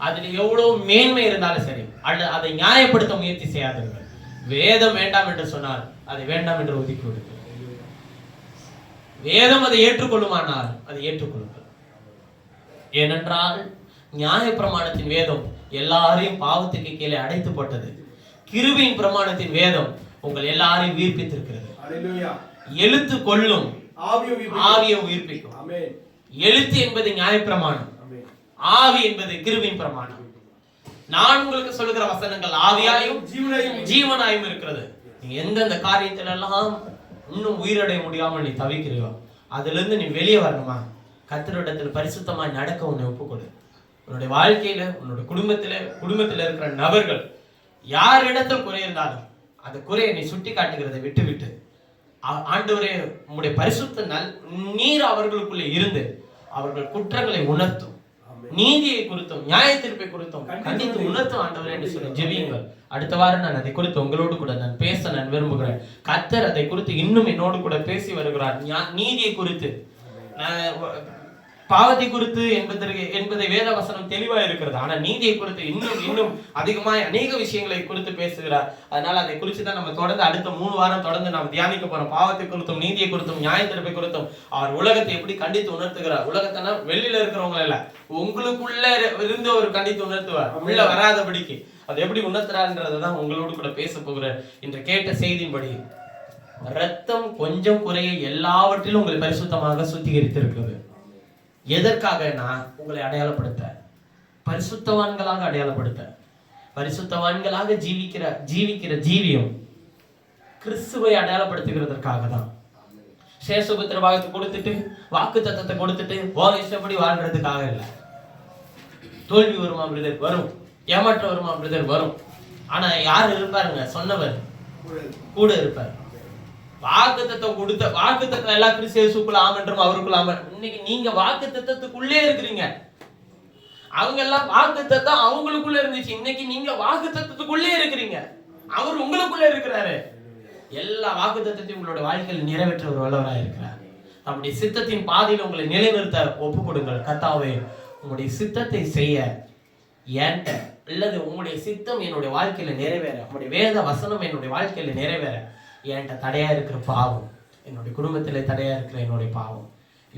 அதுல எவ்வளவு மேன்மை இருந்தாலும் சரி, அல்லது அதை நியாயப்படுத்த முயற்சி செய்யாதீர்கள். வேதம் வேண்டாம் என்று சொன்னால் அதை வேண்டாம் என்று ஒதுக்கி விடுங்கள். வேதம் அதை ஏற்றுக்கொள்ளுமானால் அதை ஏற்றுக்கொள்ளுங்கள். ஏனென்றால் நியாய பிரமாணத்தின் வேதம் எல்லாரையும் பாவத்துக்கு கீழே அடைத்து போட்டது. கிருபையின் பிரமாணத்தின் வேதம் உங்கள் எல்லாரையும் உயிர்ப்பித்திருக்கிறது. எழுத்து கொள்ளும், ஆவியை உயிர்ப்பிக்கும். எழுத்து என்பது நியாய பிரமாணம், ஆவி என்பது கிருபையின் பிரமாணம். நான் உங்களுக்கு சொல்லுகிற வசனங்கள் ஆவியாயும் ஜீவனாயும் இருக்கிறது. நீ எந்தெந்த காரியத்தில எல்லாம் இன்னும் உயிரடைய முடியாமல் நீ தவிக்கிறியோ அதுல இருந்து நீ வெளியே வரணுமா? கர்த்தரிடத்தில் பரிசுத்தமாய் நடக்க உன்னை ஒப்புக்கொடு. உன்னுடைய வாழ்க்கையில, உன்னுடைய குடும்பத்துல இருக்கிற நபர்கள் யாரிடத்தில் குறை இருந்தாலும் அந்த குறையை நீ சுட்டி காட்டுகிறதை விட்டு ஆண்டவரே உம்முடைய பரிசுத்த நீர் அவர்களுக்குள்ளே இருந்து அவர்கள் குற்றங்களை உணர்த்தும், நீதியை குறித்தும் நியாய தீர்ப்பை குறித்தும் கண்டித்து உணர்த்தும் ஆண்டவரே என்று சொல்லி ஜெபியுங்கள். அடுத்த வாரம் நான் அதை குறித்து உங்களோடு கூட நான் பேச நான் விரும்புகிறேன். கர்த்தர் அதை குறித்து இன்னும் என்னோடு கூட பேசி வருகிறார். நீதியை குறித்து, பாவத்தை குறித்து என்பதை வேத வசனம் தெளிவா இருக்கிறது. ஆனா நீதியை குறித்து இன்னும் அதிகமாய் அநேக விஷயங்களை குறித்து பேசுகிறார். அதனால அதை குறித்து தான் நம்ம தொடர்ந்து அடுத்த 3 வாரம் தொடர்ந்து நாம் தியானிக்க போறோம். பாவத்தை குறித்தும், நீதியை குறித்தும், நியாய தீர்ப்பை குறித்தும், அவர் உலகத்தை எப்படி கண்டித்து உணர்த்துகிறார். உலகத்தினா வெளியில இருக்கிறவங்க இல்ல, உங்களுக்குள்ள இருந்து ஒரு கண்டித்து உணர்த்துவார். உள்ள வராதபடிக்கு அது எப்படி உணர்த்துறான்றதான் உங்களோடு கூட பேச போகிற இன்று கேட்ட செய்தியின்படி ரத்தம் கொஞ்சம் குறைய எல்லாவற்றிலும் உங்களை பரிசுத்தமாக சுத்திகரித்திருக்கிறது. எதற்காகனா உங்களை அடையாளப்படுத்த, பரிசுத்தவான்களாக அடையாளப்படுத்த. பரிசுத்தவான்களாக ஜீவிக்கிற ஜீவியம் கிறிஸ்துவை அடையாளப்படுத்துகிறதற்காக தான். சேஷபுத்திர பாகத்தை கொடுத்துட்டு, வாக்கு தத்தத்தை கொடுத்துட்டு இஷ்டப்படி வாழ்றதுக்காக இல்லை. தோல்வி வருமா பிரதர்? வரும். ஏமாற்ற வருமா பிரதர்? வரும். ஆனா யாரு இருப்பாருங்க? சொன்னவர் கூட இருப்பார். வாக்குத்தத்தம் கொடுத்த வாக்குத்தத்தம் எல்லா கிறிஸ்துவுக்குள்ள ஆமென்றும் அவருக்குள்ள ஆமென். இன்னைக்கு நீங்க வாக்குத்தத்தத்துக்குள்ளே இருக்கிறீங்க. அவங்க எல்லாம் வாக்குத்தத்தம் அவங்களுக்குள்ள இருந்துச்சு. இன்னைக்கு நீங்க வாக்குத்தத்தத்துக்குள்ளே இருக்கிறீங்க. அவர் உங்களுக்குள்ள இருக்கிறாரு. எல்லா வாக்குத்தத்தத்தையும் உங்களோட வாழ்க்கையில் நிறைவேற்ற ஒரு வல்லவராக இருக்கிறார். நம்முடைய சித்தத்தின் பாதையில் உங்களை நிலைநிறுத்த ஒப்பு கொடுங்கள். கர்த்தாவே, உங்களுடைய சித்தத்தை செய்ய ஏன்ட்ட அல்லது உங்களுடைய சித்தம் என்னுடைய வாழ்க்கையில நிறைவேற, உங்களுடைய வேத வசனம் என்னுடைய வாழ்க்கையில நிறைவேற என்கிட்ட தடையா இருக்கிற பாவம், என்னுடைய குடும்பத்துல தடையா இருக்கிற என்னுடைய பாவம்,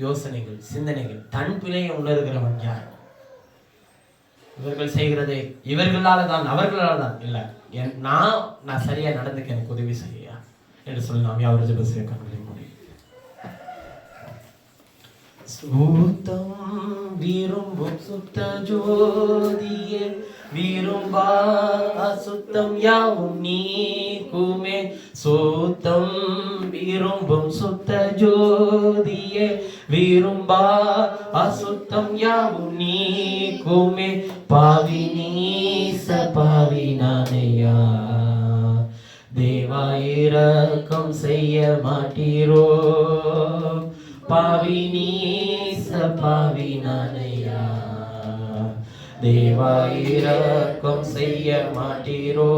யோசனைகள், சிந்தனைகள், தன் பிழையை உணர்கிறவன் யார்? இவர்கள் செய்கிறதே இவர்களால தான், அவர்களால தான் இல்ல, நான் சரியா நடந்துக்க எனக்கு உதவி செய்யா என்று சொல்லி நாம் யாவரும் ஜெப செய்ய கண்களை மூடி. சுத்தம் விரும்பும் சுத்த ஜோதியே, விரும்பா அசுத்தம் யாவும் நீக்குமே. சுத்தம் விரும்பும் சுத்த ஜோதியே, விரும்பா அசுத்தம் யாவும் நீக்குமே. பாவி நீச பாவி நானையா, தேவா இரக்கம் செய்ய மாட்டீரோ. பாவி நீச பாவி நானையா, தேவா இரக்கம் செய்ய மாட்டீரோ.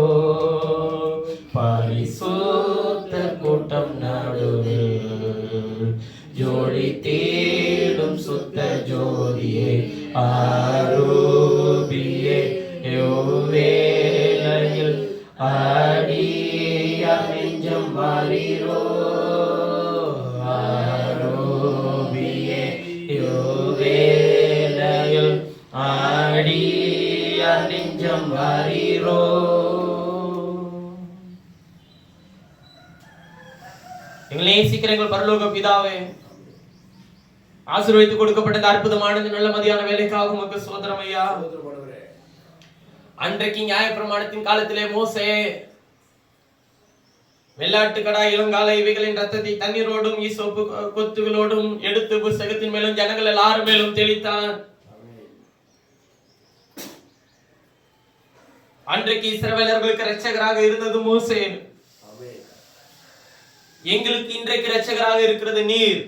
பரிசுத்த கூட்டம் நடுவில் ஜோடி தேடும் சுத்த ஜோதியே, ஆரூபியே யோவேளையில் ஆடியா நெஞ்சம் மாறீரோ. ஆரூபியே யோவேளையில் ஆடியா நெஞ்சம் மாறீரோ. எங்களை நேசிக்கிற எங்கள் பரலோக பிதாவே, ஆசீர்வதித்து கொடுக்கப்பட்ட அற்புதமான நல்ல மதியான வேலைக்காக உமக்கு ஸ்தோத்திரம் ஐயா. அன்றைக்கு நியாயப்பிரமாணத்தின் காலத்திலே மோசே வெள்ளாட்டுக்கடா, இளங்காலை இவைகளின் ரத்தத்தை தண்ணீரோடும் ஈசோப்பு கொத்துகளோடும் எடுத்து புஸ்தகத்தின் மேலும் ஜனங்கள் எல்லாரும் மேலும் தெளித்தான். அன்றைக்கு இஸ்ரவேலர்களுக்கு இரட்சகராக இருந்தது மோசே. எங்களுக்கு இன்றைக்கு இரட்சகராக இருக்கிறது நீர்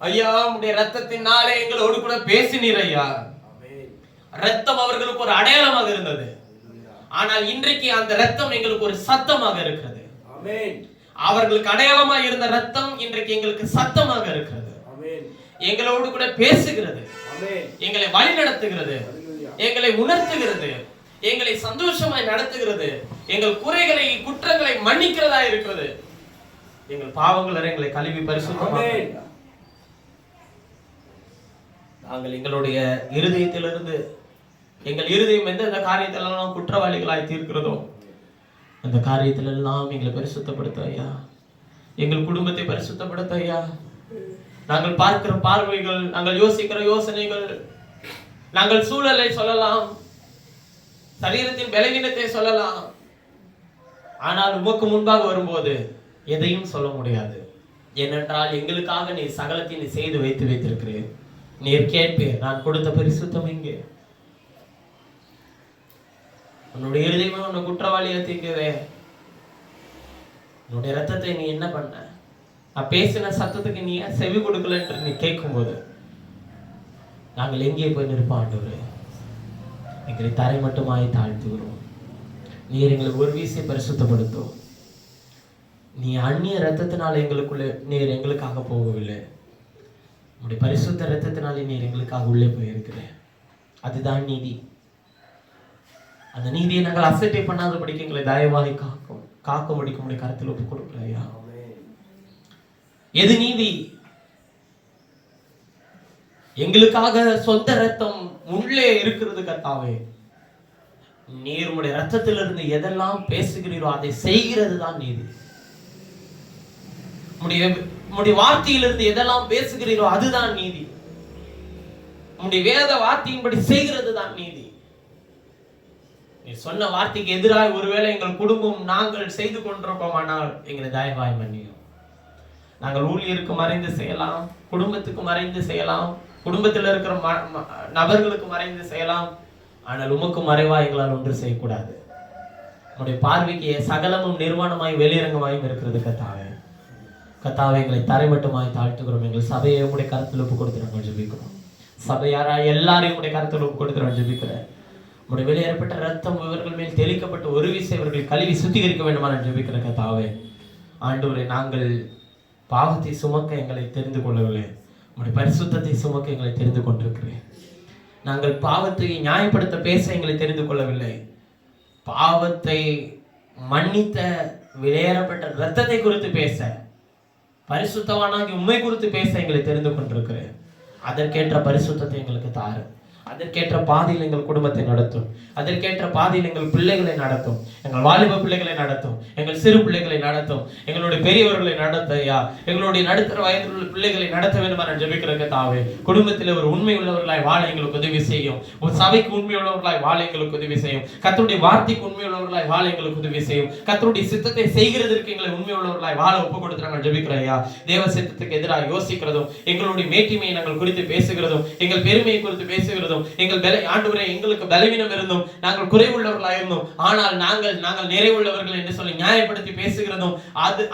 ஐயா. உம்முடைய ரத்தத்தினாலே எங்களோடு கூட பேசினீர் ஐயா. ரத்தம் அவர்களுக்கு ஒரு அடையாளமாக இருந்தது, ஆனால் இன்றைக்கு அந்த ரத்தம் எங்களுக்கு ஒரு சத்தமாக இருக்கிறது. அவர்களுக்கு அடையாளமாக இருந்த ரத்தம் இன்றைக்கு எங்களுக்கு சத்தமாக இருக்கிறது. எங்களோடு கூட பேசுகிறது, எங்களை வழி நடத்துகிறது, எங்களை உணர்த்துகிறது, எங்களை சந்தோஷமாய் நடத்துகிறது, எங்கள் குறைகளை குற்றங்களை மன்னிக்கிறதா இருக்கிறது. எங்கள் பாவங்கள் எங்களை கழுவி பரிசுத்தமாக நாங்கள் எங்களுடைய இருதயத்திலிருந்து, எங்கள் இருதயம் எந்தெந்த காரியத்திலெல்லாம் குற்றவாளிகளாய் தீர்க்கிறதோ அந்த காரியத்திலெல்லாம் எங்களை பரிசுத்தப்படுத்த ஐயா. எங்கள் குடும்பத்தை பரிசுத்தப்படுத்த ஐயா. நாங்கள் பார்க்கிற பார்வைகள், நாங்கள் யோசிக்கிற யோசனைகள், நாங்கள் சூழலை சொல்லலாம், சரீரத்தின் பலவீனத்தை சொல்லலாம், ஆனால் உமக்கு முன்பாக வரும்போது எதையும் சொல்ல முடியாது. ஏனென்றால் எங்களுக்காக நீ சகலத்தையும் செய்து வைத்திருக்கிறேன். நீர் கேட்பேன், நான் கொடுத்த பரிசுத்தம் எங்கே? உன்னுடைய இருதயமே உன்னை குற்றவாளியா தீர்க்குதே. உன்னுடைய ரத்தத்தை நீ என்ன பண்ண? நான் பேசின சத்தத்துக்கு நீ ஏன் செவி கொடுக்கல என்று நீ கேட்கும்போது நாங்கள் எங்கே போய் நிற்போம் ஆண்டவரே? எங்களை தரை மட்டுமாய் தாழ்த்துகிறோம். நீர் எங்களை ஒரு வீசை பரிசுத்தப்படுத்தும். நீ அந்நிய ரத்தத்தினால எங்களுக்குள்ளே நீர் எங்களுக்காக போகவில்லை. உடைய பரிசுத்த ரத்தத்தினாலே நீர் எங்களுக்காக உள்ளே போயிருக்கிற. அதுதான் நீதி. அந்த நீதியை நாங்கள் அசட்டை பண்ணாதபடிக்கு எங்களை தயவாய் காக்க முடிக்க உடைய கருத்தில் ஒப்பு கொடுக்கலையா? எது நீதி? எங்களுக்காக சொந்த ரத்தம் உள்ளே இருக்கிறது கர்த்தாவே. நீர் உடைய ரத்தத்திலிருந்து எதெல்லாம் பேசுகிறீரோ அதை செய்கிறது தான் நீதி. உம்முடைய வார்த்தையிலிருந்து எதெல்லாம் பேசுகிறீரோ அதுதான் நீதி. உம்முடைய வேத வார்த்தையின்படி செய்கிறது தான் நீதி. நீ சொன்ன வார்த்தைக்கு எதிராக ஒருவேளை எங்கள் குடும்பம் நாங்கள் செய்து கொண்டிருப்போமானால் எங்களை தயவாய் மன்னியும். நாங்கள் ஊழியருக்கு மறைந்து செய்யலாம், குடும்பத்துக்கு மறைந்து செய்யலாம், குடும்பத்தில் இருக்கிற நபர்களுக்கு மறைந்து செய்யலாம், ஆனால் உமக்கு மறைவா எங்களால் ஒன்று செய்யக்கூடாது. உம்முடைய பார்வைக்கு சகலமும் நிர்வாணமாய் வெளியரங்கமாயும் இருக்கிறது கர்த்தாவே. கர்த்தாவே, எங்களை தரைமட்டமாய் தாழ்த்துகிறோம். எங்கள் சபையை உடைய கருத்தில் ஒப்பு கொடுத்து நாங்கள் ஜெபிக்கிறோம். சபையாரா எல்லாரையும் உடைய கருத்தில் ஒப்பு கொடுத்து நாங்கள் ஜெபிக்கிறேன். உடைய வெளியேறப்பட்ட ரத்தம் இவர்கள் மேல் தெளிக்கப்பட்ட ஒரு விஷயம் இவர்கள் கழுவி சுத்திகரிக்க வேண்டுமா நான் ஜெபிக்கிறேன் கர்த்தாவே. ஆண்டவரே, நாங்கள் பாவத்தை சுமக்க எங்களை தெரிந்து கொள்ளவில்லை, உடைய பரிசுத்தத்தை சுமக்க எங்களை தெரிந்து கொண்டிருக்கிறேன். நாங்கள் பாவத்தை நியாயப்படுத்த பேச எங்களை தெரிந்து கொள்ளவில்லை, பாவத்தை மன்னித்த வெளியேறப்பட்ட ரத்தத்தை குறித்து பேச பரிசுத்தவானாகி உண்மை குறித்து பேச எங்களை தெரிந்து கொண்டிருக்கிறேன். அதற்கேற்ற பரிசுத்தத்தை எங்களுக்கு தாரு. அதற்கேற்ற பாதையில் எங்கள் குடும்பத்தை நடத்தும். அதற்கேற்ற பாதையில் எங்கள் பிள்ளைகளை நடத்தும். எங்கள் வாலிப பிள்ளைகளை நடத்தும். எங்கள் சிறு பிள்ளைகளை நடத்தும். எங்களுடைய பெரியவர்களை நடத்த ஐயா. எங்களுடைய நடுத்தர வயதில் உள்ள பிள்ளைகளை நடத்த வேண்டும் நான் ஜெபிக்கிறேன் தாவே. குடும்பத்தில் ஒரு உண்மை உள்ளவர்களாய் வாழ எங்களுக்கு உதவி செய்யும். ஒரு சபைக்கு உண்மை உள்ளவர்களாய் வாழ எங்களுக்கு உதவி செய்யும். கர்த்தருடைய வார்த்தைக்கு உண்மை உள்ளவர்களாய் வாழ எங்களுக்கு உதவி செய்யும். கர்த்தருடைய சித்தத்தை செய்கிறதற்கு எங்களை உண்மை உள்ளவர்களாய் வாழ ஒப்பு கொடுத்து நாங்கள் ஜெபிக்கிறோம் ஐயா. தேவ சித்தத்துக்கு எதிராக யோசிக்கிறதும், எங்களுடைய மேட்டிமையை நாங்கள் குறித்து பேசுகிறதும், எங்கள் பெருமையை குறித்து பேசுகிறதும், எங்கள் ஆண்டவரே எங்களுக்கு பலவீனம் இருந்தும், நாங்கள் குறைவுள்ளவர்களாக இருந்தோம், ஆனால் நாங்கள் நிறைவுள்ளவர்கள் என்று சொல்லி நியாயப்படுத்தி பேசுகிறதும்,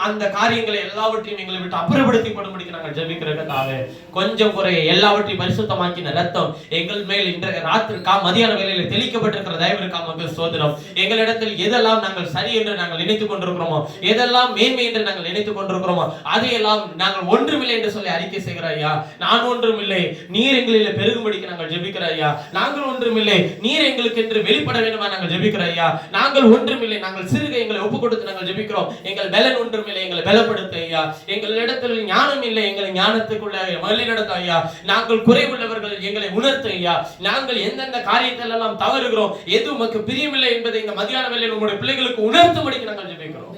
அந்த காரியங்களை எல்லாவற்றையும் எங்களை விட்டு அப்புறப்படுத்தி போடும்படிக்கு நாங்கள் ஜெபிக்கிறோம் தாவே. கொஞ்சம் குறைய எல்லாவற்றையும் பரிசுத்தமாக்கின ரத்தம் எங்கள் மேல் இன்றைய ராத்திரி மதியான வேளையில தெளிக்கப்பட்டிருக்கிற தயவிற்காக சோதனம். எங்களிடத்தில் எதெல்லாம் நாங்கள் சரி என்று நாங்கள் நினைத்துக் கொண்டிருக்கிறோமோ, எதெல்லாம் மேன்மை என்று நாங்கள் நினைத்துக் கொண்டிருக்கிறோமோ, அதையெல்லாம் நாங்கள் ஒன்றுமில்லை என்று சொல்லி அறிக்கை செய்கிறோம் ஐயா. நான் ஒன்றுமில்லை, நீர் எங்களில் பெருகும்படிக்கு நாங்கள் ஜெபிக்கிறோம் ஐயா. நாங்கள் ஒன்றுமில்லை, நீர் எங்களுக்கு என்று வெளிப்பட வேண்டுமா நாங்கள் ஜெபிக்கிறோம் ஐயா. நாங்கள் ஒன்றுமில்லை, நாங்கள் சிறுக எங்களை ஒப்பு கொடுத்து நாங்கள் ஜெபிக்கிறோம். எங்கள் பலன் ஒன்றுமில்லை, எங்களை பலப்படுத்த ஐயா. எங்களிடத்தில் ஞானம் இல்லை, எங்களை ஞானத்துக்குள்ள வழி நடத்த ஐயா. நாங்கள் குறைவுள்ளவர்கள், எங்களை உணர்த்த ஐயா. நாங்கள் எந்தெந்த காரியத்தில் எல்லாம் தவறுகிறோம், எது உமக்கு பிரியமில்லை என்பதை இந்த மதியான வேளையில் உங்களுடைய பிள்ளைகளுக்கு உணர்த்தும்படிக்கு நாங்கள் ஜெபிக்கிறோம்.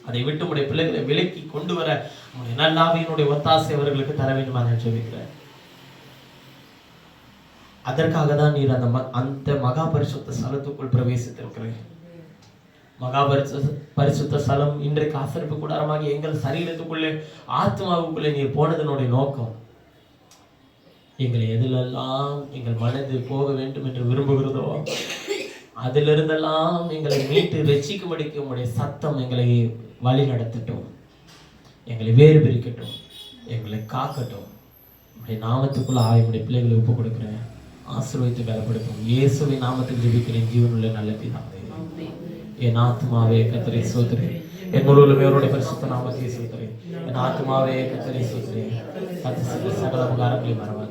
அதை விட்டு உங்களுடைய பிள்ளைகளை விலக்கி கொண்டு வர உங்களுடைய நல்லாவியினுடைய ஒத்தாசை அவர்களுக்கு தர வேண்டுமா நான் ஜெபிக்கிறேன். அதற்காக தான் நீர் அந்த மகா பரிசுத்த ஸ்தலத்துக்குள் பிரவேசித்திருக்கிறேன். மகா பரிசுத்த ஸ்தலம் இன்றைக்கு ஆசரிப்பு கூடாரமாகி எங்கள் சரீரத்துக்குள்ளே ஆத்மாவுக்குள்ளே நீர் போனதனுடைய நோக்கம், எங்களை எதிலெல்லாம் எங்கள் மனது போக வேண்டும் என்று விரும்புகிறதோ அதிலிருந்தெல்லாம் எங்களை மீட்டு ரட்சிக்கும்படிக்கு உங்களுடைய சத்தம் எங்களை வழி நடத்தட்டும், எங்களை வேறு பிரிக்கட்டும், எங்களை காக்கட்டும். உங்களுடைய நாமத்துக்குள்ள ஆயுடைய பிள்ளைகளை ஒப்பு கொடுக்கிறேன். ஆசீர்வதித்து பலப்படுத்தும். இயேசுவின் நாமத்தில் ஜெபிக்கிறேன் ஜீவனுள்ள நல்ல பிதாவே. என் ஆத்மாவே கர்த்தரை ஸ்தோத்திரி, என் முழுவதும் அவருடைய பரிசுத்த நாமத்தை ஸ்தோத்திரி. என் ஆத்மாவே கர்த்தரை ஸ்தோத்திரி, கர்த்தர் சகல உபகாரங்களை மறவாதே.